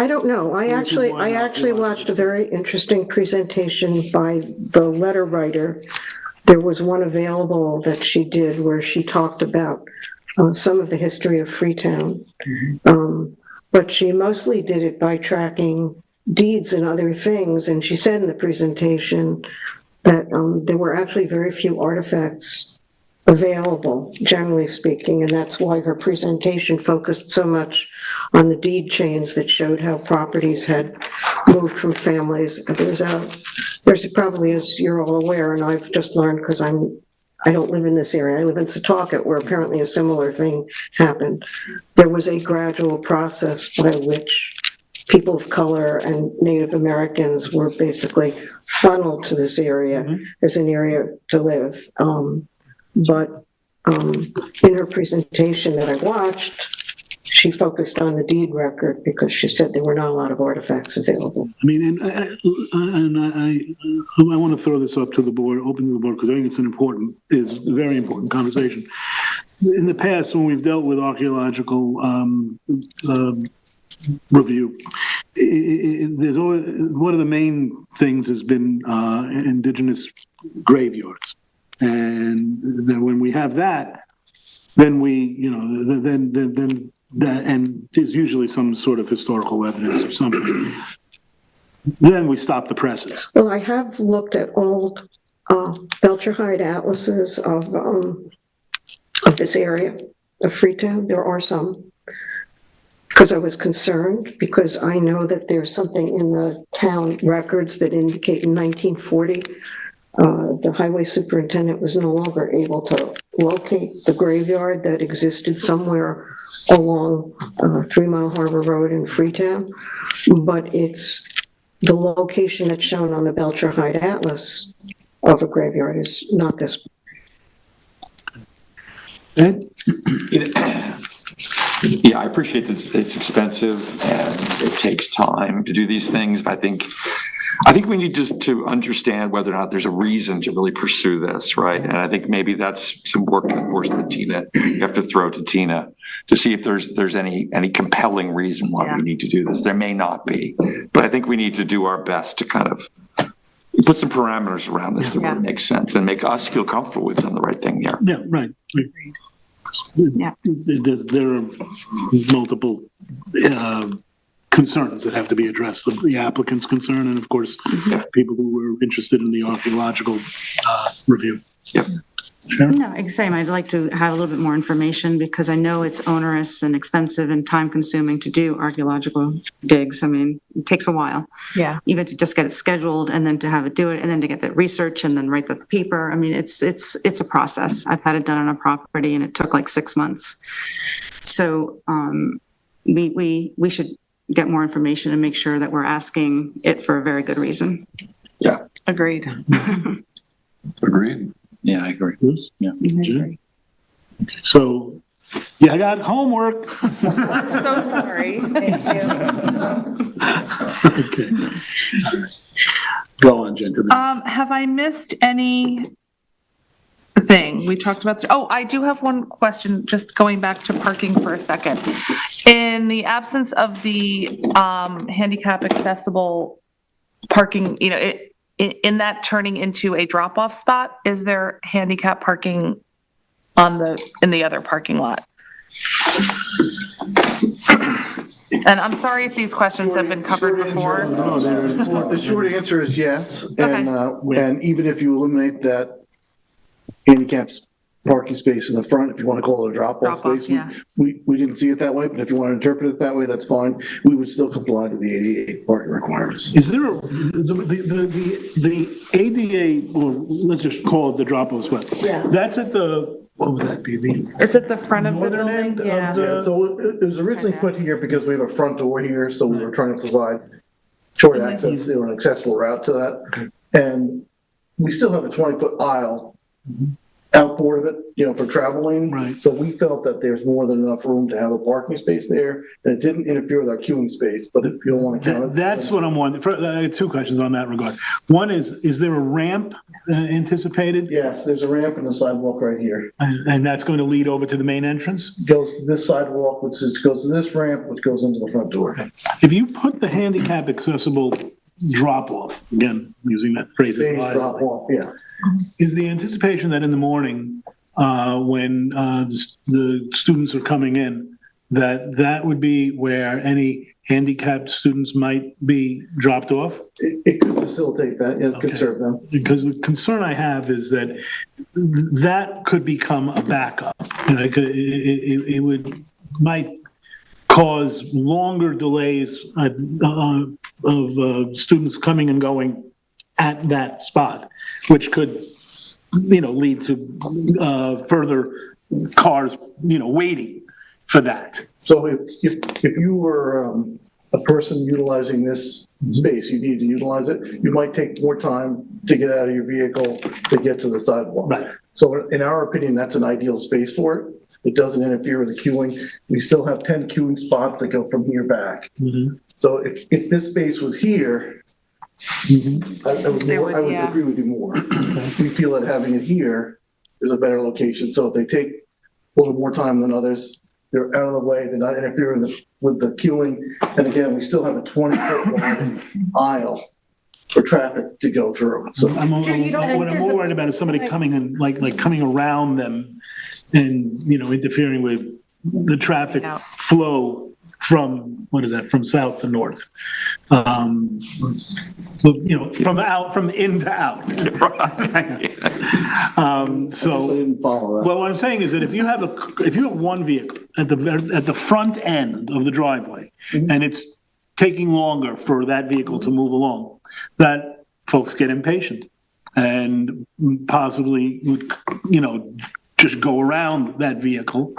S17: I don't know. I actually watched a very interesting presentation by the letter writer. There was one available that she did where she talked about some of the history of Freetown. But she mostly did it by tracking deeds and other things. And she said in the presentation that there were actually very few artifacts available, generally speaking, and that's why her presentation focused so much on the deed chains that showed how properties had moved from families. There's probably, as you're all aware, and I've just learned because I don't live in this area, I live in Setauket, where apparently a similar thing happened. There was a gradual process by which people of color and Native Americans were basically funneled to this area as an area to live. But in her presentation that I watched, she focused on the deed record because she said there were not a lot of artifacts available.
S2: I mean, and I want to throw this up to the board, open to the board, because I think it's a very important conversation. In the past, when we've dealt with archaeological review, there's always, one of the main things has been indigenous graveyards. And then when we have that, then then and there's usually some sort of historical evidence or something. Then we stop the presses.
S17: Well, I have looked at old Belcher Hyde atlases of this area of Freetown. There are some, because I was concerned, because I know that there's something in the town records that indicate in 1940 the highway superintendent was no longer able to locate the graveyard that existed somewhere along 3 Mile Harbor Road in Freetown, but it's the location that's shown on the Belcher Hyde Atlas of a graveyard is not this.
S4: Yeah, I appreciate that it's expensive and it takes time to do these things, but I think we need to understand whether or not there's a reason to really pursue this, right? And I think maybe that's some work, of course, that Tina, you have to throw to Tina to see if there's any compelling reason why we need to do this. There may not be, but I think we need to do our best to kind of put some parameters around this that really make sense and make us feel comfortable we've done the right thing here.
S2: Yeah, right.
S6: Yeah.
S2: There are multiple concerns that have to be addressed, the applicant's concern, and of course, people who were interested in the archaeological review.
S4: Yep.
S6: No, same. I'd like to have a little bit more information because I know it's onerous and expensive and time consuming to do archaeological digs. I mean, it takes a while.
S8: Yeah.
S6: Even to just get it scheduled and then to have it do it and then to get the research and then write the paper. I mean, it's a process. I've had it done on a property and it took like 6 months. So we should get more information and make sure that we're asking it for a very good reason.
S7: Yeah.
S8: Agreed.
S7: Agreed.
S11: Yeah, I agree. Yeah.
S2: So, yeah, I got homework.
S8: I'm so sorry. Thank you.
S2: Okay. Go on, gentlemen.
S8: Have I missed any thing? We talked about, I do have one question, just going back to parking for a second. In the absence of the handicap accessible parking, in that turning into a drop-off spot, is there handicap parking in the other parking lot? And I'm sorry if these questions have been covered before.
S16: No, the short answer is yes, and even if you eliminate that handicap parking space in the front, if you want to call it a drop-off space, we didn't see it that way, but if you want to interpret it that way, that's fine. We would still comply to the ADA parking requirements.
S2: Is there the ADA, or let's just call it the drop-off spot?
S3: Yeah.
S2: That's at the, what would that be?
S8: It's at the front of the
S2: northern
S8: building?
S2: end
S8: Yeah.
S2: of the.
S16: So it was originally put here because we have a front door here, so we were trying to provide short access, an accessible route to that.
S2: Okay.
S16: And we still have a 20-foot aisle outboard of it, for traveling.
S2: Right.
S16: So we felt that there's more than enough room to have a parking space there, and it didn't interfere with our queuing space, but if you don't want to count it.
S2: That's what I'm wondering. I have two questions on that regard. One is there a ramp anticipated?
S16: Yes, there's a ramp and a sidewalk right here.
S2: And that's going to lead over to the main entrance?
S16: Goes to this sidewalk, which goes to this ramp, which goes into the front door.
S2: If you put the handicap accessible drop-off, again, using that phrase.
S16: Phase drop off, yeah.
S2: Is the anticipation that in the morning, when the students are coming in, that would be where any handicapped students might be dropped off?
S16: It could facilitate that, it could serve them.
S2: Because the concern I have is that could become a backup. It might cause longer delays of students coming and going at that spot, which could, lead to further cars, waiting for that.
S16: So if you were a person utilizing this space, you need to utilize it, you might take more time to get out of your vehicle to get to the sidewalk.
S2: Right.
S16: So in our opinion, that's an ideal space for it. It doesn't interfere with the queuing. We still have 10 queuing spots that go from here back.
S2: Mm-hmm.
S16: So if this space was here, I would agree with you more. We feel that having it here is a better location. So if they take a little more time than others, they're out of the way, they're not interfering with the queuing. And again, we still have a 20-foot wide aisle for traffic to go through. So
S2: what I'm more worried about is somebody coming in, like coming around them and, interfering with the traffic flow from, from south to north. From in to out. So
S16: I didn't follow that.
S2: well, what I'm saying is that if you have one vehicle at the front end of the driveway, and it's taking longer for that vehicle to move along, that folks get impatient and possibly would, just go around that vehicle.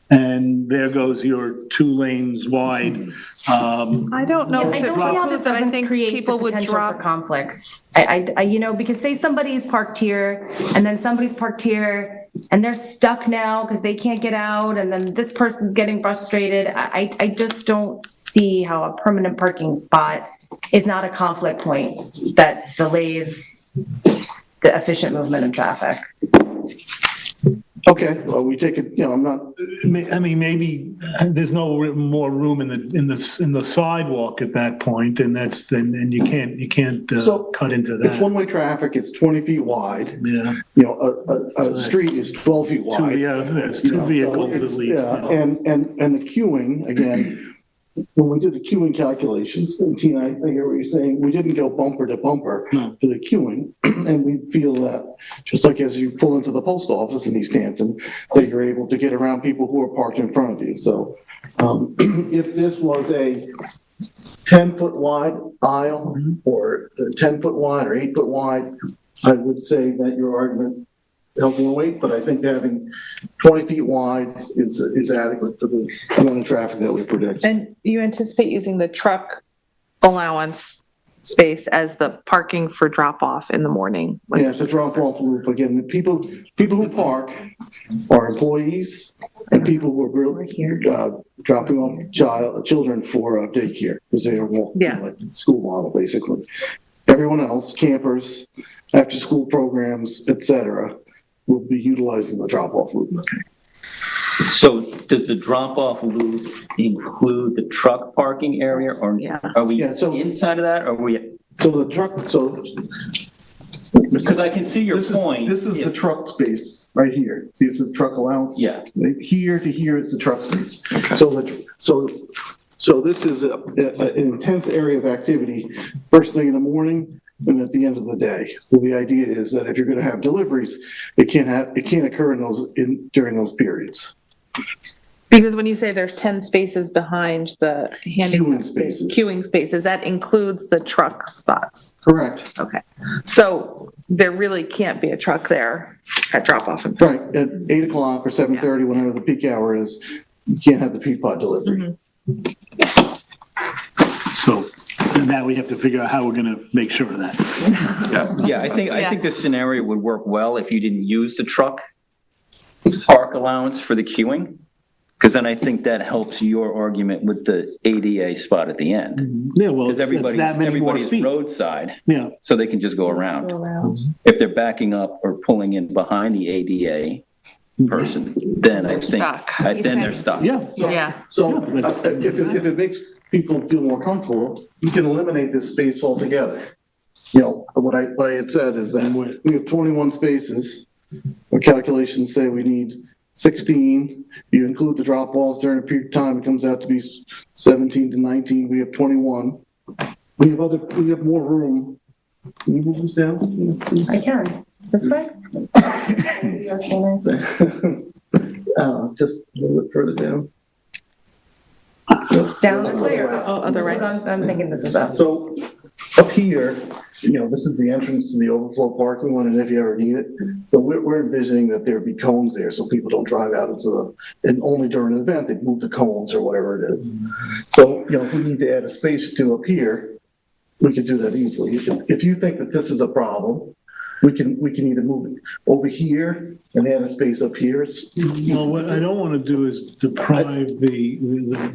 S2: And there goes your 2 lanes wide.
S8: I don't know if it
S9: this doesn't
S8: think
S9: create
S8: people
S9: the
S8: would
S9: potential
S8: drop.
S9: for conflicts. Because say somebody's parked here and then somebody's parked here and they're stuck now because they can't get out and then this person's getting frustrated. I just don't see how a permanent parking spot is not a conflict point that delays the efficient movement of traffic.
S16: Okay, well, we take it, I'm not,
S2: I mean, maybe there's no more room in the sidewalk at that point, and and you can't cut into
S16: it's
S2: that.
S16: one-way traffic, it's 20 feet wide.
S2: Yeah.
S16: A street is 12 feet wide.
S2: There's 2 vehicles at least.
S16: Yeah, and the queuing, again, when we did the queuing calculations, and Tina, I hear what you're saying, we didn't go bumper to bumper
S2: No.
S16: for the queuing. And we feel that, just like as you pull into the post office in East Hampton, that you're able to get around people who are parked in front of you. So if this was a 10-foot wide aisle, or 10-foot wide or 8-foot wide, I would say that your argument held more weight, but I think having 20 feet wide is adequate for the amount of traffic that we predict.
S8: And you anticipate using the truck allowance space as the parking for drop-off in the morning?
S16: Yeah, it's a drop-off loop. Again, the people who park are employees and people who are dropping off children for daycare, because they are walking, like the school model, basically. Everyone else, campers, after-school programs, et cetera, will be utilizing the drop-off loop.
S11: So does the drop-off loop include the truck parking area, or are we inside of that, or are we?
S16: So the truck,
S11: because I can see your point.
S16: This is the truck space right here. See, it says truck allowance?
S11: Yeah.
S16: Here to here is the truck space.
S11: Okay.
S16: So this is an intense area of activity, first thing in the morning and at the end of the day. So the idea is that if you're going to have deliveries, it can't occur during those periods.
S8: Because when you say there's 10 spaces behind the
S16: Queuing spaces.
S8: Queuing spaces, that includes the truck spots.
S16: Correct.
S8: Okay. So there really can't be a truck there at drop-off.
S16: Right, at 8 o'clock or 7:30, whenever the peak hour is, you can't have the peak pod delivery.
S2: So now we have to figure out how we're gonna make sure of that.
S11: Yeah, I think this scenario would work well if you didn't use the truck park allowance for the queuing, because then I think that helps your argument with the ADA spot at the end.
S2: Yeah, well,
S11: Because everybody's
S2: feet.
S11: roadside,
S2: Yeah.
S11: so they can just go around. If they're backing up or pulling in behind the ADA person, then I think, then they're stuck.
S8: Yeah.
S16: So if it makes people feel more comfortable, you can eliminate this space altogether. What I had said is that we have 21 spaces. Our calculations say we need 16. You include the drop-offs during a peak time, it comes out to be 17 to 19. We have 21. We have more room. Can you move this down?
S9: I can. This way? That's so nice.
S16: Just a little bit further down.
S9: Down this way or
S8: other way?
S9: I'm thinking this is up.
S16: So up here, this is the entrance to the overflow parking one, and if you ever need it. So we're envisioning that there'd be cones there so people don't drive out into and only during an event, they'd move the cones or whatever it is. So, if we need to add a space to up here, we could do that easily. If you think that this is a problem, we can either move it over here and add a space up here.
S2: Well, what I don't want to do is deprive the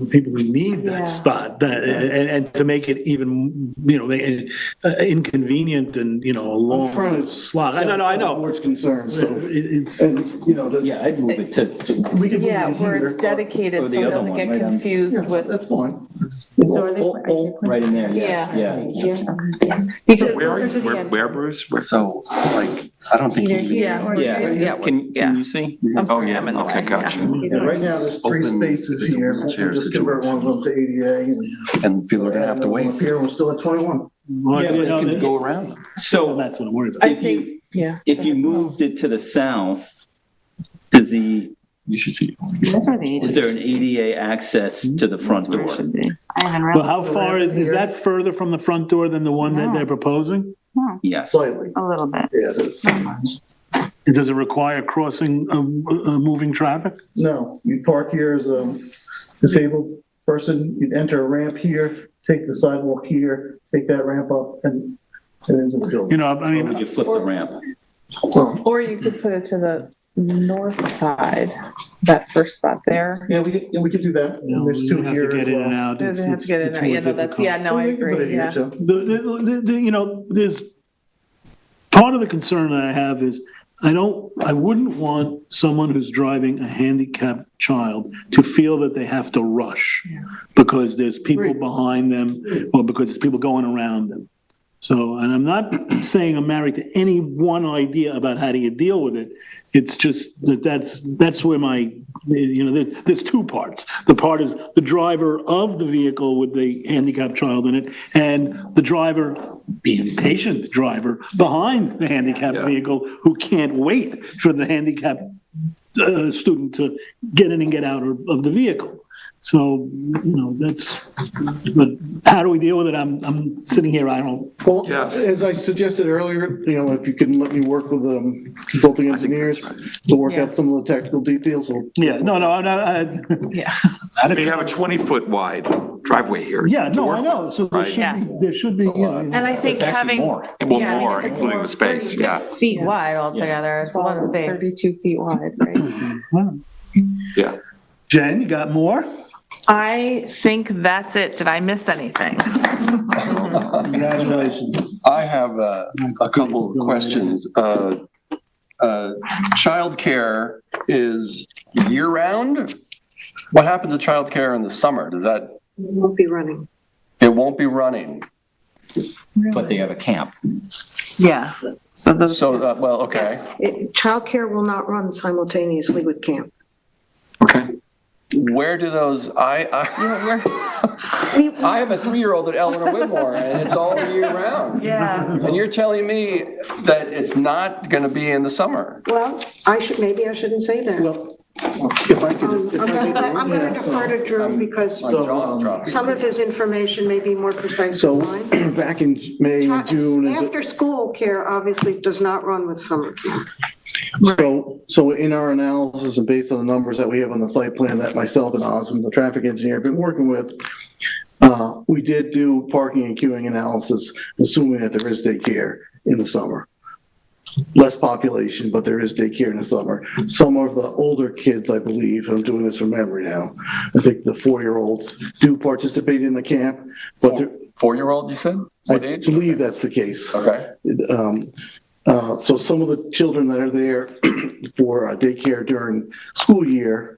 S2: people who need that spot, and to make it even, make it inconvenient and, a long slot. I know.
S16: Board's concerned, so
S2: it's.
S11: I'd move it to.
S16: We can move
S8: Yeah,
S16: it
S8: where
S16: here
S8: it's
S16: as well.
S8: dedicated,
S11: Or
S8: so
S11: the
S8: it
S11: other
S8: doesn't
S11: one,
S8: get
S11: right on.
S8: confused
S16: Yeah,
S8: with.
S16: that's fine.
S8: So are they?
S11: Right in there,
S8: Because
S4: Where, Bruce?
S7: So, I don't think you need.
S11: Can you see?
S4: Oh, yeah, okay, gotcha.
S16: Right now, there's 3
S7: Open
S16: spaces here. We'll just convert one of them to ADA.
S7: And people are gonna have to wait.
S16: Up here, we're still at 21.
S11: Yeah, but
S7: You can go around them.
S11: So
S2: That's what I'm worried about.
S11: if you moved it to the south, does
S7: You should see.
S6: That's where the
S11: is there an ADA access to the front door?
S6: I haven't
S2: Well, how far is that further from the front door than the one that
S6: No.
S2: they're proposing?
S11: Yes.
S16: Slightly.
S6: A little bit.
S16: Yeah, it is.
S6: Not much.
S2: Does it require crossing moving traffic?
S16: No, you park here as a disabled person, you'd enter a ramp here, take the sidewalk here, take that ramp up and into the building.
S11: Or would you flip the ramp?
S8: Or you could put it to the north side, that first spot there.
S16: Yeah, we could do that.
S2: No,
S16: There's
S2: we
S16: 2
S2: have
S16: here
S2: to get
S16: as
S2: in
S16: well.
S2: and out.
S8: Doesn't have to get in
S2: It's
S8: there.
S2: more
S8: Yeah, no, that's, yeah, no, I
S16: We can put it
S8: agree,
S16: here,
S8: yeah.
S16: too.
S2: There's part of the concern that I have is I wouldn't want someone who's driving a handicapped child to feel that they have to rush because there's people behind them or because there's people going around them. So, and I'm not saying I'm married to any one idea about how do you deal with it. It's just that's where my, there's 2 parts. The part is the driver of the vehicle with the handicapped child in it, and the driver, the impatient driver behind the handicapped vehicle who can't wait for the handicapped student to get in and get out of the vehicle. So, that's, but how do we deal with it? I'm sitting here, I don't.
S16: Well, as I suggested earlier, if you can let me work with consulting engineers to work out some of the technical details.
S2: Yeah, no, I'm not.
S8: Yeah.
S4: We have a 20-foot wide driveway here.
S2: Yeah, no, I know.
S4: With,
S2: So there should be.
S8: And I think having.
S4: More, including the space,
S8: 6 feet wide altogether, it's a lot of space.
S6: 32 feet wide, right?
S4: Yeah.
S2: Jen, you got more?
S8: I think that's it. Did I miss anything?
S2: Congratulations.
S7: I have a couple of questions. Childcare is year-round? What happens to childcare in the summer?
S17: It won't be running.
S7: It won't be running.
S11: But they have a camp.
S8: Yeah.
S7: Well, okay.
S17: Childcare will not run simultaneously with camp.
S7: Okay. Where do those, I have a 3-year-old at Eleanor Whitmore, and it's all year round.
S8: Yeah.
S7: And you're telling me that it's not going to be in the summer?
S17: Well, maybe I shouldn't say that.
S2: Well, if I could.
S17: I'm going to defer to Drew because some of his information may be more precise
S16: So
S17: than mine.
S16: back in May and June.
S17: After school care obviously does not run with summer camp.
S16: So in our analysis and based on the numbers that we have on the site plan that myself and Osmond, the traffic engineer, have been working with, we did do parking and queuing analysis, assuming that there is daycare in the summer. Less population, but there is daycare in the summer. Some of the older kids, I believe, I'm doing this from memory now, I think the 4-year-olds do participate in the camp, but
S7: 4-year-old, you said? What age?
S16: I believe that's the case.
S7: Okay.
S16: So some of the children that are there for daycare during school year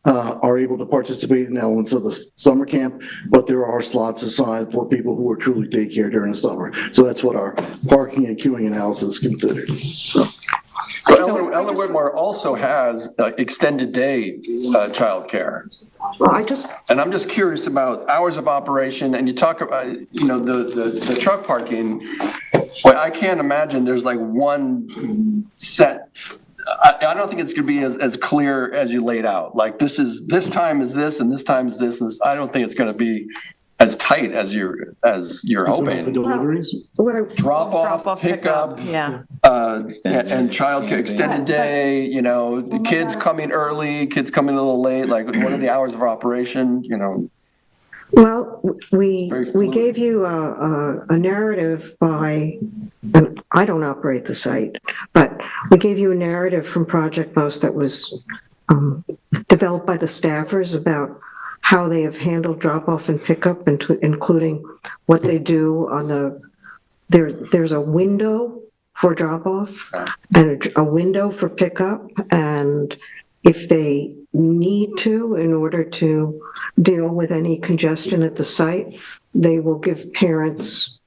S16: are able to participate in elements of the summer camp, but there are slots assigned for people who are truly daycare during the summer. So that's what our parking and queuing analysis considered. So
S7: Eleanor Whitmore also has extended day childcare. And I'm just curious about hours of operation, and you talk about, the truck parking. Well, I can't imagine there's like one set. I don't think it's going to be as clear as you laid out. Like this time is this, and this time is this. And this. I don't think it's going to be as tight as you're hoping.
S2: For deliveries?
S7: Drop off, pick up,
S8: Yeah.
S7: and childcare, extended day. The kids coming early, kids coming a little late. Like, what are the hours of operation?
S17: Well, we gave you a narrative by, and I don't operate the site, but we gave you a narrative from Project Most that was developed by the staffers about how they have handled drop-off and pickup, including what they do on there's a window for drop-off and a window for pickup, and if they need to, in order to deal with any congestion at the site, they will give parents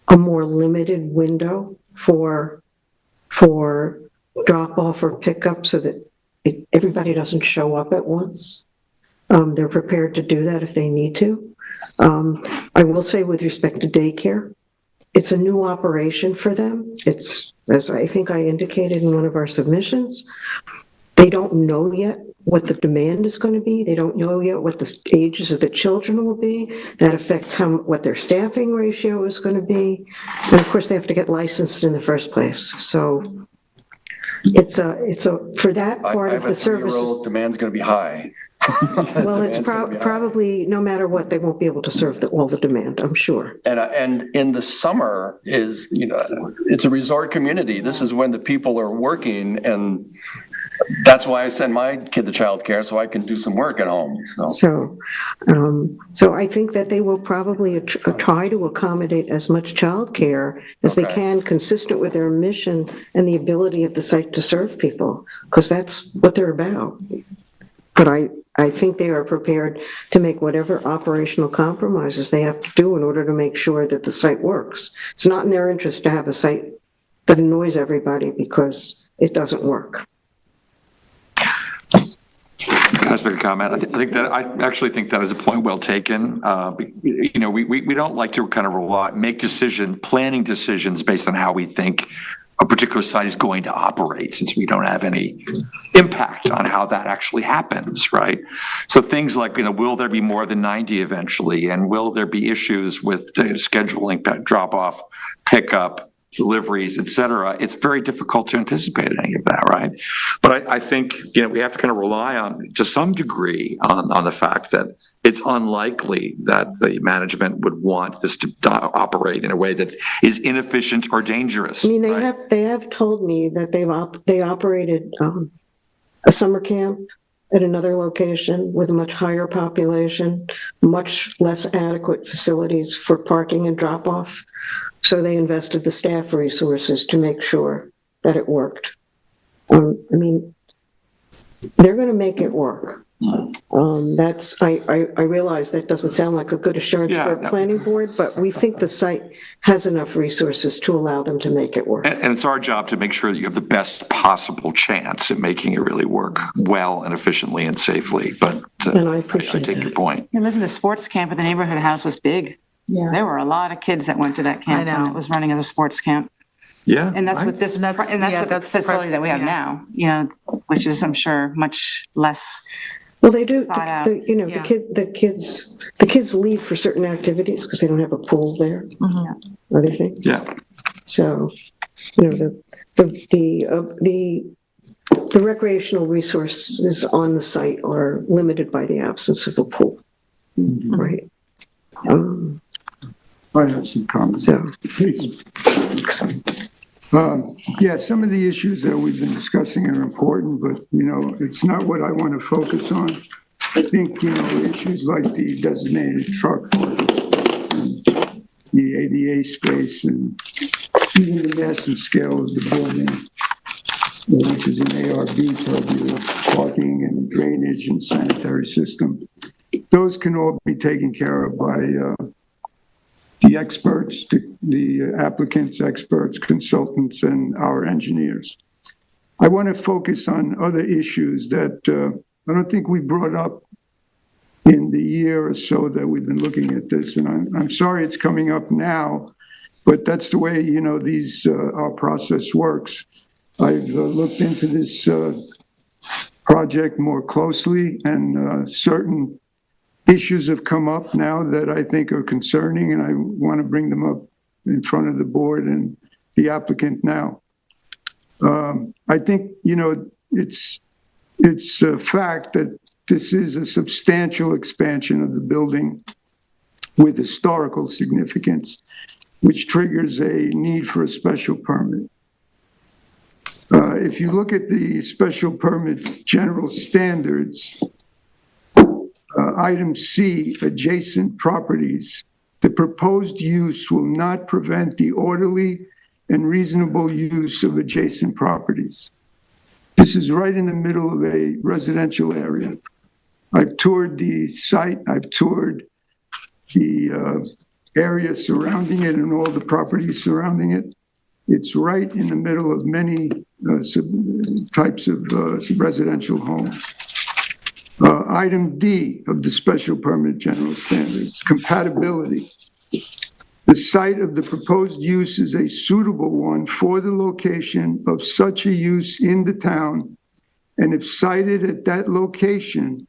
S17: a more limited window for drop-off or pickup so that everybody doesn't show up at once. They're prepared to do that if they need to. I will say with respect to daycare, it's a new operation for them. It's, as I think I indicated in one of our submissions, they don't know yet what the demand is going to be. They don't know yet what the ages of the children will be. That affects what their staffing ratio is going to be. And of course, they have to get licensed in the first place. So it's for that part of the service.
S7: Demand's going to be high.
S17: Well, it's probably, no matter what, they won't be able to serve all the demand, I'm sure.
S7: And in the summer is, it's a resort community. This is when the people are working, and that's why I send my kid to childcare, so I can do some work at home.
S17: So I think that they will probably try to accommodate as much childcare as they can, consistent with their mission and the ability of the site to serve people, because that's what they're about. But I think they are prepared to make whatever operational compromises they have to do in order to make sure that the site works. It's not in their interest to have a site that annoys everybody because it doesn't work.
S4: Can I just make a comment? I actually think that is a point well taken. We don't like to kind of make planning decisions based on how we think a particular site is going to operate, since we don't have any impact on how that actually happens, right? So things like, will there be more than 90 eventually? And will there be issues with scheduling, drop off, pickup, deliveries, et cetera? It's very difficult to anticipate any of that, right? But I think, we have to kind of rely on, to some degree, on the fact that it's unlikely that the management would want this to operate in a way that is inefficient or dangerous.
S17: I mean, they have told me that they operated a summer camp at another location with a much higher population, much less adequate facilities for parking and drop-off. So they invested the staff resources to make sure that it worked. I mean, they're going to make it work. I realize that doesn't sound like a good assurance for a planning board, but we think the site has enough resources to allow them to make it work.
S4: And it's our job to make sure that you have the best possible chance at making it really work well and efficiently and safely. But
S17: and I appreciate
S4: I take your point.
S6: And listen, the sports camp at the neighborhood house was big.
S8: Yeah.
S6: There were a lot of kids that went to that camp when it was running as a sports camp.
S4: Yeah.
S6: And that's what the facility that we have now, which is, I'm sure, much less.
S17: Well, they do.
S6: Thought out.
S17: The kids leave for certain activities because they don't have a pool there.
S6: Mm-hmm.
S17: Other things.
S4: Yeah.
S17: So, the recreational resources on the site are limited by the absence of a pool, right?
S5: I have some comments.
S17: So,
S5: Please. Some of the issues that we've been discussing are important, but, it's not what I want to focus on. I think, issues like the designated truck, and the ADA space, and even the mass and scale of the building, which is an ARB purview of parking and drainage and sanitary system. Those can all be taken care of by the experts, the applicants, experts, consultants, and our engineers. I want to focus on other issues that I don't think we brought up in the year or so that we've been looking at this. And I'm sorry it's coming up now, but that's the way, our process works. I've looked into this project more closely, and certain issues have come up now that I think are concerning, and I want to bring them up in front of the board and the applicant now. I think, it's a fact that this is a substantial expansion of the building with historical significance, which triggers a need for a special permit. If you look at the special permit's general standards, item C, adjacent properties, the proposed use will not prevent the orderly and reasonable use of adjacent properties. This is right in the middle of a residential area. I've toured the site, I've toured the area surrounding it and all the properties surrounding it. It's right in the middle of many types of residential homes. Item D of the special permit general standards, compatibility. The site of the proposed use is a suitable one for the location of such a use in the town, and if sited at that location,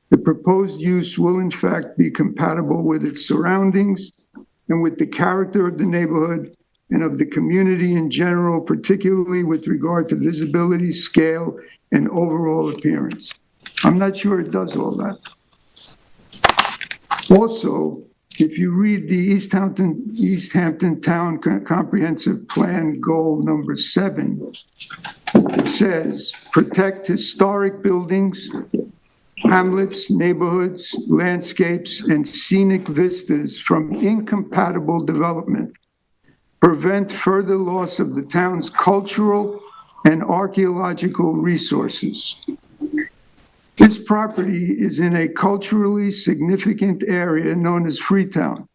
S5: the proposed use will in fact be compatible with its surroundings and with the character of the neighborhood and of the community in general, particularly with regard to visibility, scale, and overall appearance. I'm not sure it does all that. Also, if you read the East Hampton Town Comprehensive Plan Goal number 7, it says, protect historic buildings, hamlets, neighborhoods, landscapes, and scenic vistas from incompatible development, prevent further loss of the town's cultural and archaeological resources. This property is in a culturally significant area known as Freetown.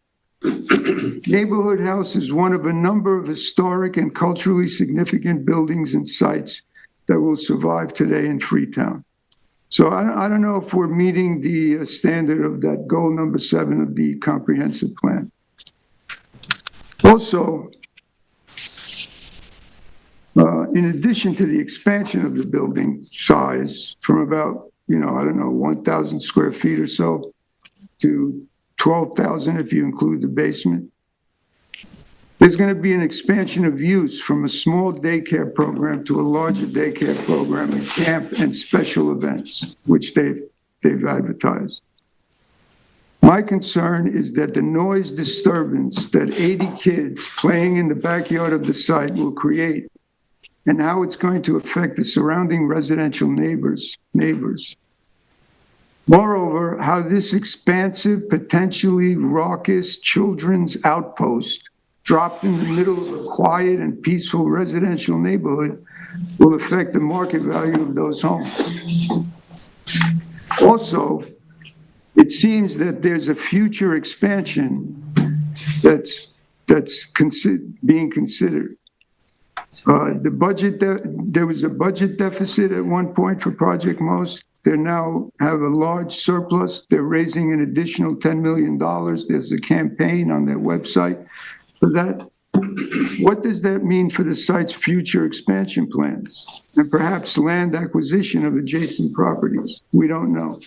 S5: Neighborhood House is one of a number of historic and culturally significant buildings and sites that will survive today in Freetown. So I don't know if we're meeting the standard of that goal number 7 of the comprehensive plan. Also, in addition to the expansion of the building size from about, 1,000 square feet or so to 12,000 if you include the basement, there's going to be an expansion of use from a small daycare program to a larger daycare program and camp and special events, which they've advertised. My concern is that the noise disturbance that 80 kids playing in the backyard of the site will create and how it's going to affect the surrounding residential neighbors. Moreover, how this expansive, potentially raucous children's outpost dropped in the middle of a quiet and peaceful residential neighborhood will affect the market value of those homes. Also, it seems that there's a future expansion that's being considered. There was a budget deficit at one point for Project Most. They now have a large surplus. They're raising an additional $10 million. There's a campaign on their website for that. What does that mean for the site's future expansion plans and perhaps land acquisition of adjacent properties? We don't know.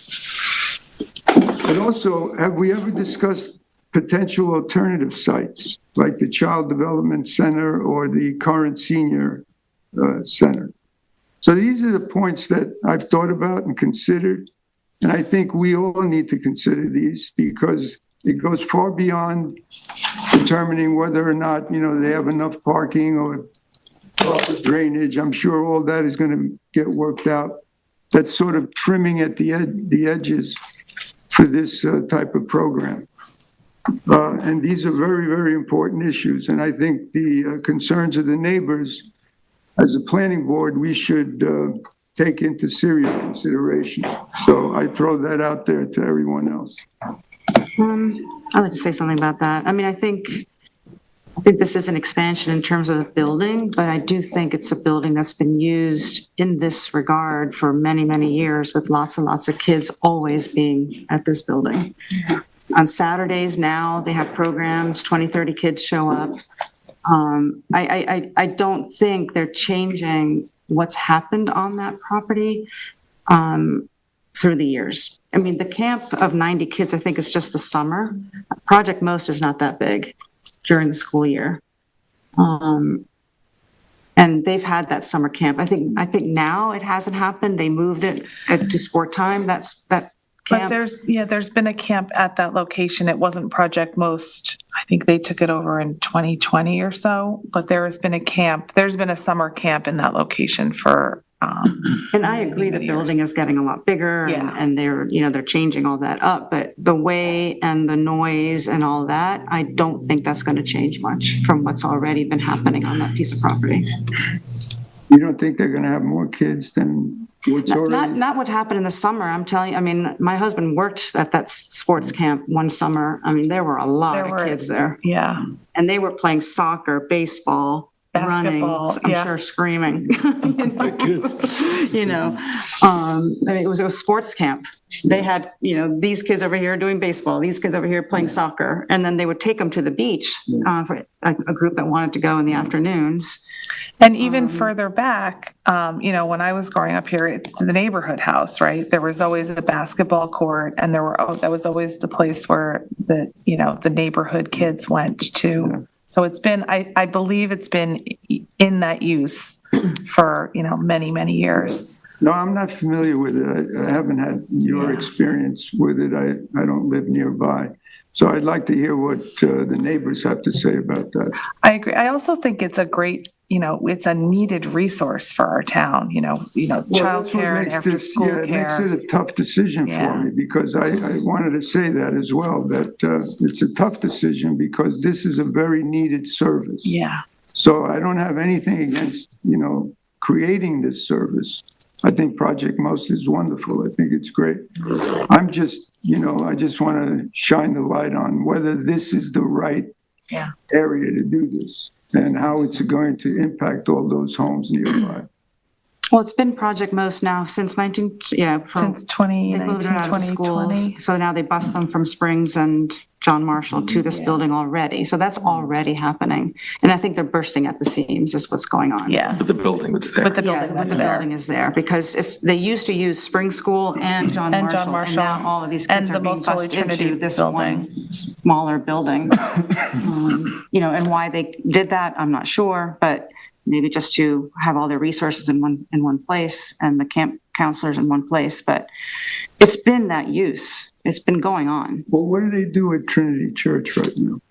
S5: But also, have we ever discussed potential alternative sites like the Child Development Center or the current Senior Center? So these are the points that I've thought about and considered, and I think we all need to consider these because it goes far beyond determining whether or not, they have enough parking or proper drainage. I'm sure all that is going to get worked out. That's sort of trimming at the edges for this type of program. And these are very, very important issues. And I think the concerns of the neighbors, as a planning board, we should take into serious consideration. So I throw that out there to everyone else.
S6: I'd like to say something about that. I mean, I think this is an expansion in terms of the building, but I do think it's a building that's been used in this regard for many, many years with lots and lots of kids always being at this building. On Saturdays now, they have programs, 20, 30 kids show up. I don't think they're changing what's happened on that property through the years. I mean, the camp of 90 kids, I think, is just the summer. Project Most is not that big during the school year. And they've had that summer camp. I think now it hasn't happened. They moved it to sport time. That camp.
S8: But there's been a camp at that location. It wasn't Project Most. I think they took it over in 2020 or so, but there has been a camp. There's been a summer camp in that location for
S6: and I agree the building is getting a lot bigger and they're changing all that up, but the way and the noise and all that, I don't think that's going to change much from what's already been happening on that piece of property.
S5: You don't think they're going to have more kids than what's already?
S6: Not what happened in the summer, I'm telling you. I mean, my husband worked at that sports camp one summer. I mean, there were a lot of kids there.
S8: Yeah.
S6: And they were playing soccer, baseball,
S8: basketball,
S6: running, I'm sure screaming. I mean, it was a sports camp. They had, these kids over here doing baseball, these kids over here playing soccer, and then they would take them to the beach for a group that wanted to go in the afternoons.
S8: And even further back, when I was growing up here, the neighborhood house, right? There was always a basketball court, and that was always the place where the neighborhood kids went to. So it's been, I believe it's been in that use for, many, many years.
S5: No, I'm not familiar with it. I haven't had your experience with it. I don't live nearby. So I'd like to hear what the neighbors have to say about that.
S8: I agree. I also think it's a great, it's a needed resource for our town, childcare and after school care.
S5: It makes it a tough decision for me because I wanted to say that as well, that it's a tough decision because this is a very needed service.
S8: Yeah.
S5: So I don't have anything against, creating this service. I think Project Most is wonderful. I think it's great. I'm just, I just want to shine the light on whether this is the right area to do this and how it's going to impact all those homes nearby.
S6: Well, it's been Project Most now since since
S8: Since
S6: They moved it out of the schools,
S8: 2020.
S6: so now they bus them from Springs and John Marshall to this building already. So that's already happening. And I think they're bursting at the seams is what's going on.
S8: Yeah.
S4: But the building was there.
S8: But the
S6: Yeah,
S8: building
S6: but
S8: was
S6: the
S8: there.
S6: building is there, because if they used to use Spring School and John
S8: And John
S6: Marshall, and now all of these
S8: and
S6: kids
S8: the
S6: are being
S8: Most Holy
S6: bused
S8: Trinity
S6: into this
S8: building.
S6: one smaller building. And why they did that, I'm not sure, but maybe just to have all their resources in one place and the camp counselors in one place, but it's been that use. It's been going on.
S5: Well, what do they do at Trinity Church right now?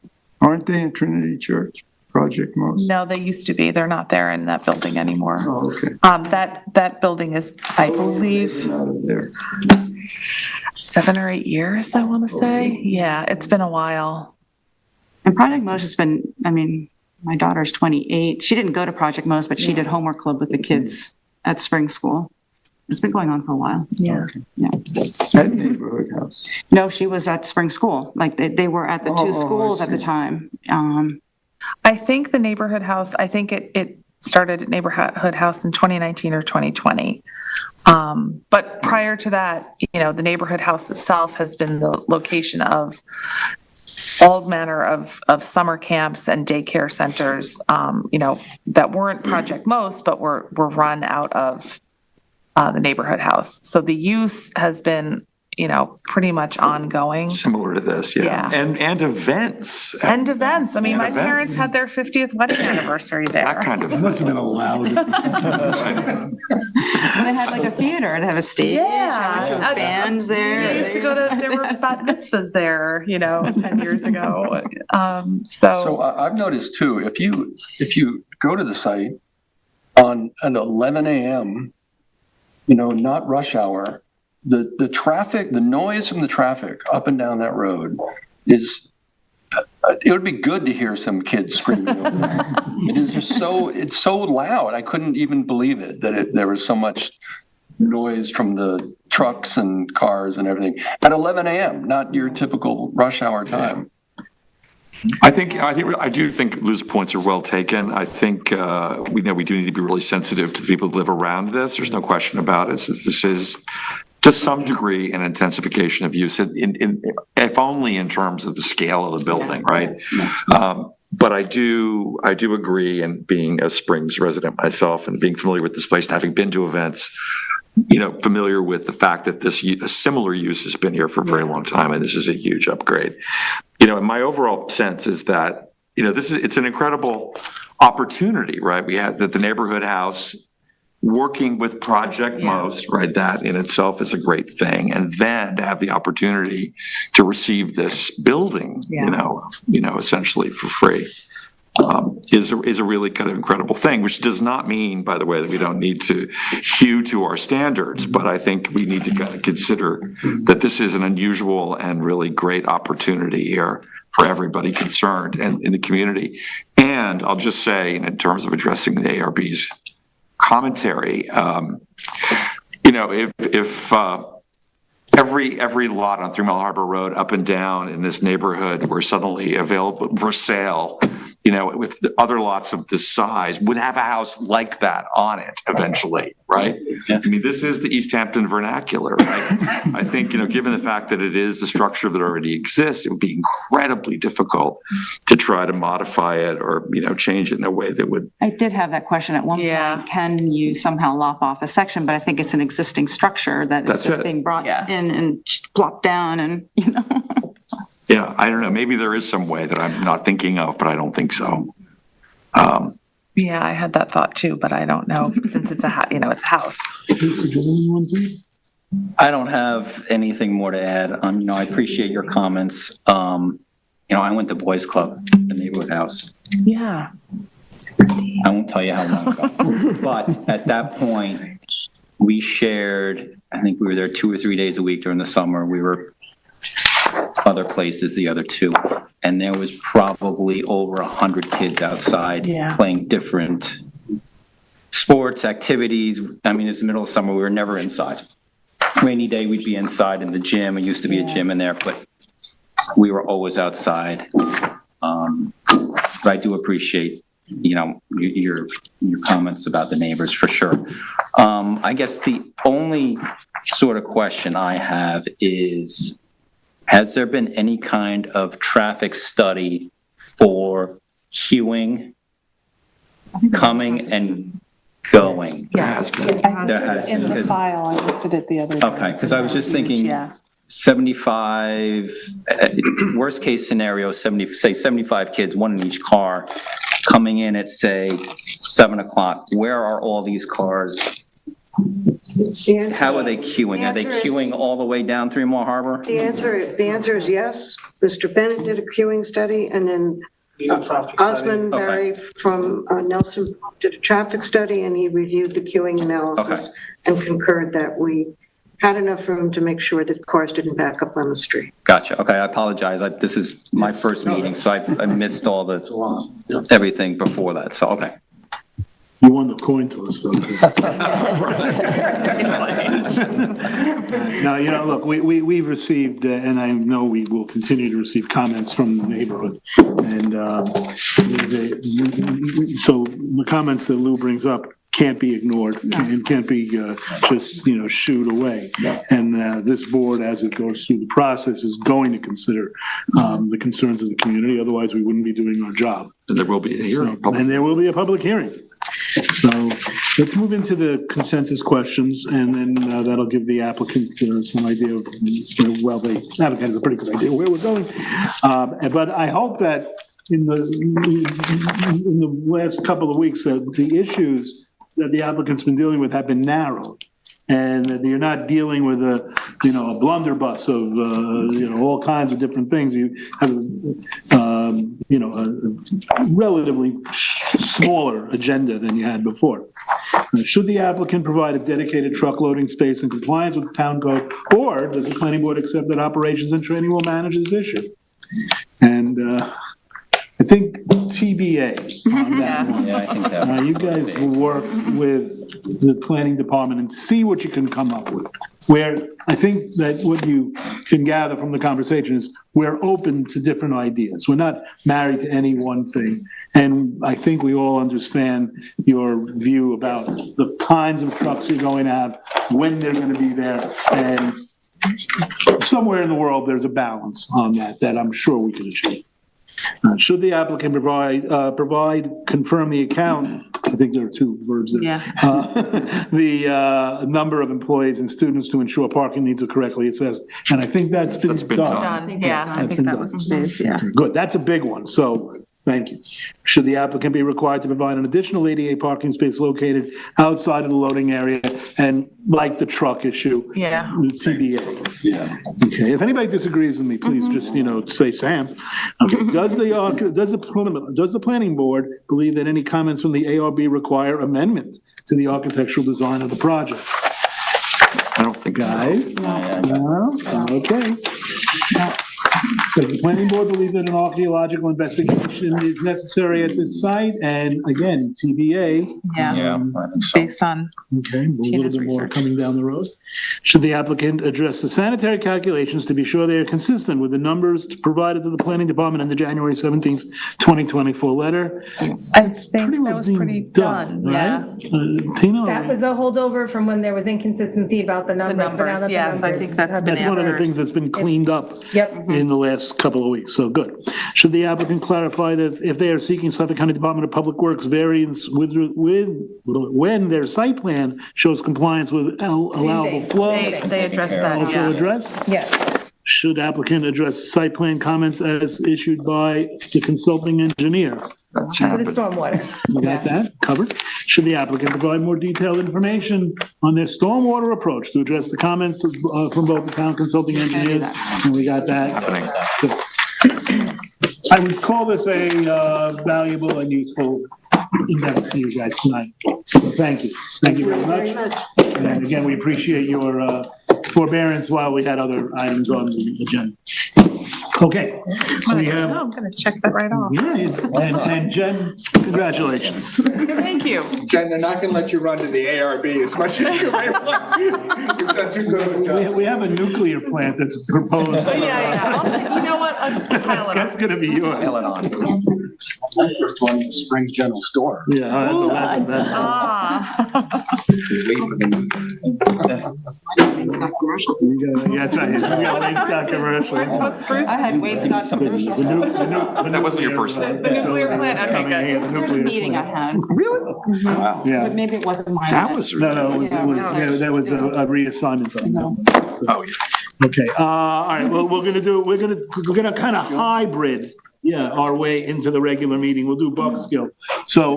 S5: Aren't they in Trinity Church, Project Most?
S8: No, they used to be. They're not there in that building anymore.
S5: Oh, okay.
S8: That building is, I believe,
S5: Out of there.
S8: 7 or 8 years, I want to say. Yeah, it's been a while.
S6: And Project Most has been, my daughter's 28. She didn't go to Project Most, but she did homework club with the kids at Spring School. It's been going on for a while.
S8: Yeah.
S6: Yeah.
S5: At Neighborhood House.
S6: No, she was at Spring School. Like they were at the two
S5: I
S6: schools at the
S5: see.
S6: time.
S8: I think the neighborhood house, I think it started at Neighborhood House in 2019 or 2020. But prior to that, the neighborhood house itself has been the location of all manner of summer camps and daycare centers, that weren't Project Most, but were run out of the neighborhood house. So the use has been, pretty much ongoing.
S4: Similar to this, yeah.
S8: Yeah.
S4: And events.
S8: And events. My
S4: And
S8: parents
S4: events.
S8: had their 50th wedding anniversary there.
S4: That kind of.
S2: Must have been allowed.
S6: And they had like a theater. They have a stage.
S8: Yeah.
S6: I went to a band there.
S8: We used to there were bat mitzvahs there, 10 years ago.
S7: So I've noticed too, if you go to the site on an 11 a.m., not rush hour, the traffic, the noise from the traffic up and down that road is, it would be good to hear some kids screaming over there. It is just it's so loud. I couldn't even believe it, that there was so much noise from the trucks and cars and everything at 11 a.m., not your typical rush hour time.
S4: I do think Lou's points are well taken. I think we do need to be really sensitive to the people who live around this. There's no question about it, since this is to some degree an intensification of use, if only in terms of the scale of the building, right? But I do agree, and being a Springs resident myself and being familiar with this place and having been to events, familiar with the fact that a similar use has been here for a very long time, and this is a huge upgrade. And my overall sense is that, it's an incredible opportunity, right? We had that the neighborhood house working with Project Most, right? That in itself is a great thing. And then to have the opportunity to receive this building, essentially for free. Is a really kind of incredible thing, which does not mean, by the way, that we don't need to hew to our standards, but I think we need to kind of consider that this is an unusual and really great opportunity here for everybody concerned and in the community. And I'll just say, in terms of addressing the ARB's commentary, if every lot on 3 Mile Harbor Road up and down in this neighborhood were suddenly available for sale, with the other lots of this size, would have a house like that on it eventually, right?
S11: Yeah.
S4: This is the East Hampton vernacular, right? I think, given the fact that it is the structure that already exists, it would be incredibly difficult to try to modify it or, change it in a way that would.
S6: I did have that question at one point. Can you somehow lop off a section? But I think it's an existing structure that is
S4: That's
S6: just
S4: it.
S6: being brought in and plopped down and,
S4: Yeah, I don't know. Maybe there is some way that I'm not thinking of, but I don't think so.
S8: Yeah, I had that thought too, but I don't know, since it's it's a house.
S11: I don't have anything more to add. I appreciate your comments. I went to Boys Club, the neighborhood house.
S8: Yeah.
S11: I won't tell you how long ago. But at that point, we shared, I think we were there 2 or 3 days a week during the summer. We were other places the other 2. And there was probably over 100 kids outside playing different sports, activities. It's the middle of summer. We were never inside. Rainy day, we'd be inside in the gym. It used to be a gym in there, but we were always outside. But I do appreciate your comments about the neighbors for sure. I guess the only sort of question I have is, has there been any kind of traffic study for queuing, coming and going?
S8: There has been.
S11: There has been,
S8: In the
S11: because-
S8: file, I looked at it the other day.
S11: Okay, because I was just thinking,
S8: Yeah.
S11: 75, worst case scenario, 75 kids, one in each car, coming in at, say, 7 o'clock. Where are all these cars? How are they queuing? Are they
S17: The answer is-
S11: queuing all the way down 3 Mile Harbor?
S17: The answer is yes. Mr. Bennett did a queuing study, and then Osman
S11: Okay.
S17: Barry from Nelson did a traffic study, and he reviewed the queuing analysis and concurred that we had enough room to make sure that cars didn't back up on the street.
S11: Gotcha. Okay, I apologize. This is my first meeting, so I missed all everything before that. So, okay.
S2: You won the coin toss, though. Now, look, we've received, and I know we will continue to receive comments from the neighborhood. And so the comments that Lou brings up can't be ignored and can't be just, shooed away. And this board, as it goes through the process, is going to consider the concerns of the community. Otherwise, we wouldn't be doing our job.
S4: And there will be a hearing.
S2: And there will be a public hearing. So let's move into the consensus questions, and then that'll give the applicant some idea of, the applicant has a pretty good idea where we're going. But I hope that in the last couple of weeks, the issues that the applicant's been dealing with have been narrowed, and that you're not dealing with a blunderbuss of, all kinds of different things. You have, a relatively smaller agenda than you had before. Should the applicant provide a dedicated truck loading space in compliance with the town code, or does the planning board accept that operations and training will manage this issue? And I think TBA on that one.
S11: Yeah, I think that
S2: You guys will work with the planning department and see what you can come up with. Where I think that what you can gather from the conversation is we're open to different ideas. We're not married to any one thing. And I think we all understand your view about the kinds of trucks you're going to have, when they're going to be there, and somewhere in the world there's a balance on that I'm sure we can achieve. Should the applicant confirm the account, I think there are two verbs there. The number of employees and students to ensure parking needs are correctly assessed. And I think that's been done.
S8: Yeah, I think that was today's, yeah.
S2: Good, that's a big one, so thank you. Should the applicant be required to provide an additional ADA parking space located outside of the loading area, and like the truck issue?
S8: Yeah.
S2: TBA. Yeah. Okay, if anybody disagrees with me, please just, say Sam. Okay, does the planning board believe that any comments from the ARB require amendment to the architectural design of the project?
S4: I don't think
S2: Guys? No? Okay. Does the planning board believe that an archaeological investigation is necessary at this site? And again, TBA.
S8: Yeah,
S11: I think so.
S8: based on,
S2: Okay, a little
S8: Tina's
S2: bit more
S8: research.
S2: coming down the road. Should the applicant address the sanitary calculations to be sure they are consistent with the numbers provided to the planning department in the January 17th, 2024 letter?
S8: I think
S2: Pretty well
S8: that was
S2: being
S8: pretty done, yeah.
S2: right? Tina?
S9: That was a holdover from when there was inconsistency about the numbers. but now
S8: numbers,
S9: that the
S8: yes, I
S9: numbers
S8: think that's
S9: have
S8: been
S2: That's one of the
S8: answered.
S2: things that's been cleaned up
S9: Yep.
S2: in the last couple of weeks, so good. Should the applicant clarify that if they are seeking Suffolk County Department of Public Works variance with when their site plan shows compliance with allowable flow?
S8: They addressed that,
S2: Also
S8: yeah.
S2: addressed?
S9: Yes.
S2: Should applicant address site plan comments as issued by the consulting engineer?
S4: That's
S9: For the
S4: happened.
S9: stormwater.
S2: We got that covered. Should the applicant provide more detailed information on their stormwater approach to address the comments from both the town consulting engineers? And we got that.
S4: Happening.
S2: I would call this a valuable and useful endeavor for you guys tonight. So thank you. Thank you very much. And again, we appreciate your forbearance while we had other items on the agenda. Okay, so we have,
S8: I'm gonna check that right off.
S2: yeah, and Jen, congratulations.
S8: Thank you.
S18: Jen, they're not gonna let you run to the ARB as much as you may want. You've done too good of a job.
S2: We have a nuclear plant that's proposed.
S8: Yeah. You know what? I'll pile it up.
S2: That's gonna be yours.
S11: Pile it on.
S16: My first one was Springs General Store.
S2: Yeah, that's yeah, that's right. He's got Wayne Scott commercial.
S8: What's Bruce?
S6: I had Wayne Scott commercial.
S4: That wasn't your first one.
S8: The nuclear plant, okay, good.
S6: First meeting I had.
S11: Really?
S4: Wow.
S2: Yeah.
S6: But maybe it wasn't mine.
S11: That was
S2: No,
S11: really.
S2: that was a reassignment.
S11: Oh, yeah.
S2: Okay, all right, well, we're gonna kind of hybrid, our way into the regular meeting. We'll do Buckskill. So,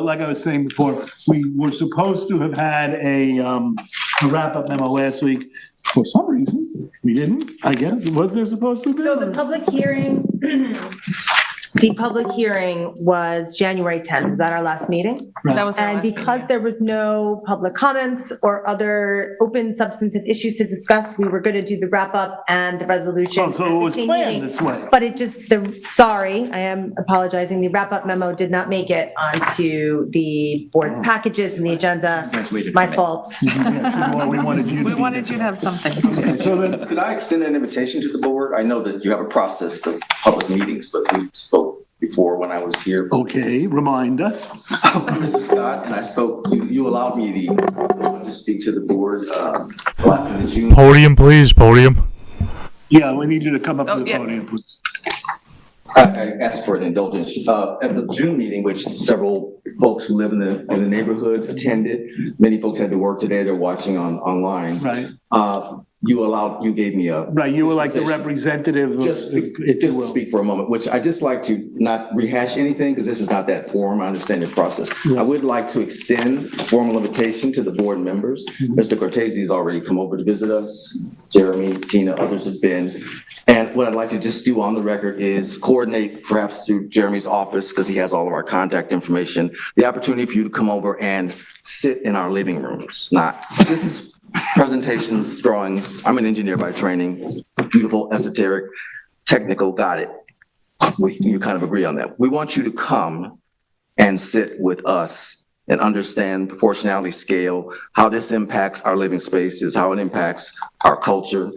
S2: like I was saying before, we were supposed to have had a wrap-up memo last week. For some reason, we didn't, I guess. Was there supposed to be?
S9: So the public hearing, the public hearing was January 10th. Was that our last meeting?
S8: That was our
S9: And
S8: last
S9: because there was no public comments or other open substantive issues to discuss, we were going to do the wrap up and the resolution.
S2: Oh, so it was
S9: at the same
S2: planned
S9: meeting.
S2: this way.
S9: But it just, sorry, I am apologizing. The wrap up memo did not make it onto the board's packages and the agenda. My fault.
S2: We wanted you to
S8: We
S2: be
S8: wanted
S2: there.
S8: you to have something.
S2: Okay, so then,
S19: Could I extend an invitation to the board? I know that you have a process of public meetings, but we spoke before when I was here.
S2: okay, remind us.
S19: Mr. Scott, and I spoke, you allowed me to speak to the board after the June.
S1: Podium, please, podium.
S2: Yeah, we need you to come up to
S8: Oh,
S2: the
S8: yeah.
S2: podium, please.
S19: I asked for an indulgence. At the June meeting, which several folks who live in the neighborhood attended, many folks had to work today, they're watching online.
S2: Right,
S19: You gave me a.
S2: right, you were like the representative,
S19: Just
S2: if you
S19: to
S2: will.
S19: speak for a moment, which I just like to not rehash anything because this is not that forum. I understand your process. I would like to extend a formal invitation to the board members. Mr. Cortese has already come over to visit us. Jeremy, Tina, others have been. And what I'd like to just do on the record is coordinate perhaps through Jeremy's office, because he has all of our contact information, the opportunity for you to come over and sit in our living rooms. This is presentations, drawings. I'm an engineer by training, beautiful, esoteric, technical, got it. You kind of agree on that. We want you to come and sit with us and understand proportionality scale, how this impacts our living spaces, how it impacts our culture.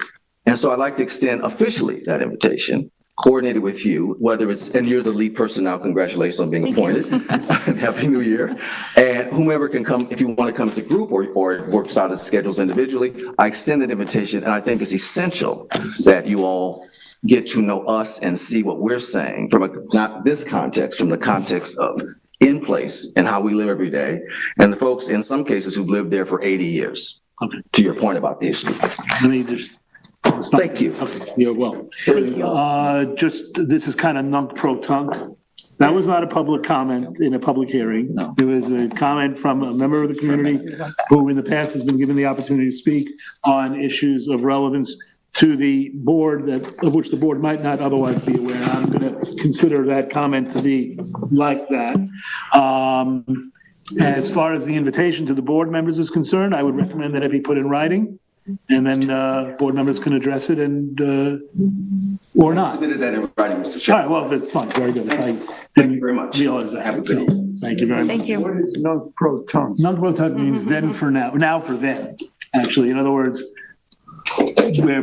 S19: And so I'd like to extend officially that invitation, coordinated with you, whether it's, and you're the lead person now, congratulations on being appointed. Happy New Year. And whomever can come, if you want to come as a group or it works out as schedules individually, I extend that invitation. And I think it's essential that you all get to know us and see what we're saying from not this context, from the context of in place and how we live every day. And the folks in some cases who've lived there for 80 years, to your point about the issue.
S2: Let me just.
S19: Thank you.
S2: Okay, you're welcome. This is kind of nunc pro tunc. That was not a public comment in a public hearing. No. It was a comment from a member of the community who in the past has been given the opportunity to speak on issues of relevance to the board of which the board might not otherwise be aware. I'm going to consider that comment to be like that. As far as the invitation to the board members is concerned, I would recommend that it be put in writing. And then board members can address it and, or
S19: I
S2: not.
S19: submitted that in writing, Mr.
S2: All
S19: Chair.
S2: right, well, that's fine, very good.
S19: Thank you very much.
S2: Realize that.
S19: Have a good
S2: So,
S19: evening.
S2: thank you very much.
S8: Thank you.
S5: What is nunc pro tunc?
S2: Nunc pro tunc means then for now for then, actually. In other words, we're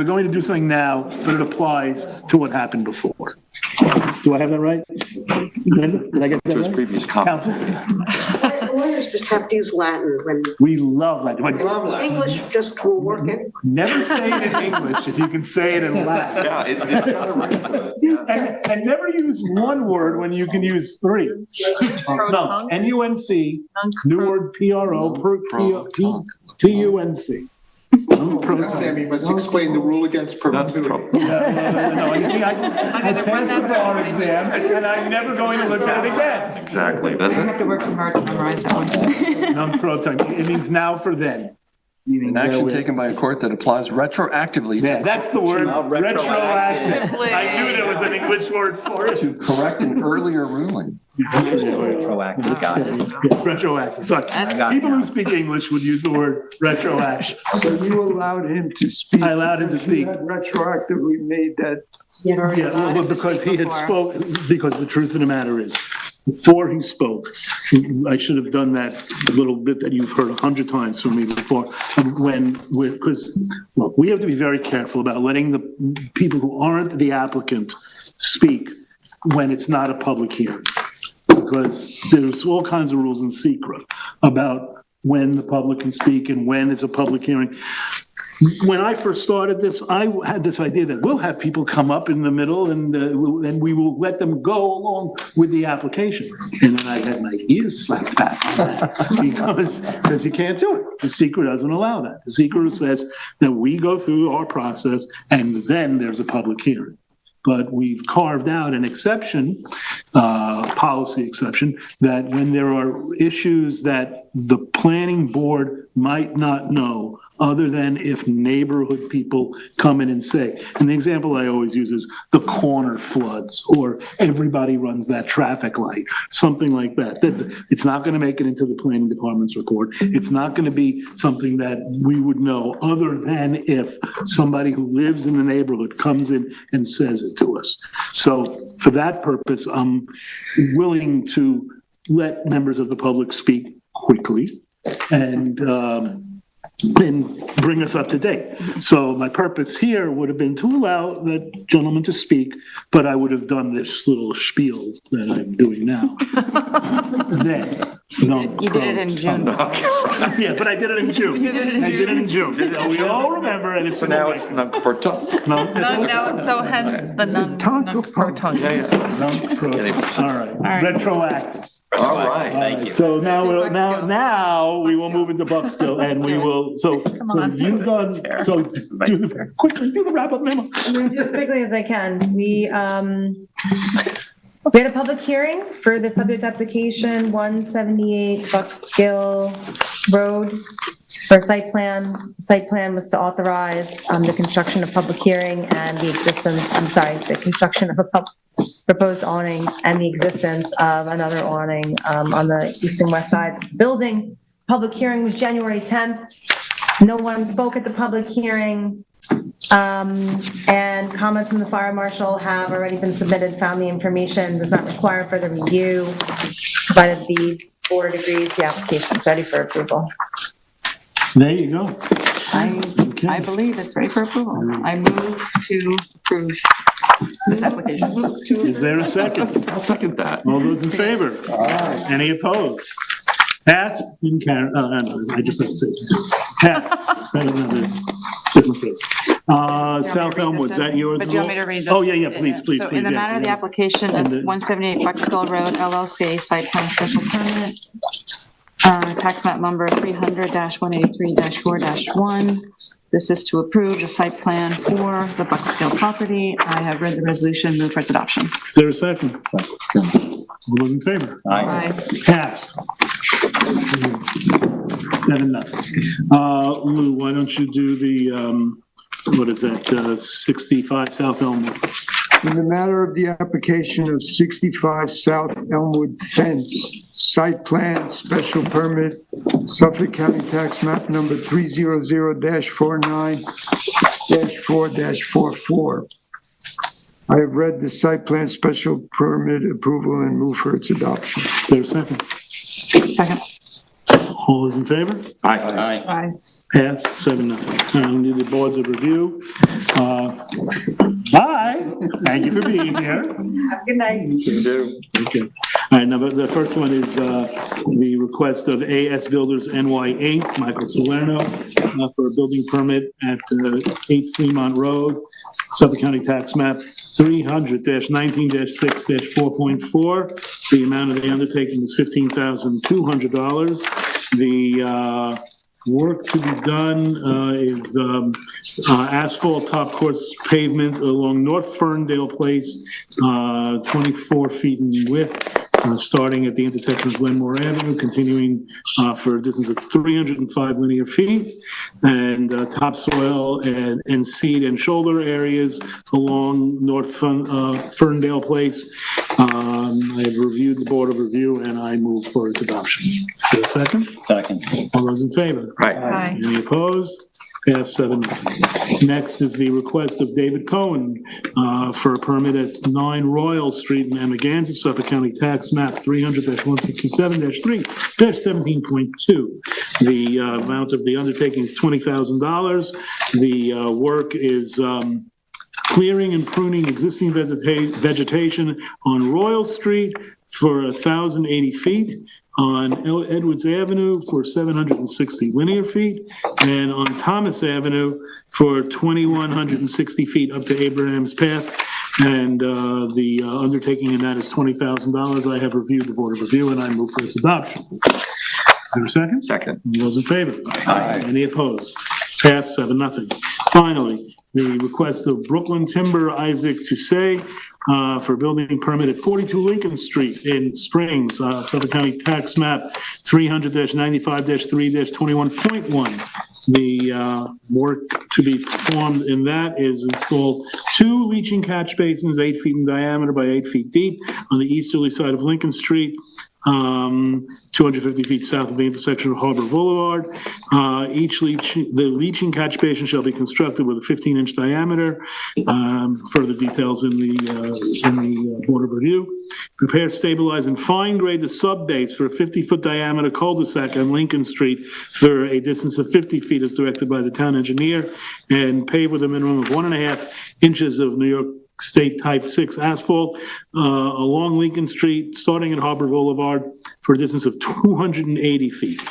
S2: going to do something now, but it applies to what happened before. Do I have that right? Linda, did I get that
S4: To his
S2: right?
S4: previous comment.
S2: Counsel?
S17: Lawyers just have to use Latin when
S2: We love that.
S17: English just will work in.
S2: Never say it in English if you can say it in Latin.
S4: Yeah, it's kind of right.
S2: And never use one word when you can use three. No, N-U-N-C, new word P-R-O, T-U-N-C.
S18: Sammy must explain the rule against perpetuity.
S2: No, you see, I passed the bar exam and I'm never going to look at it again.
S4: Exactly, that's
S6: I have
S4: it.
S6: to work too hard to memorize that one.
S2: Nunc pro tunc, it means now for then. Meaning
S7: An action
S2: therewith.
S7: taken by a court that applies retroactively.
S2: Yeah, that's the word,
S11: Now retroactive.
S2: retroactive. I knew there was an English word for it.
S7: To correct an earlier ruling.
S11: Proactive, got it.
S2: Yeah, retroactive, sorry.
S11: got it
S2: People
S11: now.
S2: who speak English would use the word retroactive.
S5: So you allowed him to speak.
S2: I allowed him to speak.
S5: You had retroactively made that.
S2: Yeah, well, because he had spoken, because the truth of the matter is, before he spoke, I should have done that little bit that you've heard 100 times from me before, because, look, we have to be very careful about letting the people who aren't the applicant speak when it's not a public hearing. Because there's all kinds of rules in secret about when the public can speak and when it's a public hearing. When I first started this, I had this idea that we'll have people come up in the middle and we will let them go along with the application. And then I had my ears slapped back on that because you can't do it. The secret doesn't allow that. The secret says that we go through our process and then there's a public hearing. But we've carved out an exception, policy exception, that when there are issues that the planning board might not know, other than if neighborhood people come in and say, and the example I always use is the corner floods, or everybody runs that traffic light, something like that. It's not going to make it into the planning department's report. It's not going to be something that we would know, other than if somebody who lives in the neighborhood comes in and says it to us. So for that purpose, I'm willing to let members of the public speak quickly and bring us up to date. So my purpose here would have been to allow that gentleman to speak, but I would have done this little spiel that I'm doing now. Then,
S6: You did it in June.
S2: yeah, but I did it in June. I did it in June. So we all remember, and it's
S4: So now it's non-pro-tum.
S8: So hence the non-pro-tongue.
S2: All right, retroactive.
S4: All right, thank you.
S2: So now we will move into Buckskill, and we will. So you've done. So quickly do the wrap up memo.
S9: I'm gonna do as quickly as I can. We had a public hearing for the subject application 178 Buckskill Road for site plan. The site plan was to authorize the construction of public hearing and the construction of a proposed awning and the existence of another awning on the east and west sides of the building. Public hearing was January 10th. No one spoke at the public hearing. And comments from the fire marshal have already been submitted, found the information, does not require further review, provided the board agrees the application is ready for approval.
S2: There you go.
S6: I believe it's ready for approval. I move to approve this application.
S2: Is there a second?
S4: I'll second that.
S2: All those in favor? Any opposed? Passed and carried. I just have to say passed. Different phrase. South Elmwood, is that yours?
S6: But do you want me to read this?
S2: Oh, yeah, please.
S6: So in the matter of the application, it's 178 Buckskill Road LLC, site plan special permit. Tax map number 300-183-4-1. This is to approve the site plan for the Buckskill property. I have read the resolution, move for its adoption.
S2: Is there a second? All those in favor?
S6: Aye.
S2: Passed. 7-0. Lou, why don't you do the, what is that, 65 South Elmwood?
S5: In the matter of the application of 65 South Elmwood Fence, site plan, special permit, Suffolk County Tax Map number 300-49-4-4. I have read the site plan special permit approval and move for its adoption.
S2: Is there a second?
S6: Second.
S2: All those in favor?
S11: Aye.
S6: Aye.
S2: Passed, 7-0. I'll do the boards of review. Hi, thank you for being here.
S9: Have a good night.
S4: You do.
S2: Okay. All right, now, the first one is the request of AS Builders NY Inc., Michael Salerno, for a building permit at 8 Fremont Road, Suffolk County Tax Map 300-19-6-4.4. The amount of the undertaking is $15,200. The work to be done is asphalt top course pavement along North Ferndale Place, 24 feet in width, starting at the intersection of Glenmore Avenue, continuing for a distance of 305 linear feet, and topsoil and seed and shoulder areas along North Ferndale Place. I have reviewed the board of review and I move for its adoption. Is there a second?
S11: Second.
S2: All those in favor?
S8: Aye.
S2: Any opposed? Passed 7-0. Next is the request of David Cohen for a permit at 9 Royal Street in Amagansett, Suffolk County Tax Map 300-167-3-17.2. The amount of the undertaking is $20,000. The work is clearing and pruning existing vegetation on Royal Street for 1,080 feet, on Edwards Avenue for 760 linear feet, and on Thomas Avenue for 2,160 feet up to Abraham's Path. And the undertaking in that is $20,000. I have reviewed the Board of Review, and I move for its adoption. Is there a second?
S11: Second.
S2: All those in favor?
S11: Aye.
S2: Any opposed? Passed 7-0. Finally, the request of Brooklyn Timber Isaac Toussey for building permit at 42 Lincoln Street in Springs, Suffolk County Tax Map 300-95-3-21.1. The work to be performed in that is install 2 leaching catch basins, 8 feet in diameter by 8 feet deep, on the easterly side of Lincoln Street, 250 feet south of the intersection of Harbor Boulevard. The leaching catch basin shall be constructed with a 15-inch diameter. Further details in the Board of Review. Prepare, stabilize, and fine grade the sub-base for a 50-foot diameter cul-de-sac on Lincoln Street for a distance of 50 feet as directed by the town engineer, and pave with a minimum of 1.5 inches of New York State Type 6 asphalt along Lincoln Street, starting at Harbor Boulevard for a distance of 280 feet.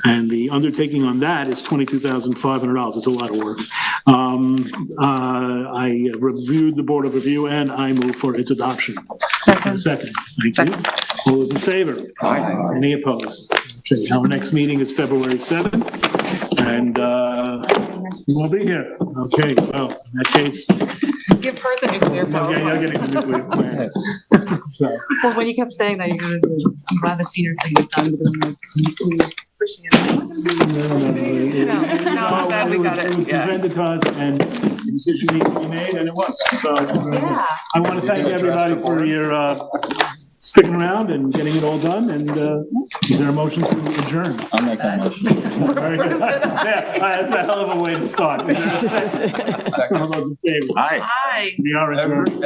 S2: And the undertaking on that is $22,500. It's a lot of work. I reviewed the Board of Review, and I move for its adoption. Second. Thank you. All those in favor?
S11: Aye.
S2: Any opposed? Okay, our next meeting is February 7th, and we won't be here. Okay, well, in that case.
S8: Give her the nuclear power.
S2: Okay, you're getting the nuclear plant. So.
S6: Well, when you kept saying that you're gonna do it, I'm glad the senior thing is done, because I'm like, pushing it.
S8: No, that we got it.
S2: It was presented to us, and the decision needed to be made, and it was. So I want to thank everybody for your sticking around and getting it all done. And is there a motion to adjourn?
S11: I'll make that motion.
S2: Very good. Yeah, that's a hell of a way to start. All those in favor?
S11: Aye.
S8: Hi.
S2: We are adjourned.